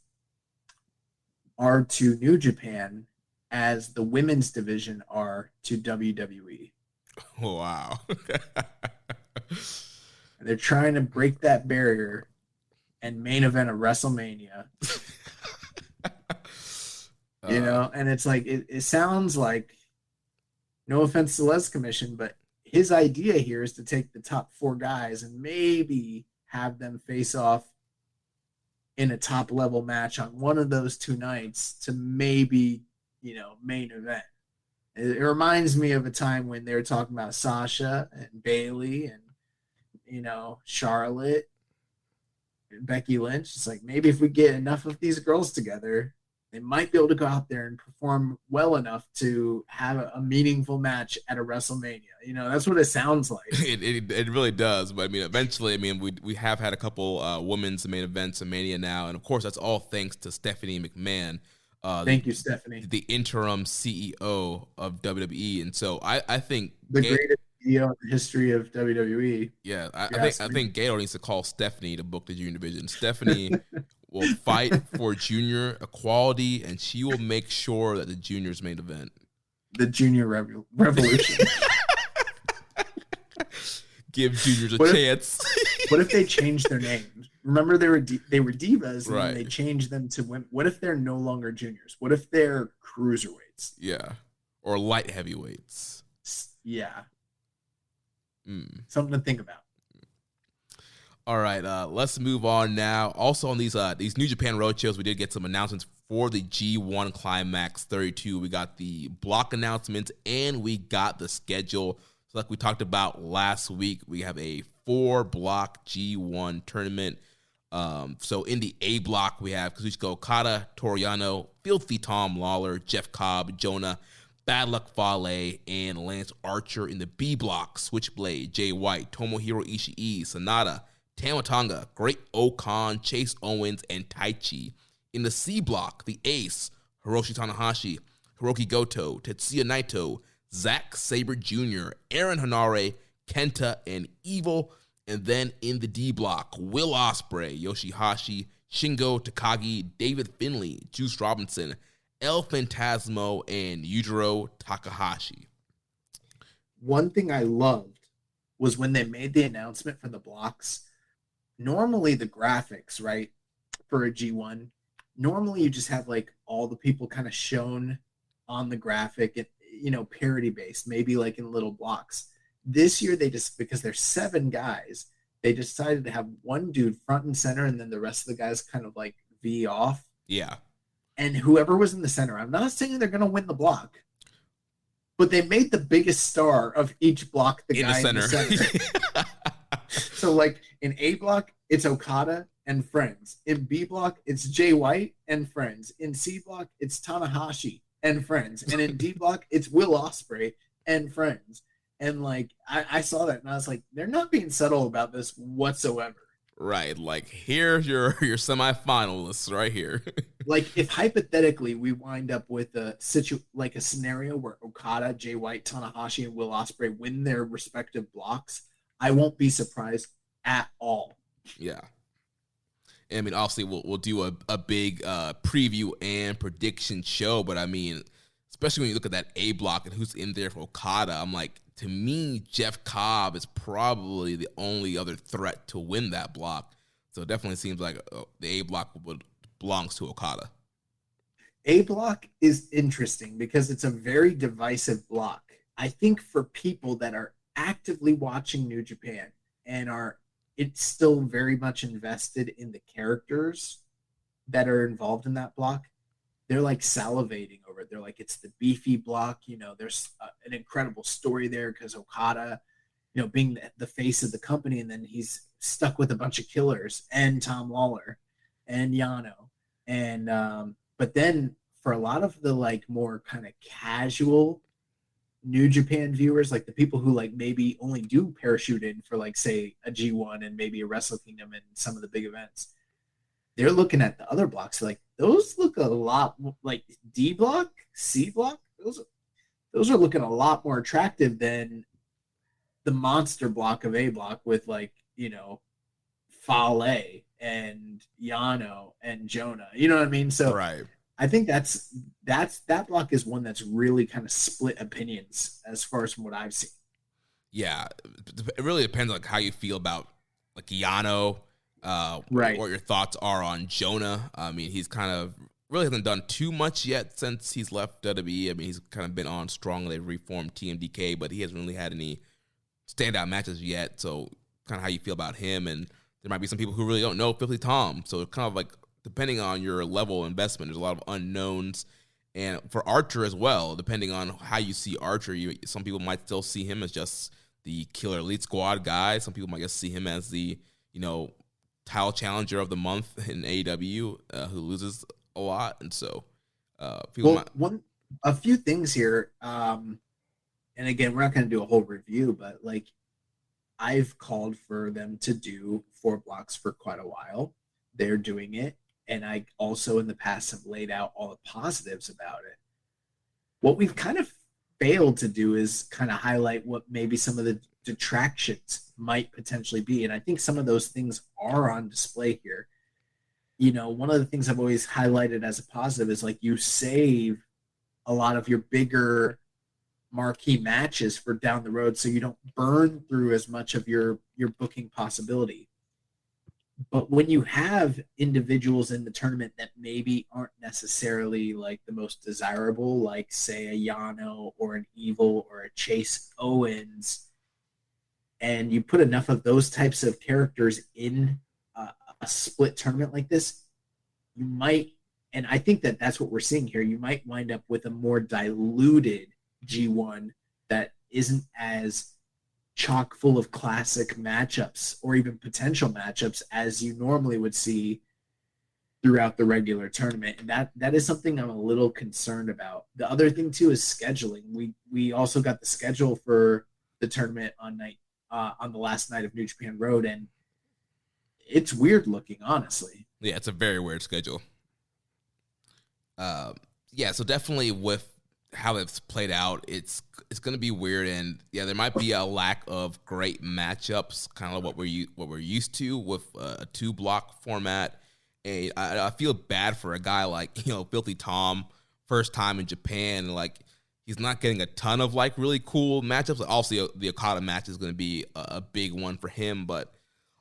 are to New Japan as the women's division are to WWE. Wow. They're trying to break that barrier and main event a WrestleMania. And it's like, it sounds like, no offense to Les Commission, but his idea here is to take the top 4 guys and maybe have them face off in a top level match on one of those 2 nights to maybe, main event. It reminds me of a time when they were talking about Sasha and Bayley and, Charlotte and Becky Lynch. It's like, maybe if we get enough of these girls together, they might be able to go out there and perform well enough to have a meaningful match at a WrestleMania. That's what it sounds like. It really does. But I mean, eventually, we have had a couple women's main events in Mania now. And of course, that's all thanks to Stephanie McMahon. Thank you, Stephanie. The interim CEO of WWE. And so I think the greatest CEO in the history of WWE. Yeah, I think Gato needs to call Stephanie to book the junior division. Stephanie will fight for junior equality, and she will make sure that the juniors main event. The junior revolution. Give juniors a chance. What if they change their names? Remember, they were divas, and right. then they changed them to women. What if they're no longer juniors? What if they're cruiserweights? Yeah, or light heavyweights. Yeah, something to think about. All right, let's move on now. Also on these New Japan road shows, we did get some announcements for the G1 Climax 32. We got the block announcements and we got the schedule. So like we talked about last week, we have a 4-block G1 tournament. So in the A block, we have Kazuchika Okada, Toru Yano, Filthy Tom Lawler, Jeff Cobb, Jonah, Bad Luck Fale, and Lance Archer. In the B block, Switchblade, Jay White, Tomohiro Ishii, Sanada, Tama Tonga, Great Okan, Chase Owens, and Taichi. In the C block, the Ace, Hiroshi Tanahashi, Hiroki Goto, Tetsuya Naito, Zack Sabre Jr., Aaron Hanare, Kenta, and Evil. And then in the D block, Will Ospreay, Yoshihashi, Shingo Takagi, David Finlay, Juice Robinson, El Phantasmo, and Yujiro Takahashi. One thing I loved was when they made the announcement for the blocks. Normally the graphics, right, for a G1, normally you just have like all the people kind of shown on the graphic, and, parody based, maybe like in little blocks. This year they just, because there's 7 guys, they decided to have one dude front and center, and then the rest of the guys kind of like V off. Yeah. And whoever was in the center, I'm not saying they're going to win the block, but they made the biggest star of each block the guy in the center. So like in A block, it's Okada and friends. In B block, it's Jay White and friends. In C block, it's Tanahashi and friends. And in D block, it's Will Ospreay and friends. And like I saw that and I was like, they're not being subtle about this whatsoever. Right, like here's your semifinalists right here. Like if hypothetically we wind up with a scenario where Okada, Jay White, Tanahashi, and Will Ospreay win their respective blocks, I won't be surprised at all. Yeah. I mean, obviously we'll do a big preview and prediction show, but I mean, especially when you look at that A block and who's in there for Okada, I'm like, to me, Jeff Cobb is probably the only other threat to win that block. So it definitely seems like the A block belongs to Okada. A block is interesting because it's a very divisive block. I think for people that are actively watching New Japan and it's still very much invested in the characters that are involved in that block, they're like salivating over it. They're like, it's the beefy block. There's an incredible story there because Okada, being the face of the company, and then he's stuck with a bunch of killers and Tom Lawler and Yano. And but then for a lot of the like more kind of casual New Japan viewers, like the people who like maybe only do parachute in for like say a G1 and maybe a Wrestle Kingdom and some of the big events, they're looking at the other blocks like those look a lot like D block, C block. Those those are looking a lot more attractive than the monster block of A block with like, Fale and Yano and Jonah. You know what I mean? So Right. I think that block is one that's really kind of split opinions as far as from what I've seen. Yeah, it really depends like how you feel about like Yano, Right. what your thoughts are on Jonah. I mean, he's kind of really hasn't done too much yet since he's left WWE. I mean, he's kind of been on strong. They've reformed TMDK, but he hasn't really had any standout matches yet. So kind of how you feel about him. And there might be some people who really don't know Filthy Tom. So it's kind of like depending on your level of investment, there's a lot of unknowns. And for Archer as well, depending on how you see Archer, some people might still see him as just the Killer Elite Squad guy. Some people might just see him as the, title challenger of the month in AEW who loses a lot. And so a few things here. And again, we're not going to do a whole review, but like I've called for them to do 4 blocks for quite a while. They're doing it. And I also in the past have laid out all the positives about it. What we've kind of failed to do is kind of highlight what maybe some of the detractions might potentially be. And I think some of those things are on display here. One of the things I've always highlighted as a positive is like you save a lot of your bigger marquee matches for down the road so you don't burn through as much of your booking possibility. But when you have individuals in the tournament that maybe aren't necessarily like the most desirable, like say a Yano or an Evil or a Chase Owens, and you put enough of those types of characters in a split tournament like this, you might, and I think that that's what we're seeing here, you might wind up with a more diluted G1 that isn't as chock full of classic matchups or even potential matchups as you normally would see throughout the regular tournament. And that is something I'm a little concerned about. The other thing too is scheduling. We also got the schedule for the tournament on the last night of New Japan Road, and it's weird looking, honestly. Yeah, it's a very weird schedule. So definitely with how it's played out, it's going to be weird, and there might be a lack of great matchups, kind of what we're used to with a 2-block format. And I feel bad for a guy like Filthy Tom, first time in Japan, like he's not getting a ton of like really cool matchups. Also, the Okada match is going to be a big one for him, but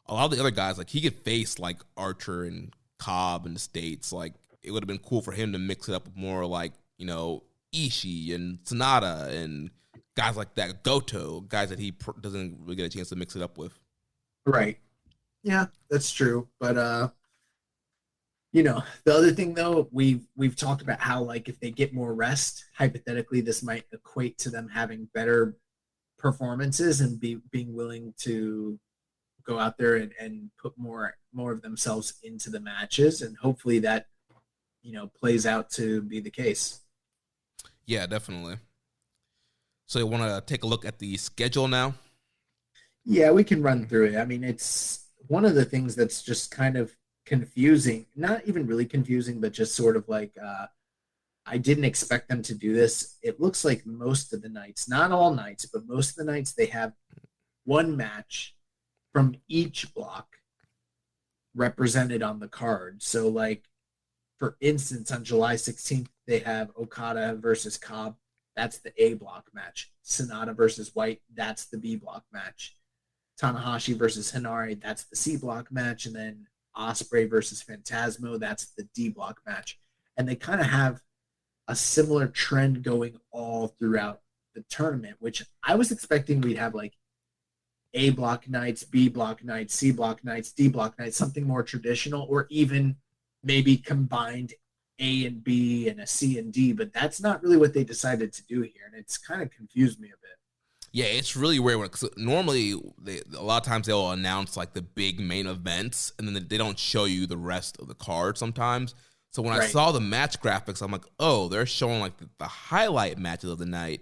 a lot of the other guys, like he could face like Archer and Cobb in the States. Like it would have been cool for him to mix it up with more like Ishii and Sonata and guys like that, Goto, guys that he doesn't really get a chance to mix it up with. Right. Yeah, that's true. But the other thing though, we've talked about how like if they get more rest, hypothetically, this might equate to them having better performances and being willing to go out there and put more of themselves into the matches, and hopefully that plays out to be the case. Yeah, definitely. So you want to take a look at the schedule now? Yeah, we can run through it. I mean, it's one of the things that's just kind of confusing, not even really confusing, but just sort of like I didn't expect them to do this. It looks like most of the nights, not all nights, but most of the nights they have one match from each block represented on the card. So like, for instance, on July 16th, they have Okada versus Cobb. That's the A block match. Sonata versus White. That's the B block match. Tanahashi versus Hinari. That's the C block match. And then Ospreay versus Phantasmo. That's the D block match. And they kind of have a similar trend going all throughout the tournament, which I was expecting we'd have like A block nights, B block nights, C block nights, D block nights, something more traditional, or even maybe combined A and B and a C and D, but that's not really what they decided to do here, and it's kind of confused me a bit. Yeah, it's really weird. Cause normally, a lot of times they'll announce like the big main events, and then they don't show you the rest of the card sometimes. So when I saw the match graphics, I'm like, oh, they're showing like the highlight matches of the night,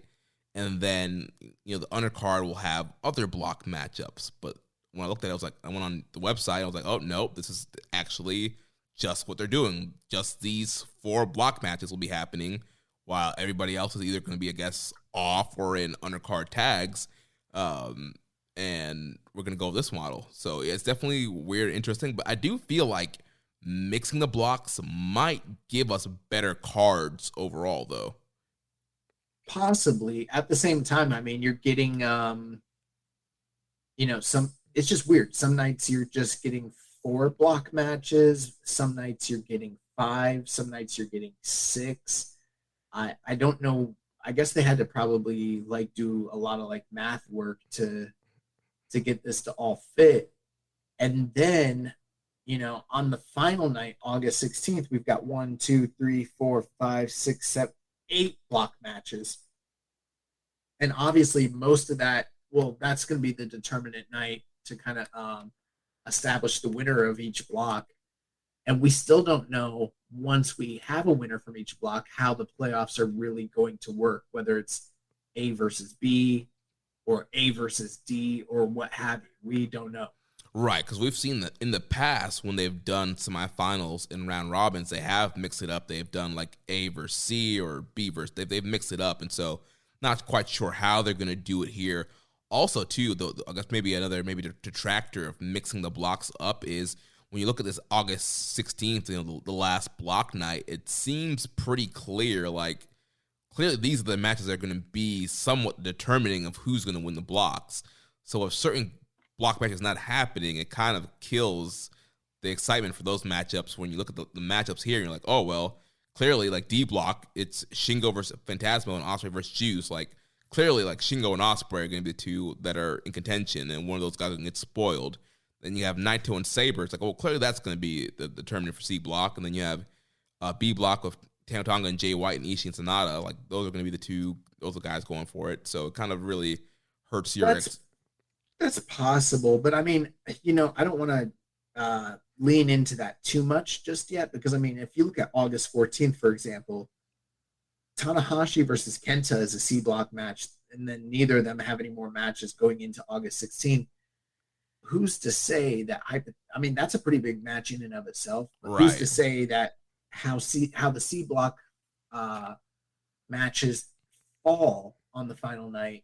and then the undercard will have other block matchups. But when I looked at it, I went on the website, I was like, oh nope, this is actually just what they're doing. Just these 4 block matches will be happening while everybody else is either going to be, I guess, off or in undercard tags. And we're going to go with this model. So it's definitely weird and interesting, but I do feel like mixing the blocks might give us better cards overall, though. Possibly. At the same time, I mean, you're getting, it's just weird. Some nights you're just getting 4 block matches. Some nights you're getting 5. Some nights you're getting 6. I don't know. I guess they had to probably do a lot of math work to get this to all fit. And then, on the final night, August 16th, we've got 1, 2, 3, 4, 5, 6, 7, 8 block matches. And obviously most of that, that's going to be the determinant night to kind of establish the winner of each block. And we still don't know, once we have a winner from each block, how the playoffs are really going to work, whether it's A versus B or A versus D or what have you. We don't know. Right, because we've seen that in the past when they've done semifinals and round robins, they have mixed it up. They've done A versus C or B versus, they've mixed it up. And so not quite sure how they're going to do it here. Also, too, though, I guess maybe detractor of mixing the blocks up is when you look at this August 16th, the last block night, it seems pretty clear, clearly these are the matches that are going to be somewhat determining of who's going to win the blocks. So if certain block matches not happening, it kind of kills the excitement for those matchups. When you look at the matchups here, you're like, oh, well, clearly, D block, it's Shingo versus Phantasmo and Ospreay versus Juice. Clearly, Shingo and Ospreay are going to be the two that are in contention, and one of those guys are going to get spoiled. Then you have Naito and Sabre. It's clearly that's going to be the determinant for C block. And then you have B block with Tama Tonga and Jay White and Ishii and Sonata. Those are going to be the two, those are guys going for it. So it kind of really hurts your... That's possible. But, I mean, I don't want to lean into that too much just yet. Because, I mean, if you look at August 14th, for example, Tanahashi versus Kenta is a C block match. And then neither of them have any more matches going into August 16th. Who's to say that I mean, that's a pretty big match in and of itself. Right. Who's to say that how the C block matches fall on the final night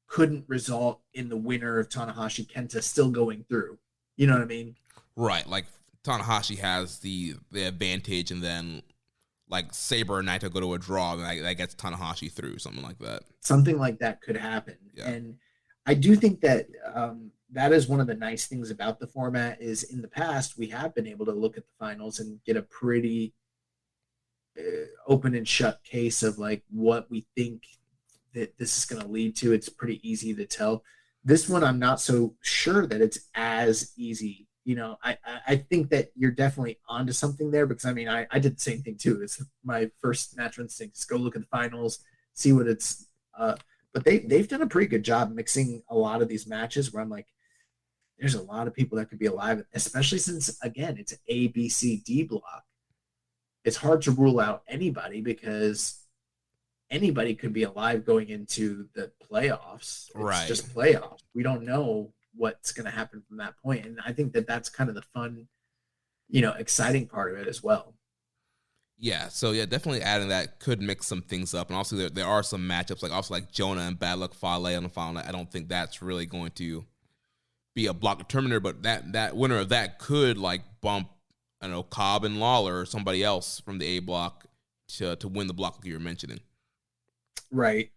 couldn't result in the winner of Tanahashi Kenta still going through? You know what I mean? Right. Tanahashi has the advantage, and then Sabre and Naito go to a draw, and that gets Tanahashi through, something like that. Something like that could happen. Yeah. And I do think that that is one of the nice things about the format is in the past, we have been able to look at the finals and get a pretty open and shut case of what we think that this is going to lead to. It's pretty easy to tell. This one, I'm not so sure that it's as easy. I think that you're definitely onto something there, because I mean, I did the same thing too. It's my first natural instinct is go look at the finals, see what it's, but they've done a pretty good job mixing a lot of these matches where I'm like, there's a lot of people that could be alive, especially since, again, it's A, B, C, D block. It's hard to rule out anybody because anybody could be alive going into the playoffs. It's just playoffs. We don't know what's going to happen from that point. And I think that that's kind of the fun, exciting part of it as well. Yeah, so yeah, definitely adding that could mix some things up. And also there are some matchups, also Jonah and Bad Luck Fale on the final night. I don't think that's really going to be a block determiner, but that winner of that could bump, I don't know, Cobb and Lawler or somebody else from the A block to win the block like you were mentioning. Right.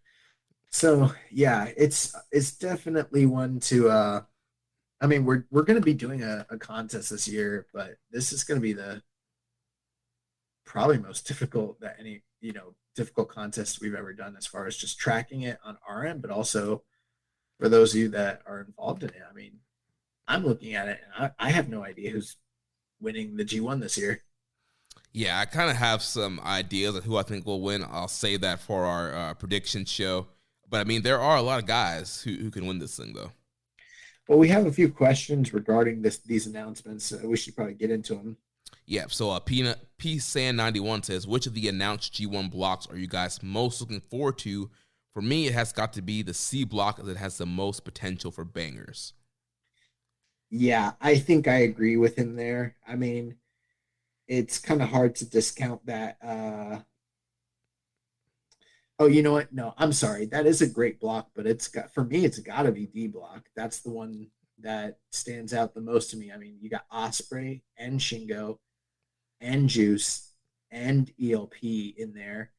So yeah, it's definitely one to I mean, we're going to be doing a contest this year, but this is going to be the probably most difficult that any difficult contest we've ever done as far as just tracking it on our end, but also for those of you that are involved in it. I mean, I'm looking at it and I have no idea who's winning the G1 this year. Yeah, I kind of have some ideas of who I think will win. I'll save that for our prediction show. But, I mean, there are a lot of guys who can win this thing, though. Well, we have a few questions regarding these announcements. We should probably get into them. Yeah, so P-San91 says, which of the announced G1 blocks are you guys most looking forward to? For me, it has got to be the C block as it has the most potential for bangers. Yeah, I think I agree with him there. I mean, it's kind of hard to discount that Oh, you know what? No, I'm sorry. That is a great block, but for me, it's got to be D block. That's the one that stands out the most to me. I mean, you got Osprey and Shingo and Juice and ELP in there.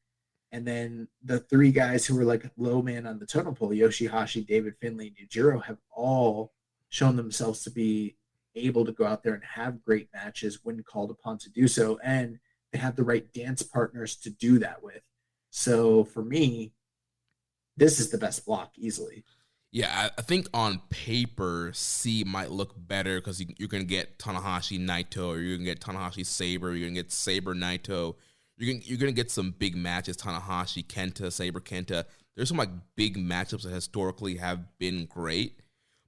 And then the three guys who were like low man on the totem pole, Yoshihashi, David Finlay, and Yujiro, have all shown themselves to be able to go out there and have great matches when called upon to do so. And they have the right dance partners to do that with. So for me, this is the best block easily. Yeah, I think on paper, C might look better because you're going to get Tanahashi Naito, or you're going to get Tanahashi Sabre, you're going to get Sabre Naito. You're going to get some big matches, Tanahashi, Kenta, Sabre, Kenta. There's some like big matchups that historically have been great.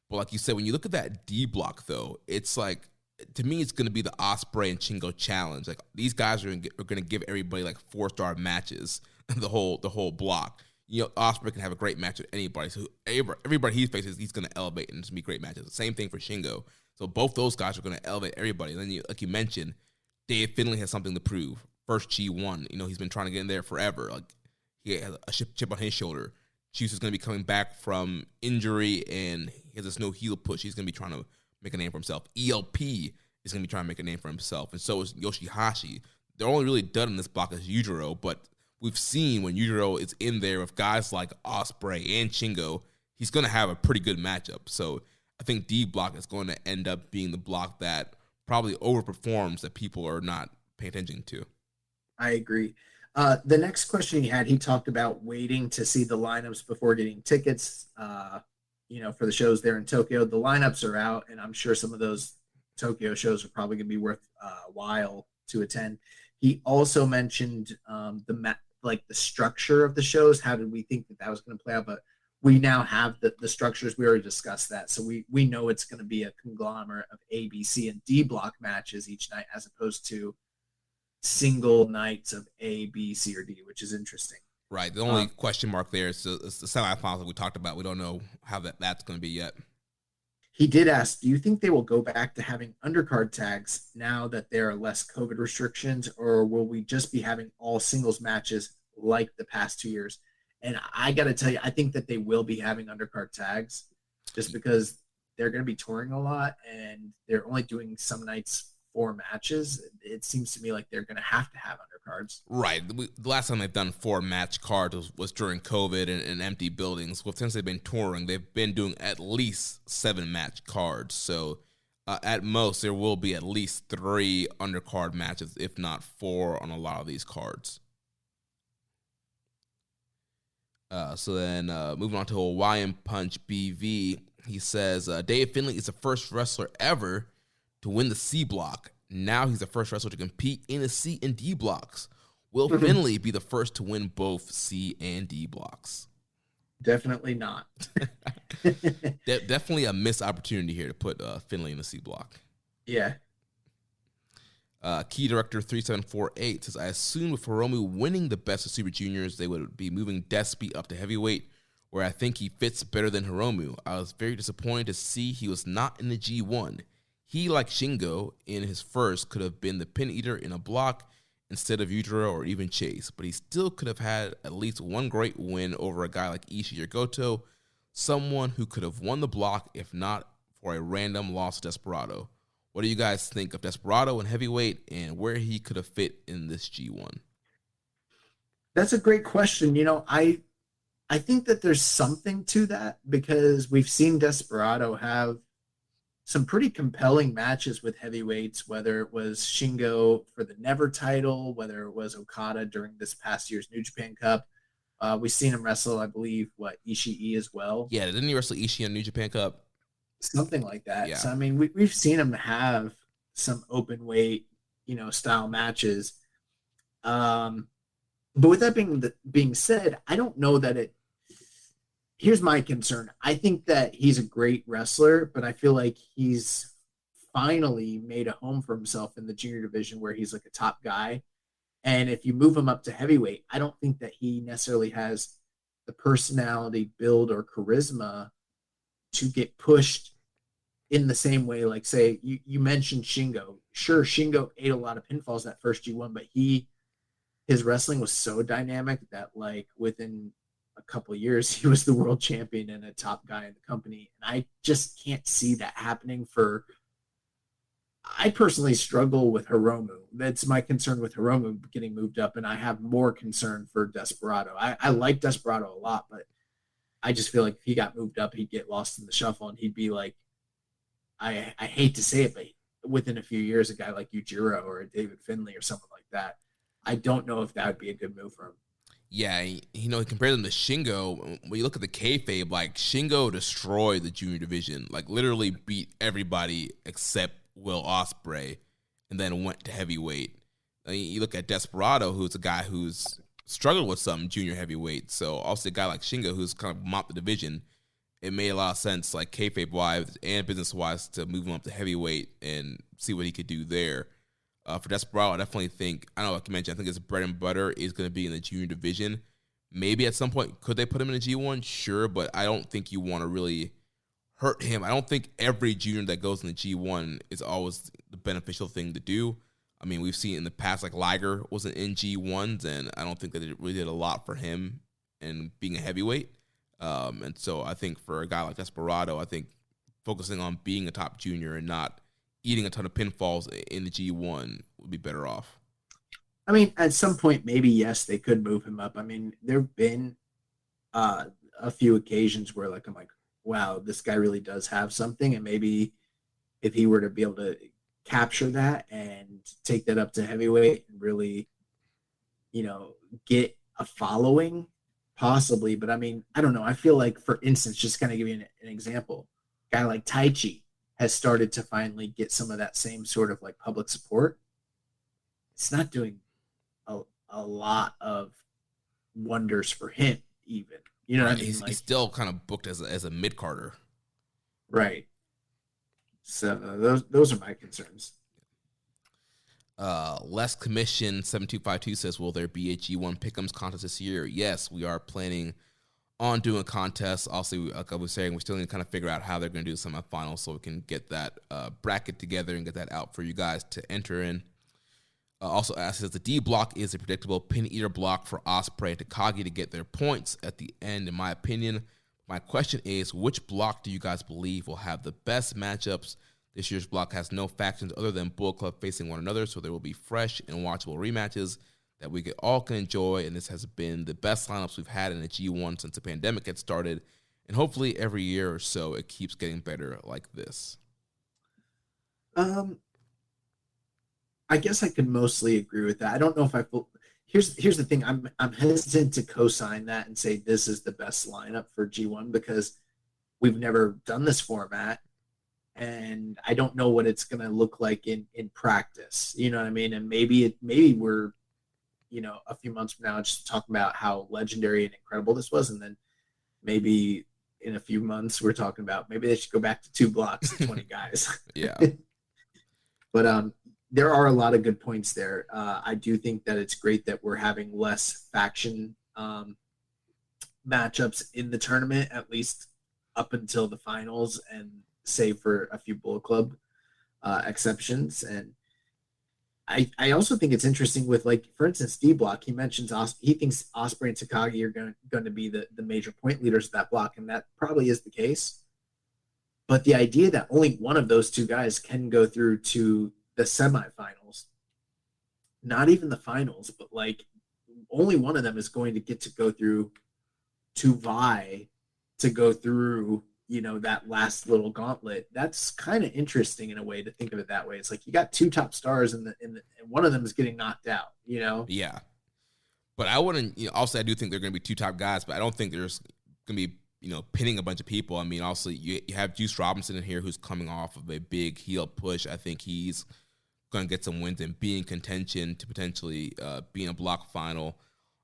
But like you said, when you look at that D block, though, it's like, to me, it's going to be the Osprey and Shingo challenge. Like, these guys are going to give everybody like 4-star matches, the whole block. You know, Osprey can have a great match with anybody. So everybody he faces, he's going to elevate and just be great matches. Same thing for Shingo. So both those guys are going to elevate everybody. And then, like you mentioned, Dave Finlay has something to prove. First G1, you know, he's been trying to get in there forever. Like, he has a chip on his shoulder. Juice is going to be coming back from injury, and he has this no heel push. He's going to be trying to make a name for himself. ELP is going to be trying to make a name for himself, and so is Yoshihashi. They're only really done in this block as Yujiro, but we've seen when Yujiro is in there with guys like Osprey and Shingo, he's going to have a pretty good matchup. So I think D block is going to end up being the block that probably overperforms that people are not paying attention to. I agree. The next question he talked about waiting to see the lineups before getting tickets, for the shows there in Tokyo. The lineups are out, and I'm sure some of those Tokyo shows are probably going to be worth a while to attend. He also mentioned the structure of the shows. How did we think that was going to play out? But we now have the structures. We already discussed that. So we know it's going to be a conglomerate of A, B, C, and D block matches each night, as opposed to single nights of A, B, C, or D, which is interesting. Right. The only question mark there is the semifinals that we talked about. We don't know how that's going to be yet. He did ask, do you think they will go back to having undercard tags now that there are less COVID restrictions, or will we just be having all singles matches like the past 2 years? And I got to tell you, I think that they will be having undercard tags just because they're going to be touring a lot and they're only doing some nights 4 matches. It seems to me like they're going to have undercards. Right. The last time they've done 4 match cards was during COVID and empty buildings. Well, since they've been touring, they've been doing at least 7 match cards. So at most, there will be at least 3 undercard matches, if not 4 on a lot of these cards. So then moving on to Hawaiian Punch BV, he says, Dave Finlay is the first wrestler ever to win the C block. Now he's the first wrestler to compete in the C and D blocks. Will Finlay be the first to win both C and D blocks? Definitely not. Definitely a missed opportunity here to put Finlay in the C block. Yeah. Key Director 3748 says, I assume with Hiromu winning the best of Super Juniors, they would be moving Despy up to heavyweight, where I think he fits better than Hiromu. I was very disappointed to see he was not in the G1. He, like Shingo, in his first, could have been the pin eater in a block instead of Yujiro or even Chase, but he still could have had at least one great win over a guy like Ishii or Goto, someone who could have won the block if not for a random loss to Desperado. What do you guys think of Desperado in heavyweight and where he could have fit in this G1? That's a great question. I think that there's something to that because we've seen Desperado have some pretty compelling matches with heavyweights, whether it was Shingo for the Never title, whether it was Okada during this past year's New Japan Cup. We've seen him wrestle, I believe, Ishii as well. Yeah, didn't he wrestle Ishii in New Japan Cup? Something like that. Yeah. So, I mean, we've seen him have some open weight, style matches. But with that being said, I don't know that here's my concern. I think that he's a great wrestler, but I feel like he's finally made a home for himself in the junior division where he's like a top guy. And if you move him up to heavyweight, I don't think that he necessarily has the personality, build, or charisma to get pushed in the same way. Like, say, you mentioned Shingo. Sure, Shingo ate a lot of pinfalls that first G1, but he his wrestling was so dynamic that like within a couple of years he was the world champion and a top guy in the company. And I just can't see that happening for. I personally struggle with Hiromu. That's my concern with Hiromu getting moved up, and I have more concern for Desperado. I like Desperado a lot, but I just feel like if he got moved up, he'd get lost in the shuffle, and he'd be like, I hate to say it, but within a few years, a guy like Yujiro or a David Finlay or someone like that. I don't know if that would be a good move for him. Yeah, you know, he compared them to Shingo. When you look at the kayfabe, like Shingo destroyed the junior division, like literally beat everybody except Will Ospreay, and then went to heavyweight. I mean, you look at Desperado, who's a guy who's struggled with some junior heavyweight. So also a guy like Shingo, who's kind of mopped the division. It made a lot of sense, like kayfabe wise and business wise, to move him up to heavyweight and see what he could do there. For Desperado, I definitely think, I don't know, like you mentioned, I think his bread and butter is going to be in the junior division. Maybe at some point, could they put him in a G1? Sure, but I don't think you want to really hurt him. I don't think every junior that goes in the G1 is always the beneficial thing to do. I mean, we've seen in the past, like Liger wasn't in G1s, and I don't think that it really did a lot for him in being a heavyweight. And so I think for a guy like Desperado, I think focusing on being a top junior and not eating a ton of pinfalls in the G1 would be better off. I mean, at some point, maybe, yes, they could move him up. I mean, there have been a few occasions where, like, I'm like, wow, this guy really does have something. And maybe if he were to be able to capture that and take that up to heavyweight and really, you know, get a following, possibly. But I mean, I don't know. I feel like, for instance, just kind of give you an example, a guy like Taichi has started to finally get some of that same sort of like public support. It's not doing a lot of wonders for him, even. You know what I mean? He's still kind of booked as a mid-carder. Right. So those are my concerns. Less Commission 7252 says, will there be a G1 Pick'ems contest this year? Yes, we are planning on doing a contest. Also, like I was saying, we still need to kind of figure out how they're going to do the semifinals so we can get that bracket together and get that out for you guys to enter in. Also asks, the D block is a predictable pin eater block for Ospreay and Takagi to get their points at the end, in my opinion. My question is, which block do you guys believe will have the best matchups? This year's block has no factions other than Bullet Club facing one another, so there will be fresh and watchable rematches that we all can enjoy, and this has been the best lineups we've had in the G1 since the pandemic had started, and hopefully every year or so it keeps getting better like this. I guess I could mostly agree with that. I don't know if here's the thing. I'm hesitant to co-sign that and say this is the best lineup for G1 because we've never done this format, and I don't know what it's going to look like in practice. You know what I mean? And maybe we're, you know, a few months from now just talking about how legendary and incredible this was, and then maybe in a few months we're talking about maybe they should go back to 2 blocks and 20 guys. Yeah. But there are a lot of good points there. I do think that it's great that we're having less faction matchups in the tournament, at least up until the finals, and save for a few Bullet Club exceptions. And I also think it's interesting with, like, for instance, D block. He mentions he thinks Ospreay and Takagi are going to be the major point leaders of that block, and that probably is the case. But the idea that only one of those 2 guys can go through to the semifinals, not even the finals, but like only one of them is going to get to go through to vie to go through, you know, that last little gauntlet. That's kind of interesting in a way to think of it that way. It's like you got 2 top stars and one of them is getting knocked out, you know? Yeah. But I wouldn't, you know, also I do think they're going to be 2 top guys, but I don't think there's going to be, you know, pinning a bunch of people. I mean, also you have Juice Robinson in here who's coming off of a big heel push. I think he's going to get some wins and be in contention to potentially be in a block final.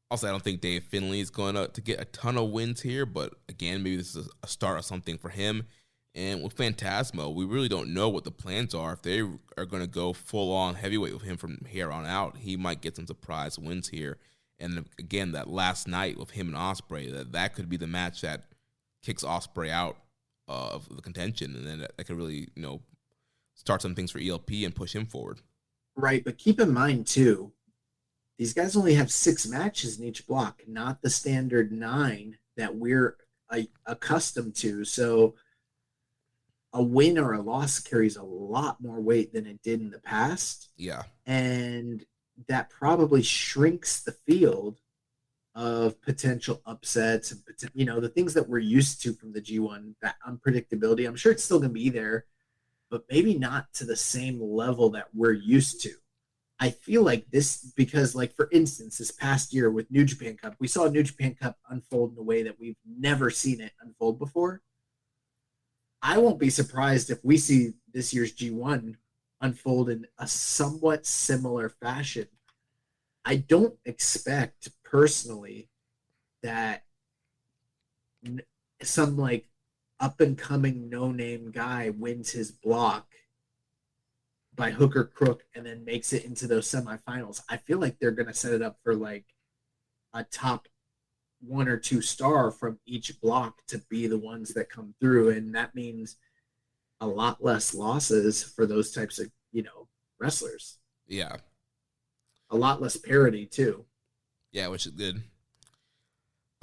Also, I don't think Dave Finlay is going to get a ton of wins here, but again, maybe this is a start of something for him. And with Phantasmo, we really don't know what the plans are. If they are going to go full-on heavyweight with him from here on out, he might get some surprise wins here. And again, that last night with him and Ospreay, that could be the match that kicks Ospreay out of the contention, and then that could really, you know, start some things for ELP and push him forward. Right, but keep in mind too, these guys only have 6 matches in each block, not the standard 9 that we're accustomed to. So a win or a loss carries a lot more weight than it did in the past. Yeah. And that probably shrinks the field of potential upsets and, the things that we're used to from the G1, that unpredictability. I'm sure it's still going to be there, but maybe not to the same level that we're used to. I feel like this, because like, for instance, this past year with New Japan Cup, we saw New Japan Cup unfold in a way that we've never seen it unfold before. I won't be surprised if we see this year's G1 unfold in a somewhat similar fashion. I don't expect personally that some like up and coming no name guy wins his block by hook or crook and then makes it into those semifinals. I feel like they're going to set it up for like a top 1 or 2 star from each block to be the ones that come through. And that means a lot less losses for those types of, wrestlers. Yeah. A lot less parity too. Yeah, which is good.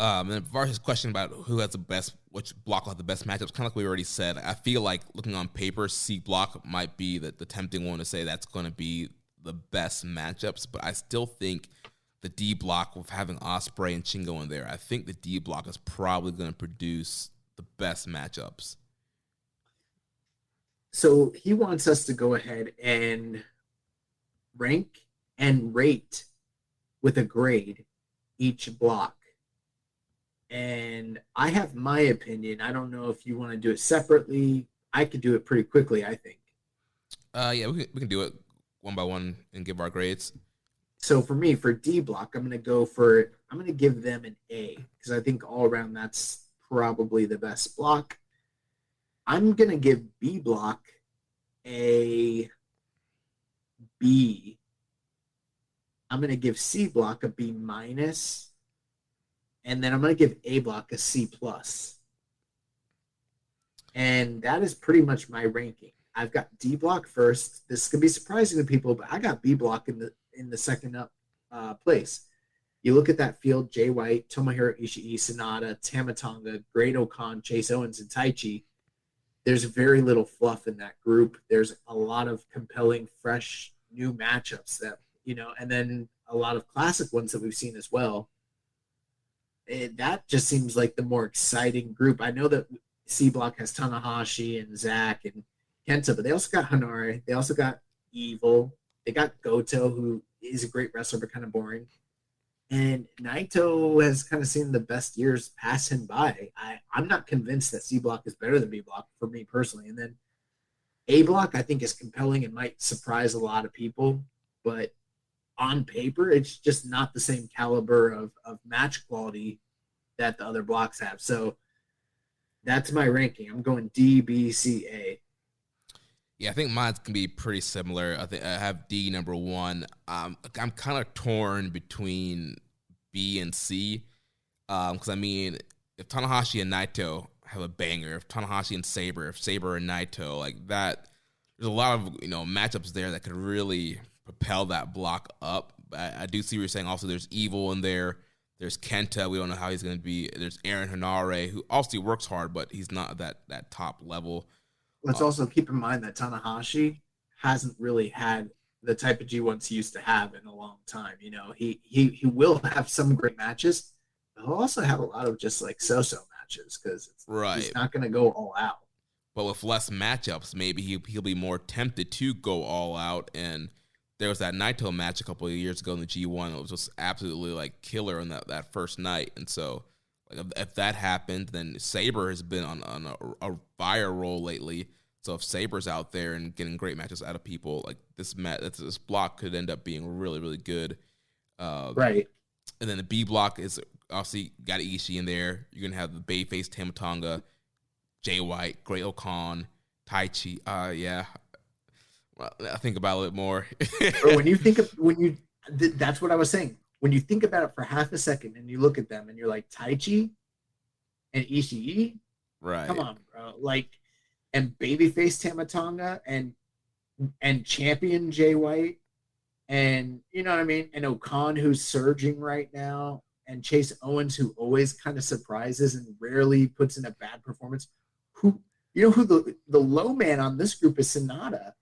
And then Var's question about who has the best, which block will have the best matchups, kind of like we already said. I feel like looking on paper, C block might be the tempting one to say that's going to be the best matchups, but I still think the D block with having Ospreay and Shingo in there, I think the D block is probably going to produce the best matchups. So he wants us to go ahead and rank and rate with a grade each block. And I have my opinion. I don't know if you want to do it separately. I could do it pretty quickly, I think. Yeah, we can do it one by one and give our grades. So for me, for D block, I'm going to give them an A, because I think all around that's probably the best block. I'm going to give B block a B. I'm going to give C block a B minus. And then I'm going to give A block a C plus. And that is pretty much my ranking. I've got D block first. This could be surprising to people, but I got B block in the second up place. You look at that field: Jay White, Tomohiro Ishii, Sonata, Tama Tonga, Great-O-Khan, Chase Owens, and Taichi. There's very little fluff in that group. There's a lot of compelling, fresh, new matchups that, and then a lot of classic ones that we've seen as well. That just seems like the more exciting group. I know that C block has Tanahashi and Zack and Kenta, but they also got Hanare. They also got Evil. They got Goto, who is a great wrestler but kind of boring. And Naito has kind of seen the best years pass him by. I'm not convinced that C block is better than B block for me personally. And then A block, I think, is compelling and might surprise a lot of people. But on paper, it's just not the same caliber of match quality that the other blocks have. So that's my ranking. I'm going D, B, C, A. Yeah, I think mine's gonna be pretty similar. I think I have D number 1. I'm kind of torn between B and C, because I mean, if Tanahashi and Naito have a banger, if Tanahashi and Sabre, if Sabre and Naito, like that, there's a lot of matchups there that could really propel that block up. I do see what you're saying. Also, there's Evil in there. There's Kenta. We don't know how he's gonna be. There's Aaron Hanare, who obviously works hard, but he's not that top level. Let's also keep in mind that Tanahashi hasn't really had the type of G1s he used to have in a long time. He will have some great matches, but he'll also have a lot of just like so-so matches, because he's not going to go all out. But with less matchups, maybe he'll be more tempted to go all out. And there was that Naito match a couple of years ago in the G1. It was just absolutely like killer on that first night. And so, like, if that happened, then Sabre has been on a fire roll lately. So if Sabre's out there and getting great matches out of people, like this block could end up being really, really good. Right. And then the B block is obviously got Ishii in there. You're going to have the Bayface, Tama Tonga, Jay White, Great-O-Khan, Taichi. Yeah. Well, I think about it more. Bro, that's what I was saying. When you think about it for half a second and you look at them and you're like, Taichi and Ishii? Right. Come on, bro. Like, and babyface Tama Tonga and champion Jay White And you know what I mean? And Okan, who's surging right now, and Chase Owens, who always kind of surprises and rarely puts in a bad performance. Who the low man on this group is Sonata.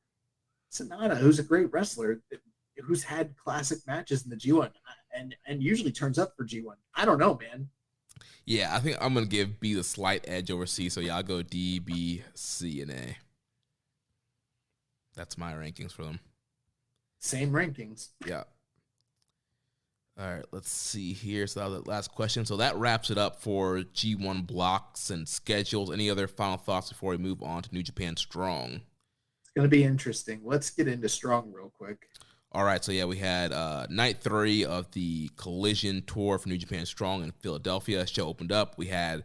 Sonata, who's a great wrestler, who's had classic matches in the G1 and usually turns up for G1. I don't know, man. Yeah, I think I'm going to give B the slight edge over C. So, yeah, I'll go D, B, C, and A. That's my rankings for them. Same rankings. Yeah. All right, let's see here. So that was the last question. So that wraps it up for G1 blocks and schedules. Any other final thoughts before we move on to New Japan Strong? It's going to be interesting. Let's get into Strong real quick. All right, so yeah, we had night 3 of the Collision Tour for New Japan Strong in Philadelphia. Show opened up. We had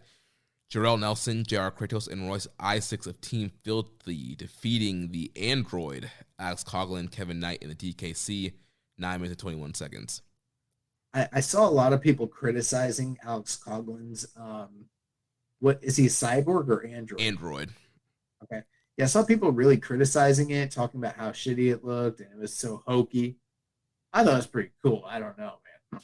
Jarrell Nelson, JR Kratos, and Royce Isaacs of Team Filthy defeating the Android, Alex Coughlin, Kevin Knight in the DKC, 9 minutes and 21 seconds. I saw a lot of people criticizing Alex Coughlin's, what is he, a cyborg or android? Android. Okay. Yeah, I saw people really criticizing it, talking about how shitty it looked, and it was so hokey. I thought it was pretty cool. I don't know, man.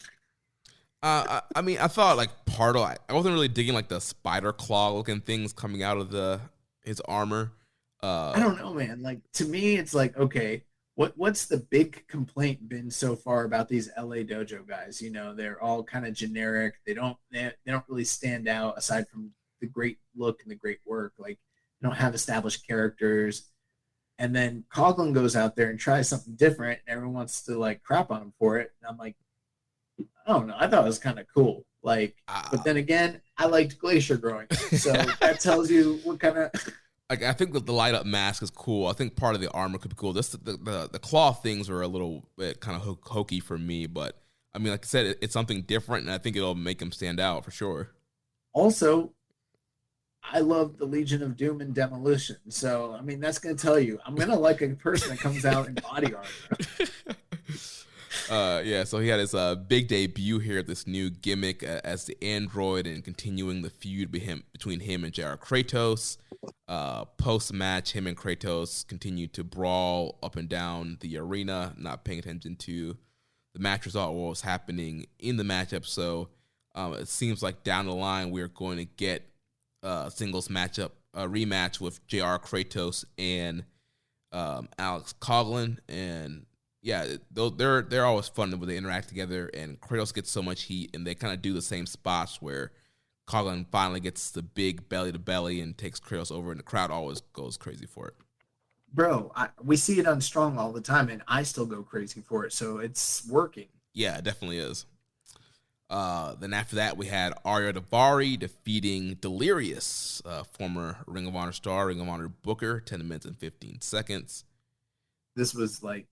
I mean, I thought like part of I wasn't really digging like the spider claw looking things coming out of his armor. I don't know, man. Like to me, it's like, okay, what's the big complaint been so far about these LA Dojo guys? You know, they're all kind of generic. They don't really stand out aside from the great look and the great work. Like they don't have established characters. And then Coughlin goes out there and tries something different, and everyone wants to like crap on him for it. And I'm like, I don't know. I thought it was kind of cool. Like, but then again, I liked Glacier growing up, so that tells you what kind of. Like, I think that the light up mask is cool. I think part of the armor could be cool. The claw things are a little bit kind of hokey for me, but I mean, like I said, it's something different, and I think it'll make him stand out for sure. Also, I love the Legion of Doom and Demolition, so I mean that's gonna tell you I'm gonna like a person that comes out in body armor. Yeah, so he had his big debut here, this new gimmick as the Android, and continuing the feud between him and JR Kratos. Post-match, him and Kratos continued to brawl up and down the arena, not paying attention to the match result or what was happening in the matchup. So it seems like down the line we're going to get a singles matchup, a rematch with JR Kratos and Alex Coughlin, and yeah, they're always fun when they interact together, and Kratos gets so much heat, and they kind of do the same spots where Coughlin finally gets the big belly-to-belly and takes Kratos over, and the crowd always goes crazy for it. Bro, we see it on Strong all the time, and I still go crazy for it, so it's working. Yeah, it definitely is. Then after that, we had Arya Daivari defeating Delirious, former Ring of Honor star, Ring of Honor booker, 10 minutes and 15 seconds. This was like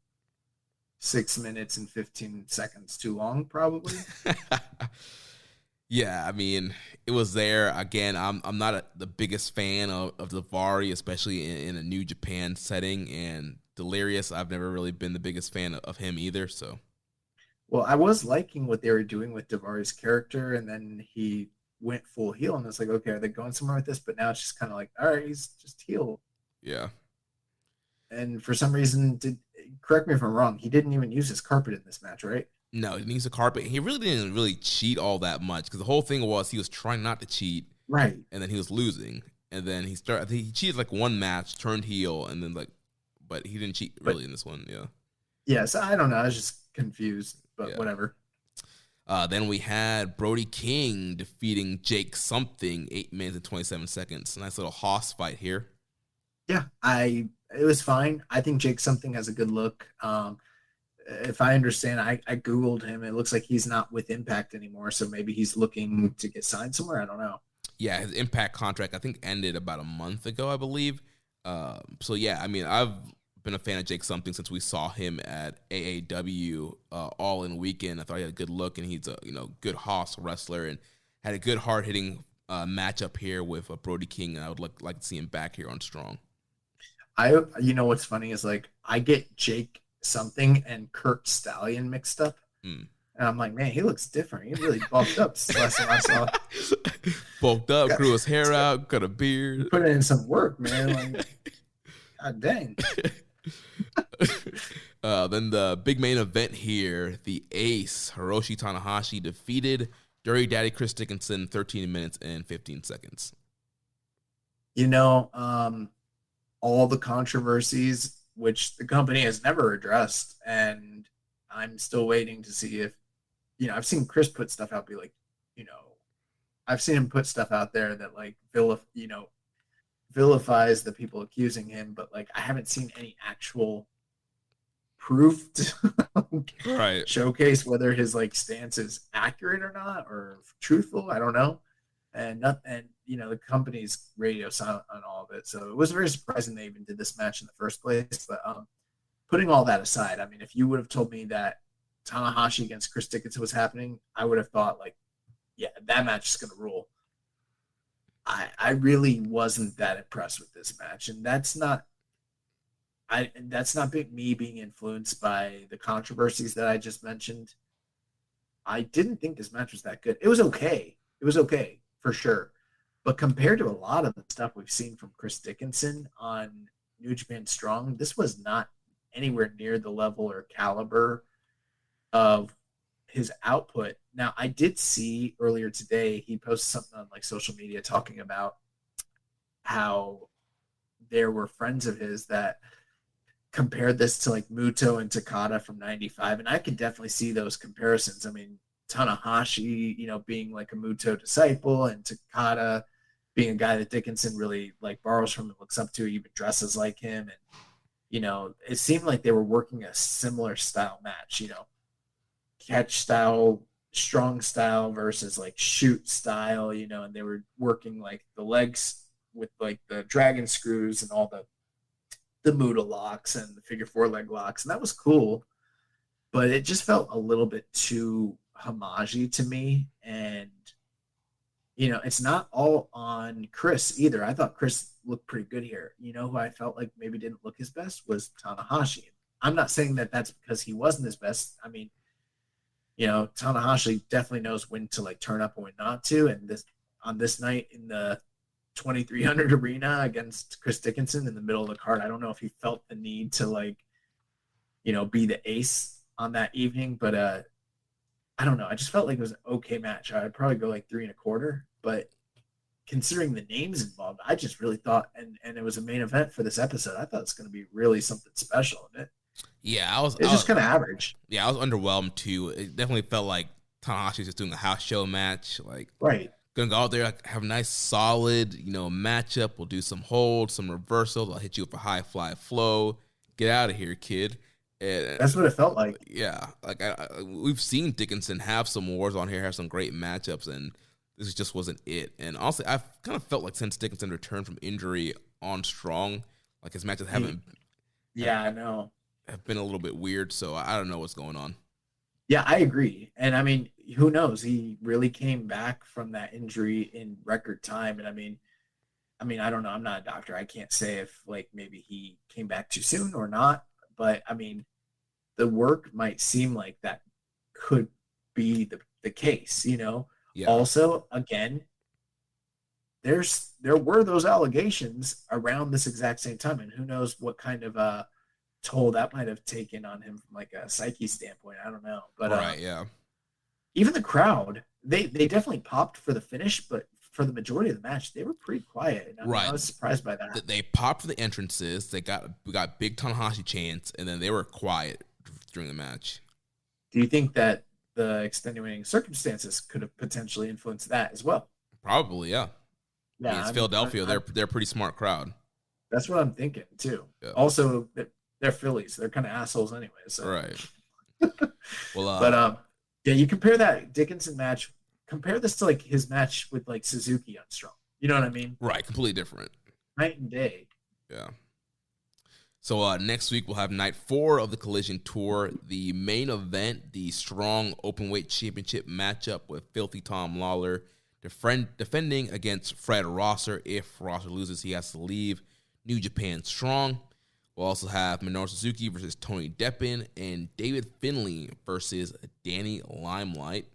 6 minutes and 15 seconds too long, probably. Yeah, I mean, it was there. Again, I'm not the biggest fan of Daivari, especially in a New Japan setting, and Delirious, I've never really been the biggest fan of him either, so. Well, I was liking what they were doing with Daivari's character, and then he went full heel, and it's like, okay, are they going somewhere with this? But now it's just kind of like, all right, he's just heel. Yeah. And for some reason, correct me if I'm wrong, he didn't even use his carpet in this match, right? No, he didn't use the carpet. He really didn't cheat all that much, because the whole thing was he was trying not to cheat, right? And then he was losing, and then he cheated like one match, turned heel, and then but he didn't cheat really in this one. Yeah. Yeah. So I don't know. I was just confused, but whatever. Then we had Brody King defeating Jake Something, 8 minutes and 27 seconds. Nice little hoss fight here. Yeah, it was fine. I think Jake Something has a good look. If I understand, I Googled him. It looks like he's not with Impact anymore, so maybe he's looking to get signed somewhere. I don't know. Yeah, his Impact contract, I think, ended about a month ago, I believe. So, yeah, I mean, I've been a fan of Jake Something since we saw him at AAW All In Weekend. I thought he had a good look, and he's a good hoss wrestler, and had a good hard-hitting matchup here with Brody King, and I would like to see him back here on Strong. You know what's funny is like I get Jake Something and Kurt Stallion mixed up, and I'm like, man, he looks different. He really bulked up last time I saw. Bulked up, grew his hair out, got a beard, put in some work, man. Like, God dang. Then the big main event here, the ace, Hiroshi Tanahashi, defeated Dirty Daddy Chris Dickinson 13 minutes and 15 seconds. All the controversies, which the company has never addressed, and I'm still waiting to see if, I've seen Chris put stuff out, be like, I've seen him put stuff out there that like vilifies the people accusing him, but like I haven't seen any actual proof to showcase whether his like stance is accurate or not, or truthful. I don't know. And the company's radio silent on all of it. So it was very surprising they even did this match in the first place. But putting all that aside, I mean, if you would have told me that Tanahashi against Chris Dickinson was happening, I would have thought like, yeah, that match is going to rule. I really wasn't that impressed with this match. And that's not me being influenced by the controversies that I just mentioned. I didn't think this match was that good. It was okay. For sure. But compared to a lot of the stuff we've seen from Chris Dickinson on New Japan Strong, this was not anywhere near the level or caliber of his output. Now, I did see earlier today, he posted something on like social media talking about how there were friends of his that compared this to like Muto and Takada from 95. And I could definitely see those comparisons. I mean, Tanahashi, being like a Muto disciple, and Takada being a guy that Dickinson really like borrows from and looks up to, even dresses like him. And, it seemed like they were working a similar style match, catch style, strong style versus like shoot style, and they were working like the legs with like the dragon screws and all the Muda locks and the figure four leg locks. And that was cool, but it just felt a little bit too homage to me. And it's not all on Chris either. I thought Chris looked pretty good here. Who I felt like maybe didn't look his best was Tanahashi. I'm not saying that that's because he wasn't his best. I mean, Tanahashi definitely knows when to like turn up and when not to. And on this night in the 2300 arena against Chris Dickinson in the middle of the card, I don't know if he felt the need to like, be the ace on that evening, but I don't know. I just felt like it was an okay match. I'd probably go like 3 1/4, but considering the names involved, I just really thought, and it was a main event for this episode, I thought it's going to be really something special in it. Yeah, it's just kind of average. Yeah, I was underwhelmed too. It definitely felt like Tanahashi was just doing a house show match. Like, right. Gonna go out there, like, have a nice solid, matchup. We'll do some holds, some reversals. I'll hit you with a high fly flow. Get out of here, kid. And that's what it felt like. Yeah, like we've seen Dickinson have some wars on here, have some great matchups, and this just wasn't it. And honestly, I've kind of felt like since Dickinson returned from injury on Strong, like his matches haven't. Yeah, I know. Have been a little bit weird, so I don't know what's going on. Yeah, I agree. And I mean, who knows? He really came back from that injury in record time. And I mean, I don't know. I'm not a doctor. I can't say if like maybe he came back too soon or not. But I mean, the work might seem like that could be the case, Yeah. Also, again, there were those allegations around this exact same time, and who knows what kind of toll that might have taken on him from like a psyche standpoint. I don't know. But right, yeah. Even the crowd, they definitely popped for the finish, but for the majority of the match, they were pretty quiet. And I was surprised by that. They popped for the entrances. We got big Tanahashi chants, and then they were quiet during the match. Do you think that the extenuating circumstances could have potentially influenced that as well? Probably, yeah. I mean, it's Philadelphia. They're a pretty smart crowd. That's what I'm thinking too. Yeah. Also, they're Phillies. They're kind of assholes anyway. So. Right. Well, but yeah, you compare that Dickinson match. Compare this to like his match with like Suzuki on Strong. You know what I mean? Right. Completely different. Night and day. Yeah. So next week we'll have night 4 of the Collision Tour. The main event, the Strong Openweight Championship matchup with Filthy Tom Lawler defending against Fred Rosser. If Rosser loses, he has to leave New Japan Strong. We'll also have Minoru Suzuki versus Tony Deppen and David Finlay versus Danny Limelight.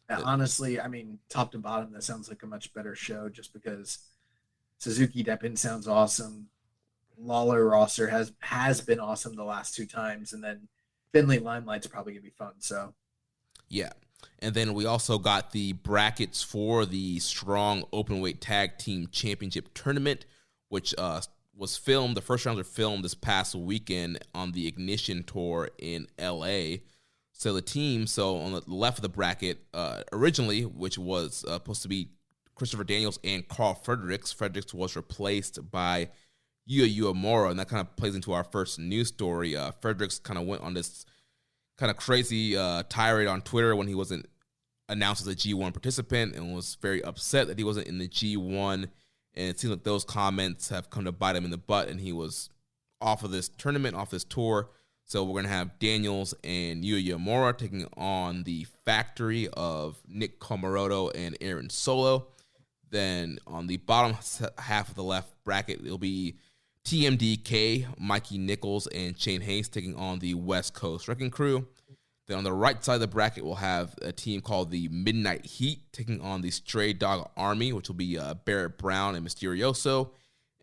Honestly, I mean, top to bottom, that sounds like a much better show just because Suzuki Deppen sounds awesome. Lawler Rosser has been awesome the last 2 times, and then Finley Limelight's probably gonna be fun. So Yeah. And then we also got the brackets for the Strong Openweight Tag Team Championship Tournament, which was filmed. The first rounds were filmed this past weekend on the Ignition Tour in LA. So the team, on the left of the bracket, originally, which was supposed to be Christopher Daniels and Carl Fredericks. Fredericks was replaced by Yuya Uemura, and that kind of plays into our first news story. Fredericks kind of went on this kind of crazy tirade on Twitter when he wasn't announced as a G1 participant and was very upset that he wasn't in the G1. And it seems like those comments have come to bite him in the butt, and he was off of this tournament, off this tour. So we're going to have Daniels and Yuya Uemura taking on the Factory of Nick Komoroto and Aaron Solo. Then on the bottom half of the left bracket, it'll be TMDK, Mikey Nichols, and Shane Hayes taking on the West Coast Wrecking Crew. Then on the right side of the bracket, we'll have a team called the Midnight Heat taking on the Stray Dog Army, which will be Barrett Brown and Mysterioso.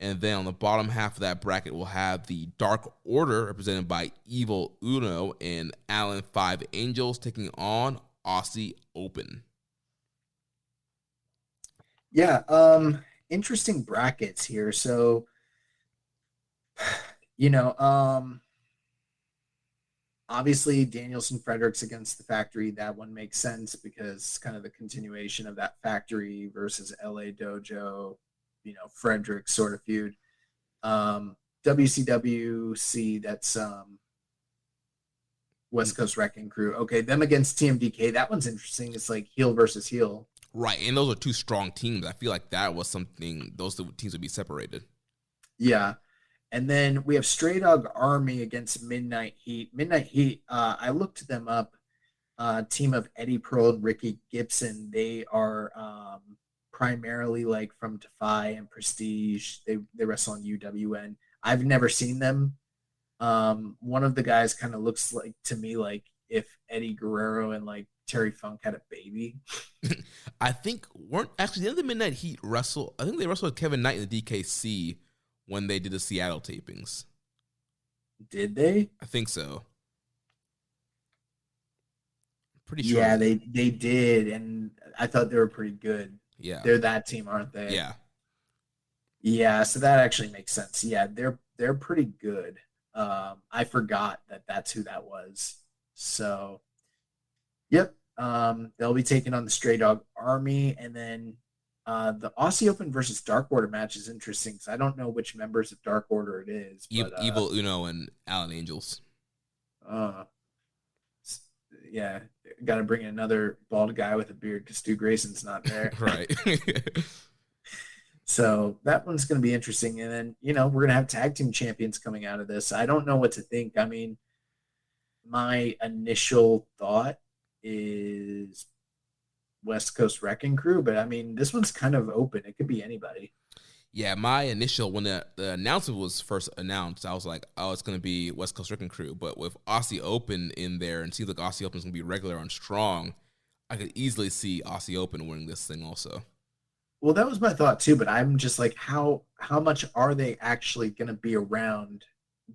And then on the bottom half of that bracket, we'll have the Dark Order, represented by Evil Uno and Allen 5 Angels, taking on Aussie Open. Yeah, interesting brackets here. So, obviously Danielson Fredericks against the Factory, that one makes sense because kind of the continuation of that Factory versus LA Dojo, Fredericks sort of feud. WCWC, that's West Coast Wrecking Crew. Okay, them against TMDK. That one's interesting. It's like heel versus heel. Right, and those are 2 strong teams. I feel like that was something, those 2 teams would be separated. Yeah. And then we have Stray Dog Army against Midnight Heat. Midnight Heat, I looked them up. Team of Eddie Pearl and Ricky Gibson. They are primarily like from Defy and Prestige. They wrestle on UWN. I've never seen them. One of the guys kind of looks like to me like if Eddie Guerrero and like Terry Funk had a baby. I think didn't the Midnight Heat wrestle? I think they wrestled with Kevin Knight in the DKC when they did the Seattle tapings. Did they? I think so. Pretty sure. Yeah, they did, and I thought they were pretty good. Yeah. They're that team, aren't they? Yeah. Yeah, so that actually makes sense. Yeah, they're pretty good. I forgot that that's who that was. So, yep. They'll be taking on the Stray Dog Army, and then the Aussie Open versus Dark Order match is interesting because I don't know which members of Dark Order it is. But, Evil Uno and Allen Angels. Yeah, got to bring in another bald guy with a beard because Stu Grayson's not there. Right. So that one's going to be interesting. And then, we're going to have tag team champions coming out of this. I don't know what to think. I mean, my initial thought is West Coast Wrecking Crew, but I mean, this one's kind of open. It could be anybody. Yeah, my initial, when the announcement was first announced, I was like, oh, it's going to be West Coast Wrecking Crew. But with Aussie Open in there, and it seems like Aussie Open is going to be regular on Strong, I could easily see Aussie Open winning this thing also. Well, that was my thought too, but I'm just like, how much are they actually going to be around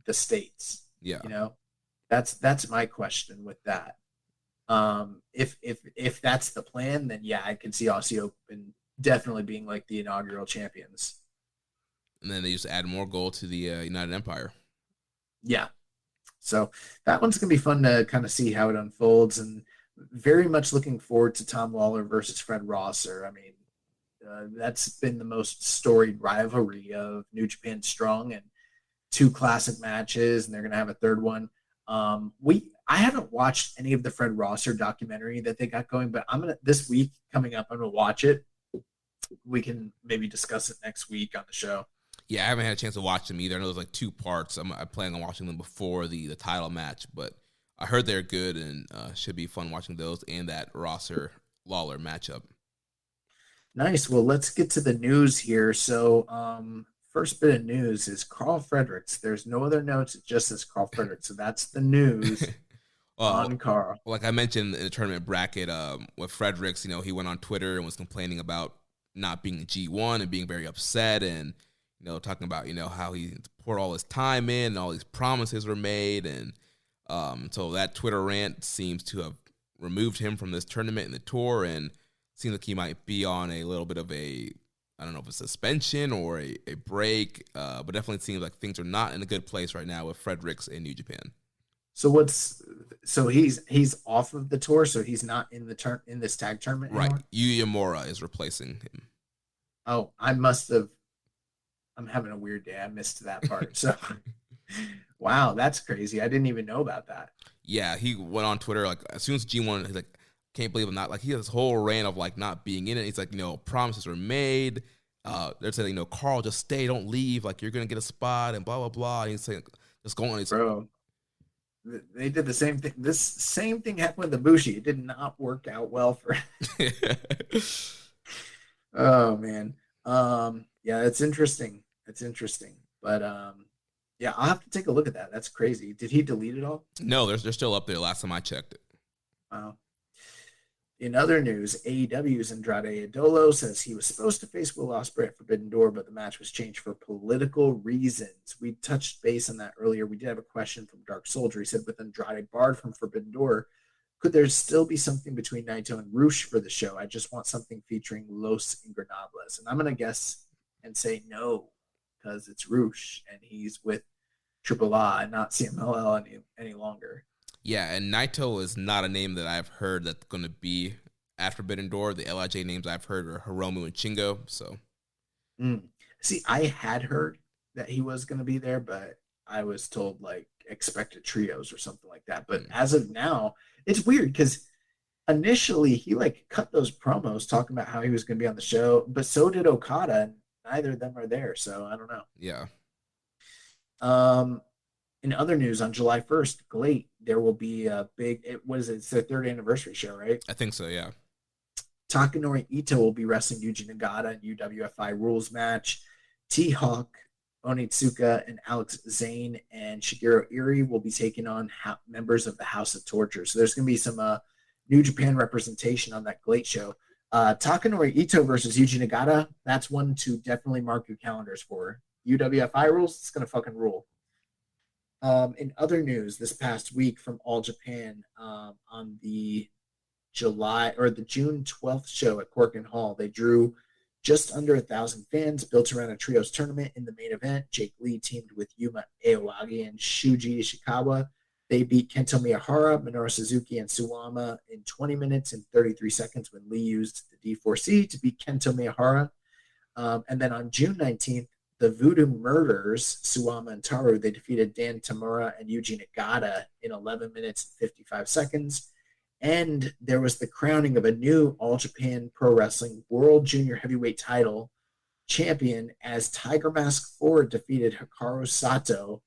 the States? Yeah. That's my question with that. If that's the plan, then yeah, I can see Aussie Open definitely being like the inaugural champions. And then they just add more gold to the United Empire. Yeah. So that one's going to be fun to kind of see how it unfolds, and very much looking forward to Tom Lawler versus Fred Rosser. I mean, that's been the most storied rivalry of New Japan Strong, and 2 classic matches, and they're going to have a third one. I haven't watched any of the Fred Rosser documentary that they got going, but this week coming up, I'm going to watch it. We can maybe discuss it next week on the show. Yeah, I haven't had a chance to watch them either. I know there's like 2 parts. I plan on watching them before the title match, but I heard they're good and should be fun watching those and that Rosser-Lawler matchup. Nice. Well, let's get to the news here. So, first bit of news is Carl Fredericks. There's no other notes. It just says Carl Fredericks. So that's the news on Carl. Like I mentioned in the tournament bracket with Fredericks, he went on Twitter and was complaining about not being a G1 and being very upset. And, talking about, how he poured all his time in and all these promises were made. And so that Twitter rant seems to have removed him from this tournament and the tour, and seems like he might be on a little bit of a, I don't know if it's suspension or a break, but definitely seems like things are not in a good place right now with Fredericks in New Japan. So he's off of the tour, so he's not in this tag tournament anymore? Right. Yuya Mora is replacing him. Oh, I'm having a weird day. I missed that part. So wow, that's crazy. I didn't even know about that. Yeah, he went on Twitter like as soon as G1, he's like, can't believe I'm not, like, he has this whole rant of like not being in it. He's like, promises were made. They're saying, Carl, just stay, don't leave. Like, you're gonna get a spot and blah blah blah. And he's saying, just go on. Bro, they did the same thing. This same thing happened with Ibushi. It did not work out well for. Oh man. Yeah, it's interesting. But yeah, I'll have to take a look at that. That's crazy. Did he delete it all? No, they're still up there. Last time I checked it. Wow. In other news, AEW's Andrade Idolo says he was supposed to face Will Ospreay at Forbidden Door, but the match was changed for political reasons. We touched base on that earlier. We did have a question from Dark Soldier. He said, with Andrade barred from Forbidden Door, could there still be something between Naito and Rush for the show? I just want something featuring Los Ingobernables. And I'm going to guess and say no, because it's Rush, and he's with Triple A and not CMLL any longer. Yeah, and Naito is not a name that I've heard that's going to be at Forbidden Door. The LIJ names I've heard are Hiromu and Shingo. So, See, I had heard that he was going to be there, but I was told like expected trios or something like that. But as of now, it's weird because initially he like cut those promos talking about how he was going to be on the show, but so did Okada, and neither of them are there. So I don't know. Yeah. In other news, on July 1st, GLEAT, there will be a big, it's their third anniversary show, right? I think so, yeah. Takanori Ito will be wrestling Yuji Nagata in UWFI Rules match. T-Hawk, Onitsuka, and Alex Zane and Shigeru Iri will be taking on members of the House of Torture. So there's going to be some New Japan representation on that GLEAT show. Takanori Ito versus Yuji Nagata, that's one to definitely mark your calendars for. UWFI Rules, it's going to fucking rule. In other news, this past week from All Japan, on the June 12th show at Corkin Hall, they drew just under 1,000 fans, built around a trios tournament. In the main event, Jake Lee teamed with Yuma Aoyagi and Shuji Ishikawa. They beat Kento Miyahara, Minoru Suzuki, and Suwama in 20 minutes and 33 seconds when Lee used the D4C to beat Kento Miyahara. And then on June 19th, the Voodoo Murders, Suwama and Taru, they defeated Dan Tamura and Yuji Nagata in 11 minutes and 55 seconds. And there was the crowning of a new All Japan Pro Wrestling World Junior Heavyweight title champion as Tiger Mask 4 defeated Hikaru Sato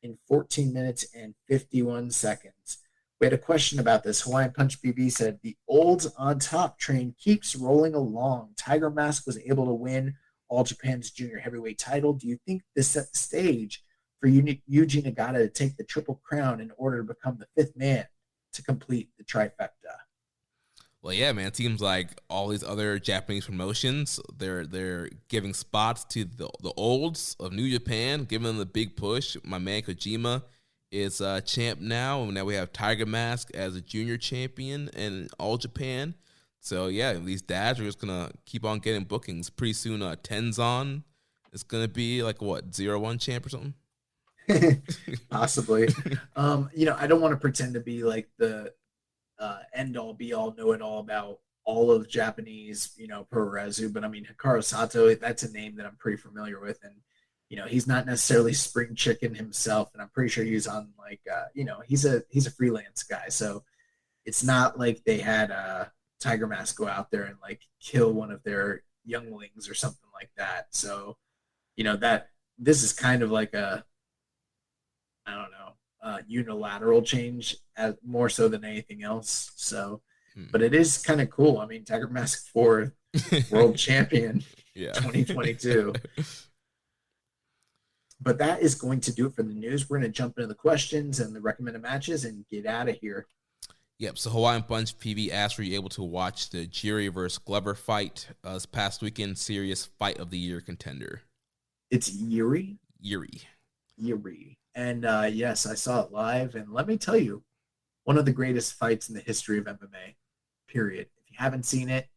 in 14 minutes and 51 seconds. We had a question about this. Hawaiian Punch BB said, the old on top train keeps rolling along. Tiger Mask was able to win All Japan's junior heavyweight title. Do you think this set the stage for Yuji Nagata to take the Triple Crown in order to become the fifth man to complete the trifecta? Well, yeah, man. It seems like all these other Japanese promotions, they're giving spots to the olds of New Japan, giving them the big push. My man Kojima is champ now, and now we have Tiger Mask as a junior champion in All Japan. So, yeah, these dads are just going to keep on getting bookings. Pretty soon, Tenzan is going to be like, what, 0-1 champ or something? Possibly. I don't want to pretend to be like the end-all, be-all, know-it-all about all of Japanese, pro resu. But, I mean, Hikaru Sato, that's a name that I'm pretty familiar with. And, he's not necessarily spring chicken himself. And I'm pretty sure he's on, like, he's a freelance guy. So it's not like they had Tiger Mask go out there and like kill one of their younglings or something like that. So, that this is kind of like a, I don't know, unilateral change more so than anything else. So, but it is kind of cool. I mean, Tiger Mask 4 world champion, 2022. But that is going to do it for the news. We're going to jump into the questions and the recommended matches and get out of here. Yep, so Hawaiian Punch PV asked, were you able to watch the Jiri versus Glover fight this past weekend? Serious fight of the year contender. It's Yuri. Yuri. And yes, I saw it live. And let me tell you, one of the greatest fights in the history of MMA, period. If you haven't seen it,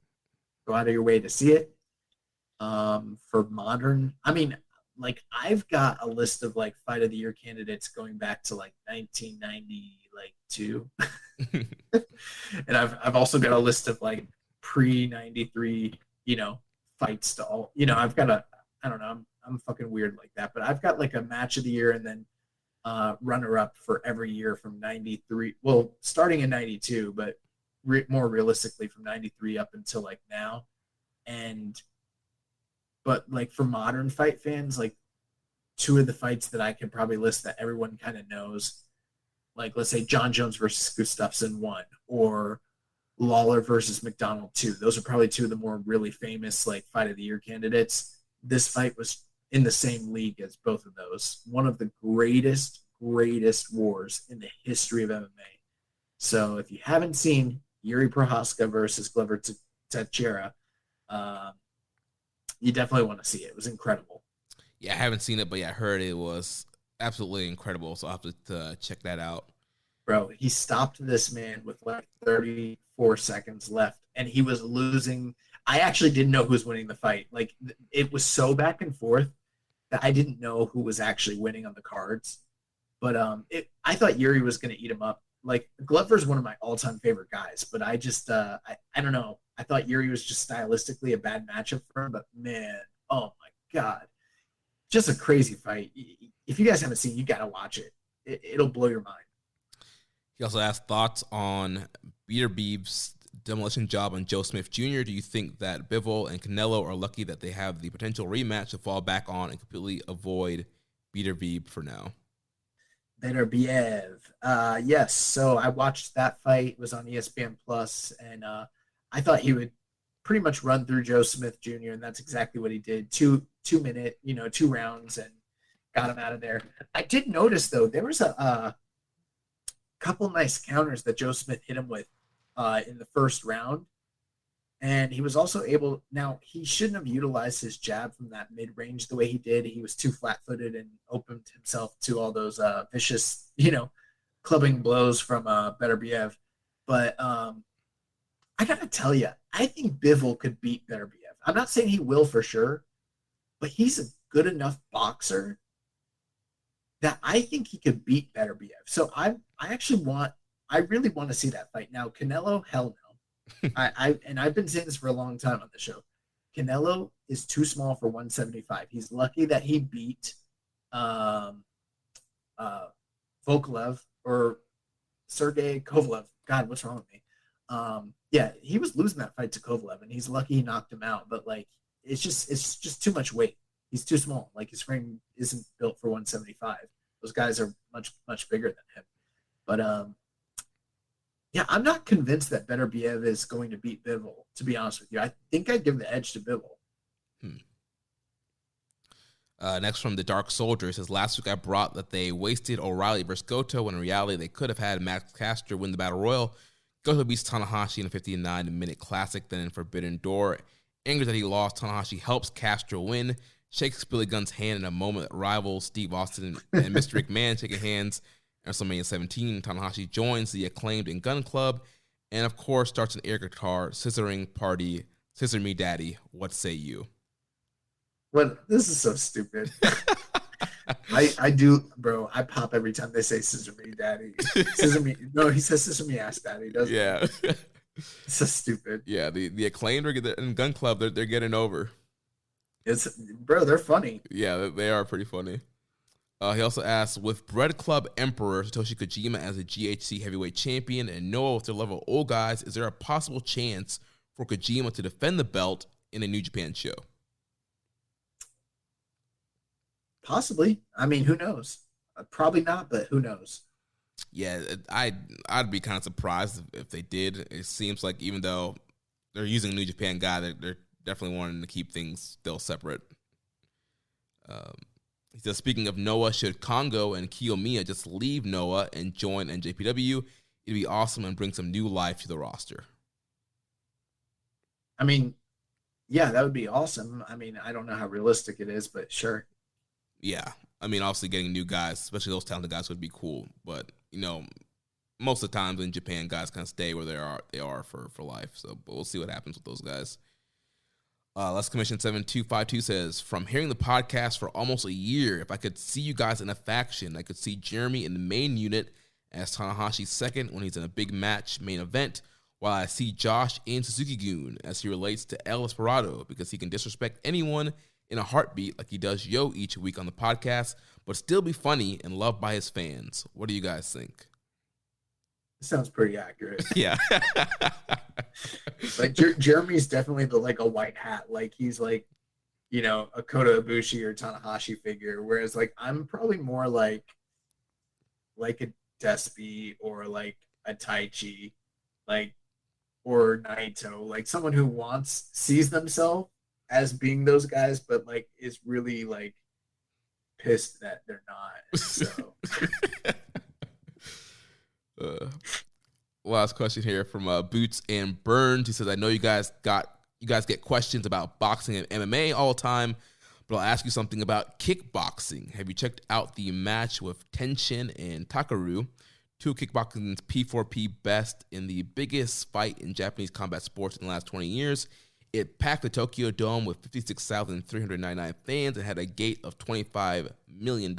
go out of your way to see it. For modern, I mean, like I've got a list of like fight of the year candidates going back to like 1992. And I've also got a list of like pre-93, fights to all, I've got I don't know, I'm fucking weird like that, but I've got like a match of the year and then runner up for every year from 93, well, starting in 92, but more realistically from 93 up until like now. But like for modern fight fans, like two of the fights that I can probably list that everyone kind of knows, like let's say John Jones versus Gustafsson 1 or Lawler versus McDonald 2. Those are probably two of the more really famous like fight of the year candidates. This fight was in the same league as both of those. One of the greatest wars in the history of MMA. So if you haven't seen Yuri Prohaska versus Glover Teixeira, you definitely want to see it. It was incredible. Yeah, I haven't seen it, but yeah, I heard it was absolutely incredible. So I'll have to check that out. Bro, he stopped this man with like 34 seconds left, and he was losing. I actually didn't know who was winning the fight. Like, it was so back and forth that I didn't know who was actually winning on the cards. But I thought Yuri was going to eat him up. Like, Glover's one of my all-time favorite guys, but I just, I don't know. I thought Yuri was just stylistically a bad matchup for him, but man, oh my God. Just a crazy fight. If you guys haven't seen it, you got to watch it. It'll blow your mind. He also asked thoughts on Beterbiev's demolition job on Joe Smith Jr. Do you think that Bivol and Canelo are lucky that they have the potential rematch to fall back on and completely avoid Beterbiev for now? Beterbiev. Yes. So I watched that fight. It was on ESPN Plus, and I thought he would pretty much run through Joe Smith Jr., and that's exactly what he did. 2 minute, 2 rounds, and got him out of there. I did notice though there was a couple nice counters that Joe Smith hit him with in the first round, and he was also able. Now he shouldn't have utilized his jab from that mid range the way he did. He was too flat footed and opened himself to all those vicious, clubbing blows from Beterbiev. But I gotta tell you, I think Bivol could beat Beterbiev. I'm not saying he will for sure, but he's a good enough boxer that I think he could beat Beterbiev. So I really want to see that fight. Now, Canelo, hell no. I've been saying this for a long time on the show. Canelo is too small for 175. He's lucky that he beat Volkov or Sergey Kovalev. God, what's wrong with me? Yeah, he was losing that fight to Kovalev, and he's lucky he knocked him out. But like, it's just too much weight. He's too small. Like, his frame isn't built for 175. Those guys are much bigger than him. But yeah, I'm not convinced that Beterbiev is going to beat Bivol, to be honest with you. I think I'd give the edge to Bivol. Next from the Dark Soldier, says, last week I brought that they wasted O'Reilly versus Goto when in reality they could have had Max Caster win the Battle Royal. Goto beats Tanahashi in a 59-minute classic, then in Forbidden Door. Angry that he lost, Tanahashi helps Castro win, shakes Billy Gunn's hand in a moment that rivals Steve Austin and Mr. McMahon shaking hands. At WrestleMania 17, Tanahashi joins the Acclaimed and Gun Club, and of course starts an air guitar scissoring party. Scissor me, daddy. What say you? Well, this is so stupid. I do, bro. I pop every time they say "scissor me, daddy." Scissor me. No, he says "scissor me, ass, daddy." Doesn't Yeah. He? It's so stupid. Yeah, the Acclaimed and Gun Club, they're getting over. Bro, they're funny. Yeah, they are pretty funny. He also asks, with Bread Club Emperor Satoshi Kojima as a GHC heavyweight champion and Noah with their level of old guys, is there a possible chance for Kojima to defend the belt in a New Japan show? Possibly. I mean, who knows? Probably not, but who knows? Yeah, I'd be kind of surprised if they did. It seems like even though they're using a New Japan guy, they're definitely wanting to keep things still separate. He says, speaking of Noah, should Kongo and Kiyomiya just leave Noah and join NJPW? It'd be awesome and bring some new life to the roster. I mean, yeah, that would be awesome. I mean, I don't know how realistic it is, but sure. Yeah. I mean, obviously getting new guys, especially those talented guys, would be cool. But, most of the times in Japan, guys kind of stay where they are for life. So, but we'll see what happens with those guys. Let's Commission 7252 says, from hearing the podcast for almost a year, if I could see you guys in a faction, I could see Jeremy in the main unit as Tanahashi's second when he's in a big match main event, while I see Josh in Suzuki-gun as he relates to El Esperado because he can disrespect anyone in a heartbeat like he does Yo each week on the podcast, but still be funny and loved by his fans. What do you guys think? Sounds pretty accurate. Yeah. Like Jeremy's definitely a white hat. Like he's like, a Kota Ibushi or Tanahashi figure. Whereas like I'm probably more like a Despy or like a Taichi, like or Naito, like someone who sees themselves as being those guys, but like is really like pissed that they're not. So last question here from Boots and Burns. He says, I know you guys get questions about boxing and MMA all the time, but I'll ask you something about kickboxing. Have you checked out the match with Tenshin and Takaru, two kickboxing's P4P best in the biggest fight in Japanese combat sports in the last 20 years? It packed the Tokyo Dome with 56,399 fans and had a gate of $25 million.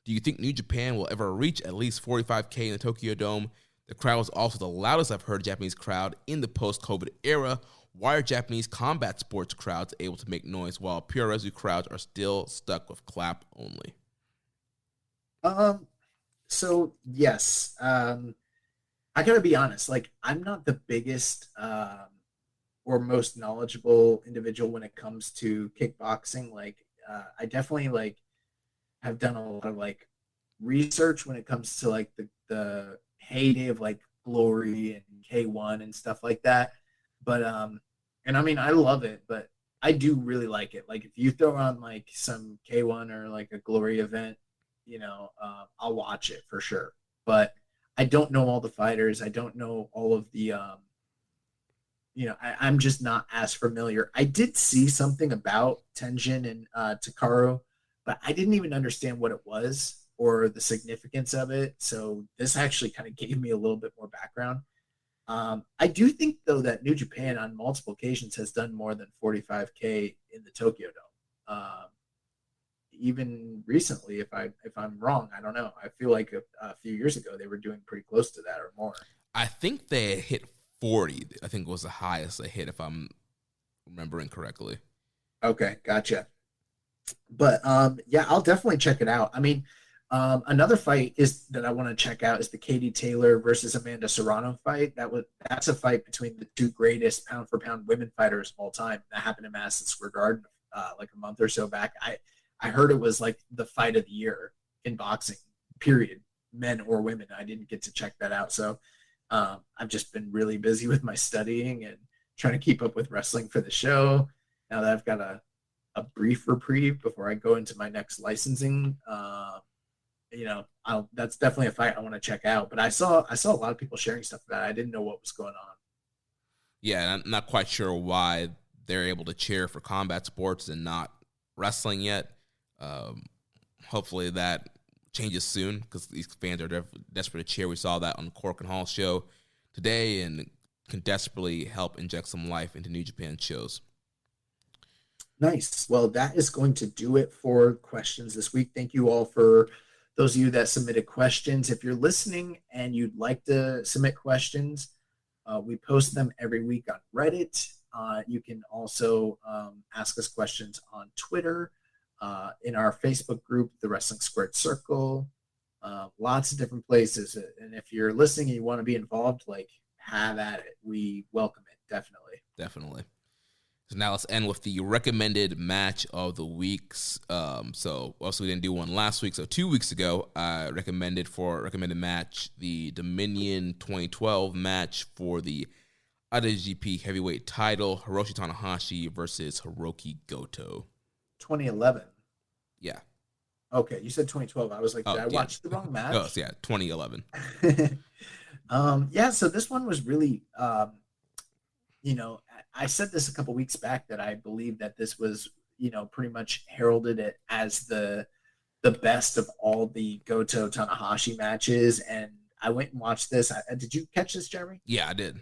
Do you think New Japan will ever reach at least 45K in the Tokyo Dome? The crowd was also the loudest I've heard a Japanese crowd in the post-COVID era. Why are Japanese combat sports crowds able to make noise while Puroresu crowds are still stuck with clap only? So yes, I gotta be honest. Like I'm not the biggest or most knowledgeable individual when it comes to kickboxing. Like I definitely like have done a lot of like research when it comes to like the heyday of like Glory and K1 and stuff like that. But and I mean I love it, but I do really like it. Like if you throw on like some K1 or like a Glory event, I'll watch it for sure. But I don't know all the fighters. I don't know all of the I'm just not as familiar. I did see something about Tenjin and Takaru, but I didn't even understand what it was or the significance of it. So this actually kind of gave me a little bit more background. I do think, though, that New Japan on multiple occasions has done more than 45K in the Tokyo Dome. Even recently, if I'm wrong, I don't know. I feel like a few years ago they were doing pretty close to that or more. I think they hit 40. I think was the highest they hit, if I'm remembering correctly. Okay, gotcha. But yeah, I'll definitely check it out. I mean, another fight that I want to check out is the Katie Taylor versus Amanda Serrano fight. That's a fight between the two greatest pound for pound women fighters of all time. That happened in Madison Square Garden like a month or so back. I heard it was like the fight of the year in boxing, period, men or women. I didn't get to check that out. So I've just been really busy with my studying and trying to keep up with wrestling for the show. Now that I've got a brief reprieve before I go into my next licensing, that's definitely a fight I want to check out. But I saw a lot of people sharing stuff about it. I didn't know what was going on. Yeah, I'm not quite sure why they're able to cheer for combat sports and not wrestling yet. Hopefully that changes soon because these fans are desperate to cheer. We saw that on the Cork and Hall show today and can desperately help inject some life into New Japan shows. Nice. Well, that is going to do it for questions this week. Thank you all for those of you that submitted questions. If you're listening and you'd like to submit questions, we post them every week on Reddit. You can also ask us questions on Twitter, in our Facebook group, The Wrestling Squared Circle, lots of different places. And if you're listening and you want to be involved, like, have at it. We welcome it, definitely. Definitely. So now let's end with the recommended match of the weeks. So also we didn't do one last week. So 2 weeks ago, I recommended match the Dominion 2012 match for the IWGP Heavyweight title, Hiroshi Tanahashi versus Hiroki Goto. 2011. Yeah. Okay, you said 2012. I was like, did I watch the wrong match? Oh, yeah, 2011. Yeah, so this one was really, I said this a couple weeks back that I believe that this was, pretty much heralded it as the best of all the Goto Tanahashi matches. And I went and watched this. Did you catch this, Jeremy? Yeah, I did.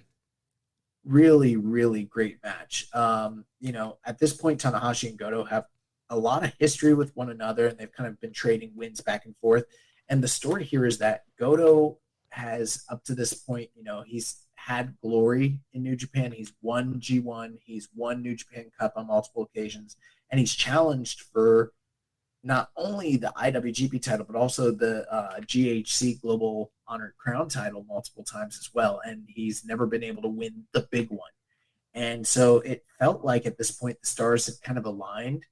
Really, really great match. At this point, Tanahashi and Goto have a lot of history with one another, and they've kind of been trading wins back and forth. And the story here is that Goto has, up to this point, he's had glory in New Japan. He's won G1. He's won New Japan Cup on multiple occasions. And he's challenged for not only the IWGP title, but also the GHC Global Honored Crown title multiple times as well. And he's never been able to win the big one. And so it felt like at this point, the stars had kind of aligned.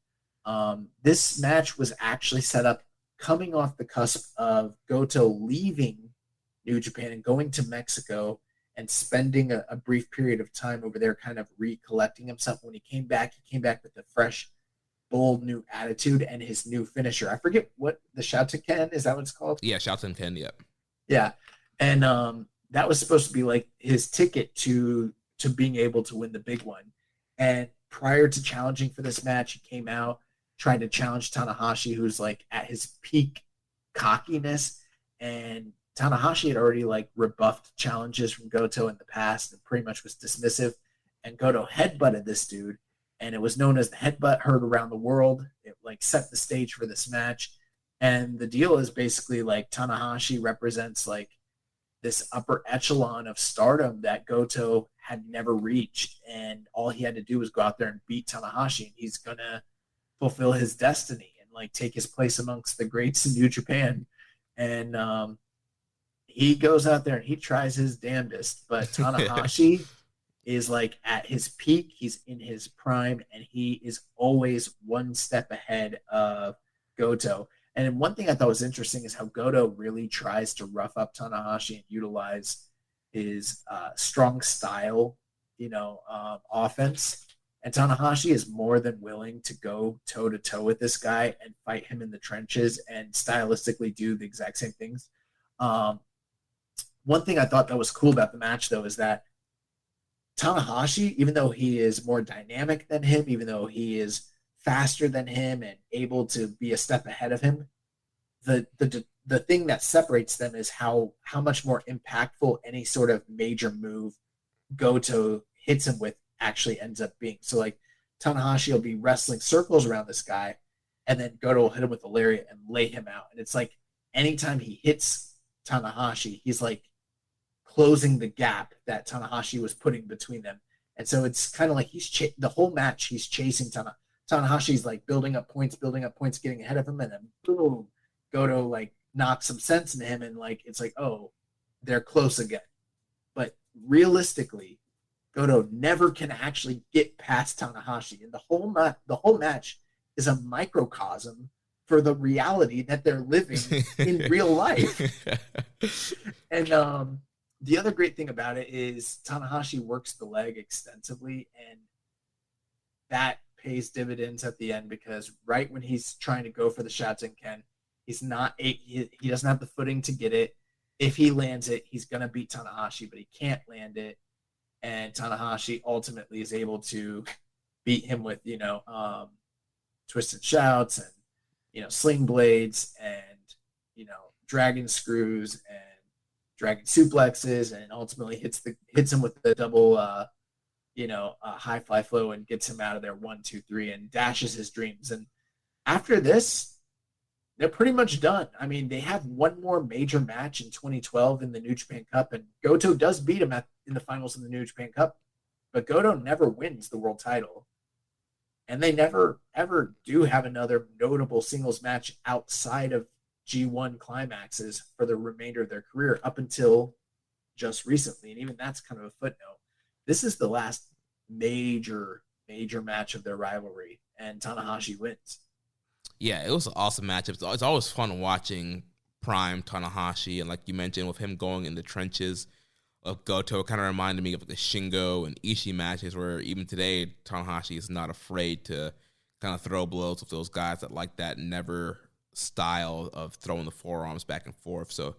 This match was actually set up coming off the cusp of Goto leaving New Japan and going to Mexico and spending a brief period of time over there kind of recollecting himself. When he came back with a fresh, bold new attitude and his new finisher. I forget what the Shouten, is that what it's called? Yeah, Shouten, yeah. Yeah. And that was supposed to be like his ticket to being able to win the big one. And prior to challenging for this match, he came out trying to challenge Tanahashi, who's like at his peak cockiness. And Tanahashi had already like rebuffed challenges from Goto in the past and pretty much was dismissive. And Goto headbutted this dude, and it was known as the headbutt, heard around the world. It like set the stage for this match. And the deal is basically like Tanahashi represents like this upper echelon of stardom that Goto had never reached. And all he had to do was go out there and beat Tanahashi, and he's going to fulfill his destiny and like take his place amongst the greats in New Japan. And he goes out there and he tries his damnedest, but Tanahashi is like at his peak. He's in his prime, and he is always one step ahead of Goto. And one thing I thought was interesting is how Goto really tries to rough up Tanahashi and utilize his strong style, offense. And Tanahashi is more than willing to go toe-to-toe with this guy and fight him in the trenches and stylistically do the exact same things. One thing I thought that was cool about the match, though, is that Tanahashi, even though he is more dynamic than him, even though he is faster than him and able to be a step ahead of him, the thing that separates them is how much more impactful any sort of major move Goto hits him with actually ends up being. So like Tanahashi will be wrestling circles around this guy, and then Goto will hit him with a lariat and lay him out. And it's like anytime he hits Tanahashi, he's like closing the gap that Tanahashi was putting between them. And so it's kind of like the whole match he's chasing Tanahashi's like building up points, getting ahead of him, and then boom, Goto like knocks some sense into him, and like it's like, oh, they're close again. But realistically, Goto never can actually get past Tanahashi, and the whole match is a microcosm for the reality that they're living in real life. And the other great thing about it is Tanahashi works the leg extensively, and that pays dividends at the end, because right when he's trying to go for the Shouten, he doesn't have the footing to get it. If he lands it, he's going to beat Tanahashi, but he can't land it. And Tanahashi ultimately is able to beat him with, twisted shouts and, sling blades and, dragon screws and dragon suplexes, and ultimately hits him with the double, high fly flow and gets him out of there 1, 2, 3 and dashes his dreams. And after this, they're pretty much done. I mean, they have one more major match in 2012 in the New Japan Cup, and Goto does beat him in the finals of the New Japan Cup, but Goto never wins the world title. And they never, ever do have another notable singles match outside of G1 climaxes for the remainder of their career up until just recently. And even that's kind of a footnote. This is the last major match of their rivalry, and Tanahashi wins. Yeah, it was an awesome matchup. It's always fun watching prime Tanahashi, and like you mentioned, with him going in the trenches of Goto, it kind of reminded me of the Shingo and Ishii matches, where even today Tanahashi is not afraid to kind of throw blows with those guys that like that never style of throwing the forearms back and forth. So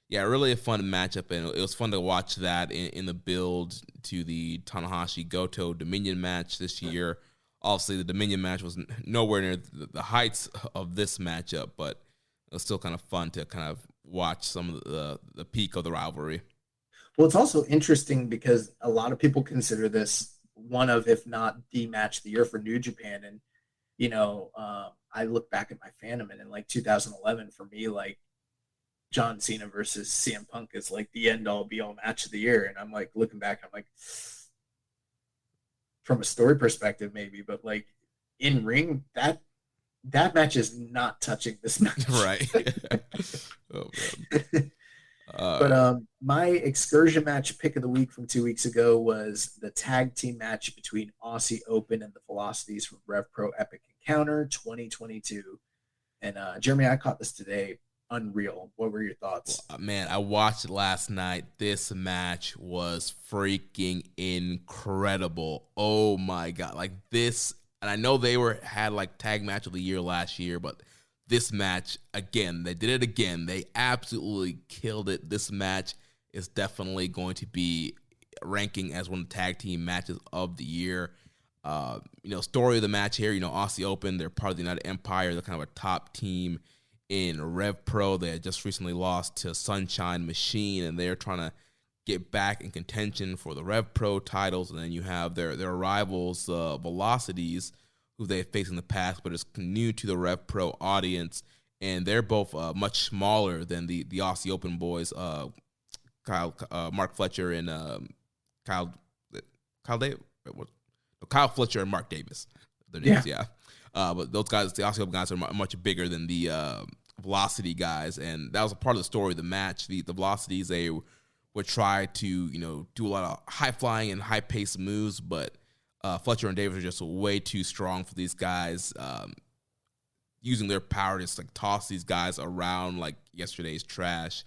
yeah, really a fun matchup, and it was fun to watch that in the build to the Tanahashi Goto Dominion match this year Obviously, the Dominion match was nowhere near the heights of this matchup, but it was still kind of fun to kind of watch some of the peak of the rivalry. Well, it's also interesting because a lot of people consider this one of, if not the match of the year for New Japan. And, I look back at my fandom, and in like 2011, for me, like John Cena versus CM Punk is like the end all be all match of the year. And I'm like looking back, I'm like, from a story perspective, maybe, but like in ring, that match is not touching this match. Right. Oh, man. But my excursion match pick of the week from 2 weeks ago was the tag team match between Aussie Open and the Velocities from Rev Pro Epic Encounter 2022. And Jeremy, I caught this today. Unreal. What were your thoughts? Man, I watched it last night. This match was freaking incredible. Oh my God. Like this, and I know they had like tag match of the year last year, but this match, again, they did it again. They absolutely killed it. This match is definitely going to be ranking as one of the tag team matches of the year. Story of the match here, Aussie Open, they're part of the United Empire. They're kind of a top team in Rev Pro. They had just recently lost to Sunshine Machine, and they're trying to get back in contention for the Rev Pro titles. And then you have their rivals, Velocities, who they faced in the past, but is new to the Rev Pro audience. And they're both much smaller than the Aussie Open boys, Mark Fletcher and Kyle Fletcher and Mark Davis. Their names, yeah. But those guys, the Aussie Open guys, are much bigger than the Velocity guys, and that was a part of the story of the match. The Velocities, they would try to do a lot of high flying and high paced moves, but Fletcher and Davis are just way too strong for these guys. Using their power to just like toss these guys around like yesterday's trash.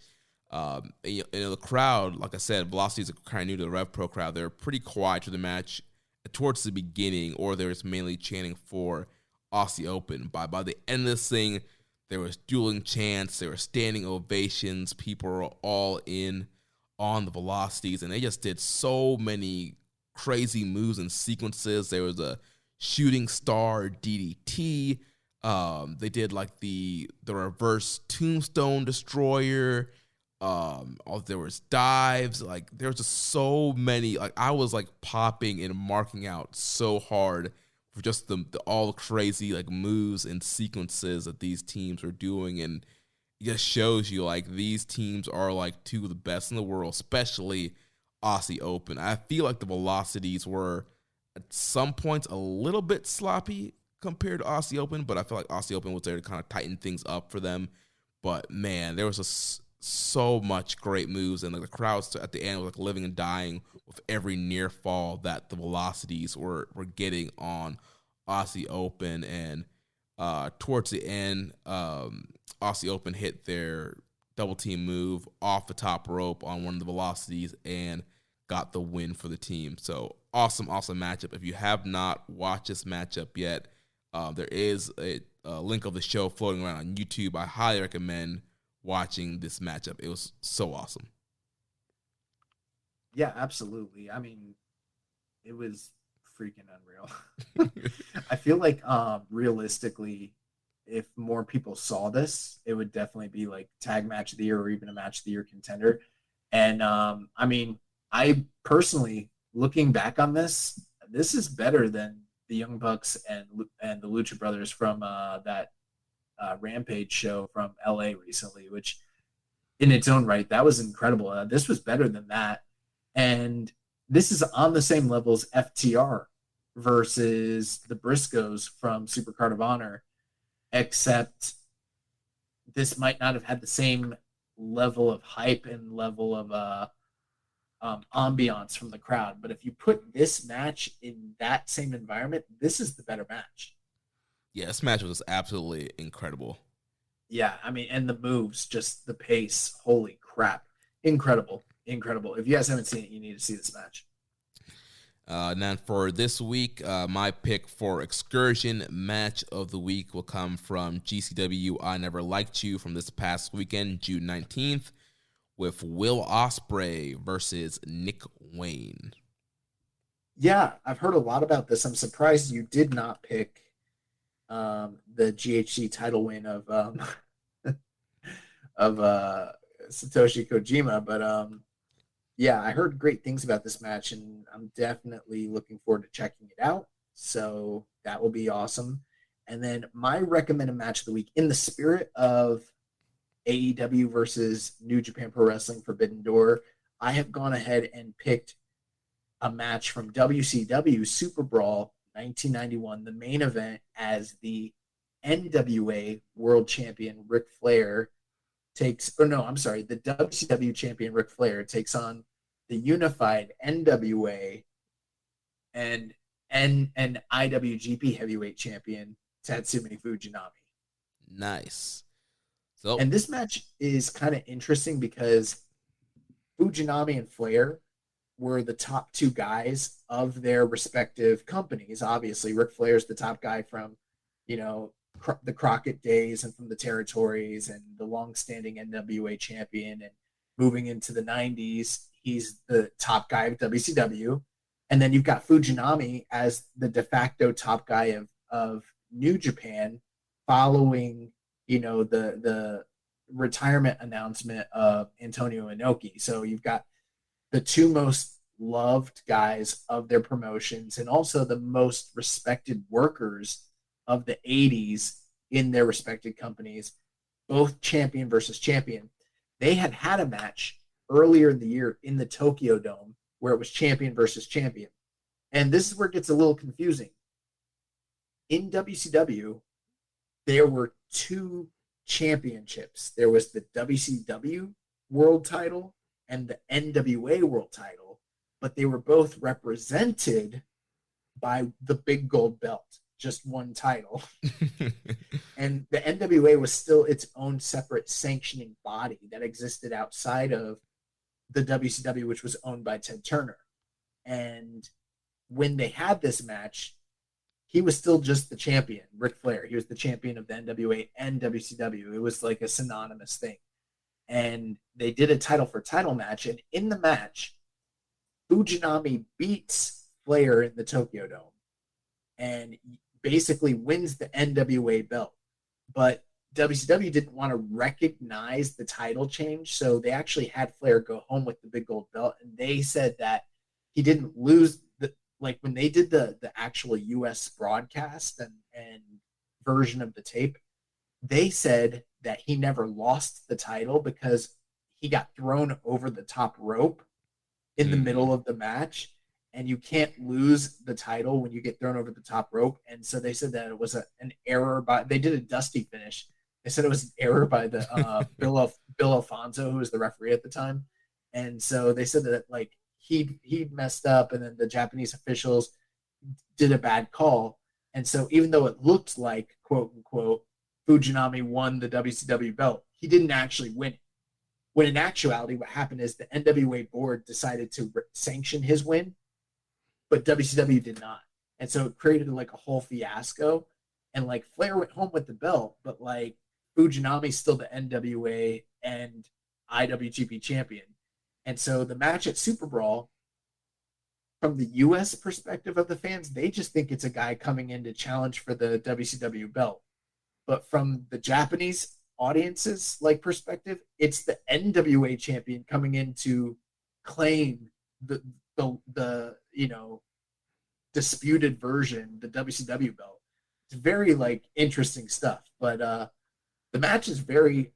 The crowd, like I said, Velocities are kind of new to the Rev Pro crowd. They're pretty quiet to the match towards the beginning, or they're just mainly chanting for Aussie Open. By the end of this thing, there was dueling chants, there were standing ovations, people were all in on the Velocities, and they just did so many crazy moves and sequences. There was a shooting star DDT. They did like the reverse tombstone destroyer. There was dives. Like there was just so many. Like I was like popping and marking out so hard for just all the crazy like moves and sequences that these teams are doing, and it just shows you like these teams are like two of the best in the world, especially Aussie Open. I feel like the Velocities were at some points a little bit sloppy compared to Aussie Open, but I feel like Aussie Open was there to kind of tighten things up for them. But man, there was so much great moves, and like the crowds at the end was like living and dying with every near fall that the Velocities were getting on Aussie Open. And towards the end, Aussie Open hit their double team move off the top rope on one of the Velocities and got the win for the team. So awesome matchup. If you have not watched this matchup yet, there is a link of the show floating around on YouTube. I highly recommend watching this matchup. It was so awesome. Yeah, absolutely. I mean, it was freaking unreal. I feel like realistically, if more people saw this, it would definitely be like tag match of the year or even a match of the year contender. And I mean, I personally, looking back on this is better than the Young Bucks and the Lucha Brothers from that Rampage show from LA recently, which in its own right, that was incredible. This was better than that. And this is on the same level as FTR versus the Briscoes from Supercard of Honor, except this might not have had the same level of hype and level of ambiance from the crowd. But if you put this match in that same environment, this is the better match. Yeah, this match was absolutely incredible. Yeah, I mean, and the moves, just the pace, holy crap. Incredible. If you guys haven't seen it, you need to see this match. Now for this week, my pick for excursion match of the week will come from GCW I Never Liked You from this past weekend, June 19th, with Will Ospreay versus Nick Wayne. Yeah, I've heard a lot about this. I'm surprised you did not pick the GHC title win of of Satoshi Kojima, but yeah, I heard great things about this match, and I'm definitely looking forward to checking it out. So that will be awesome. And then my recommended match of the week, in the spirit of AEW versus New Japan Pro Wrestling Forbidden Door, I have gone ahead and picked a match from WCW Super Brawl 1991, the main event, as the NWA World Champion Ric Flair takes, or no, I'm sorry, the WCW Champion Ric Flair takes on the unified NWA and IWGP Heavyweight Champion Tatsumi Fujinami. Nice. So, And this match is kind of interesting because Fujinami and Flair were the top two guys of their respective companies. Obviously, Ric Flair's the top guy from, you know, the Crockett days and from the territories, and the long-standing NWA champion. And moving into the 90s, he's the top guy of WCW. And then you've got Fujinami as the de facto top guy of New Japan, following, you know, the retirement announcement of Antonio Inoki. So you've got the two most loved guys of their promotions, and also the most respected workers of the 80s in their respected companies, both champion versus champion. They had a match earlier in the year in the Tokyo Dome where it was champion versus champion. And this is where it gets a little confusing. In WCW, there were two championships. There was the WCW world title and the NWA world title, but they were both represented by the big gold belt, just one title. And the NWA was still its own separate sanctioning body that existed outside of the WCW, which was owned by Ted Turner. And when they had this match, he was still just the champion, Ric Flair. He was the champion of the NWA and WCW. It was like a synonymous thing. And they did a title for title match. And in the match, Fujinami beats Flair in the Tokyo Dome and basically wins the NWA belt. But WCW didn't want to recognize the title change, so they actually had Flair go home with the big gold belt. And they said that he didn't lose the, like when they did the actual US broadcast and version of the tape, they said that he never lost the title because he got thrown over the top rope in the middle of the match, and you can't lose the title when you get thrown over the top rope. And so they said that it was an error by, they did a dusty finish. They said it was an error by the Bill Alfonso, who was the referee at the time. And so they said that like he messed up, and then the Japanese officials did a bad call. And so even though it looked like, quote unquote, Fujinami won the WCW belt, he didn't actually win it. When in actuality, what happened is the NWA board decided to sanction his win, but WCW did not. And so it created like a whole fiasco. And like Flair went home with the belt, but like Fujinami's still the NWA and IWGP champion. And so the match at Super Brawl, from the US perspective of the fans, they just think it's a guy coming in to challenge for the WCW belt. But from the Japanese audience's like perspective, it's the NWA champion coming in to claim the you know, disputed version, the WCW belt. It's very like interesting stuff. But the match is very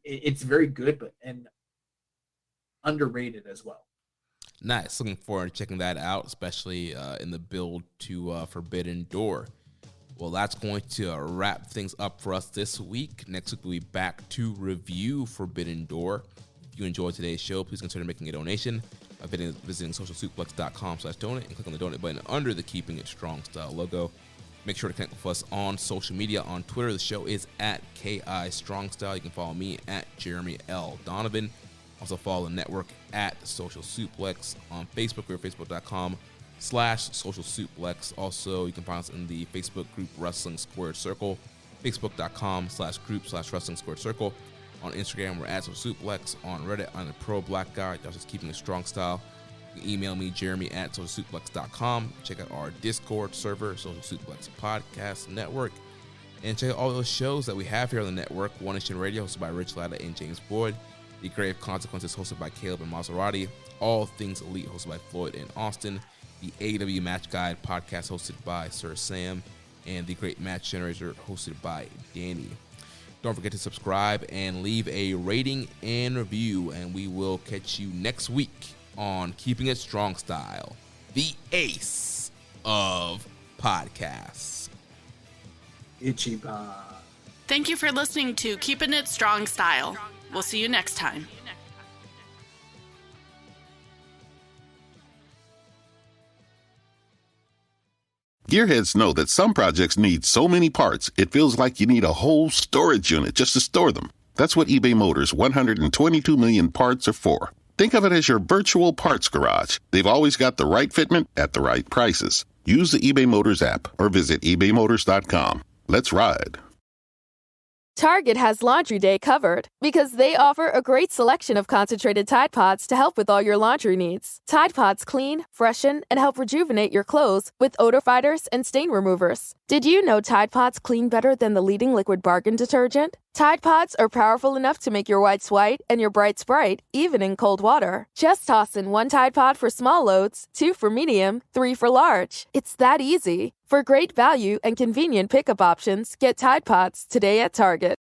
good, but and underrated as well. Nice. Looking forward to checking that out, especially in the build to Forbidden Door. Well, that's going to wrap things up for us this week. Next week, we'll be back to review Forbidden Door. If you enjoyed today's show, please consider making a donation by visiting socialsuplex.com/donate and click on the donate button under the Keeping It Strong Style logo. Make sure to connect with us on social media. On Twitter, the show is at KI Strong Style. You can follow me at Jeremy L. Donovan. Also follow the network at Social Suplex. On Facebook, we're facebook.com/Social Suplex. Also, you can find us in the Facebook group Wrestling Squared Circle, facebook.com/group/Wrestling Squared Circle. On Instagram, we're at Social Suplex. On Reddit, I'm the Pro Black Guy. That's just Keeping It Strong Style. You can email me, jeremy@socialsuplex.com. Check out our Discord server, Social Suplex Podcast Network. And check out all those shows that we have here on the network. One Nation Radio, hosted by Rich Latta and James Boyd. The Grave Consequences, hosted by Caleb and Maserati. All Things Elite, hosted by Floyd and Austin. The AEW Match Guide podcast, hosted by Sir Sam. And the Great Match Generator, hosted by Danny. Don't forget to subscribe and leave a rating and review. And we will catch you next week on Keeping It Strong Style, the ace of podcasts. Ichiban. Thank you for listening to Keepin' It Strong Style. We'll see you next time. Gearheads know that some projects need so many parts, it feels like you need a whole storage unit just to store them. That's what eBay Motors' 122 million parts are for. Think of it as your virtual parts garage. They've always got the right fitment at the right prices. Use the eBay Motors app or visit ebaymotors.com. Let's ride. Target has Laundry Day covered because they offer a great selection of concentrated Tide Pods to help with all your laundry needs. Tide Pods clean, freshen, and help rejuvenate your clothes with odor fighters and stain removers. Did you know Tide Pods clean better than the leading liquid bargain detergent? Tide Pods are powerful enough to make your whites white and your brights bright, even in cold water. Just toss in 1 Tide Pod for small loads, 2 for medium, 3 for large. It's that easy. For great value and convenient pickup options, get Tide Pods today at Target.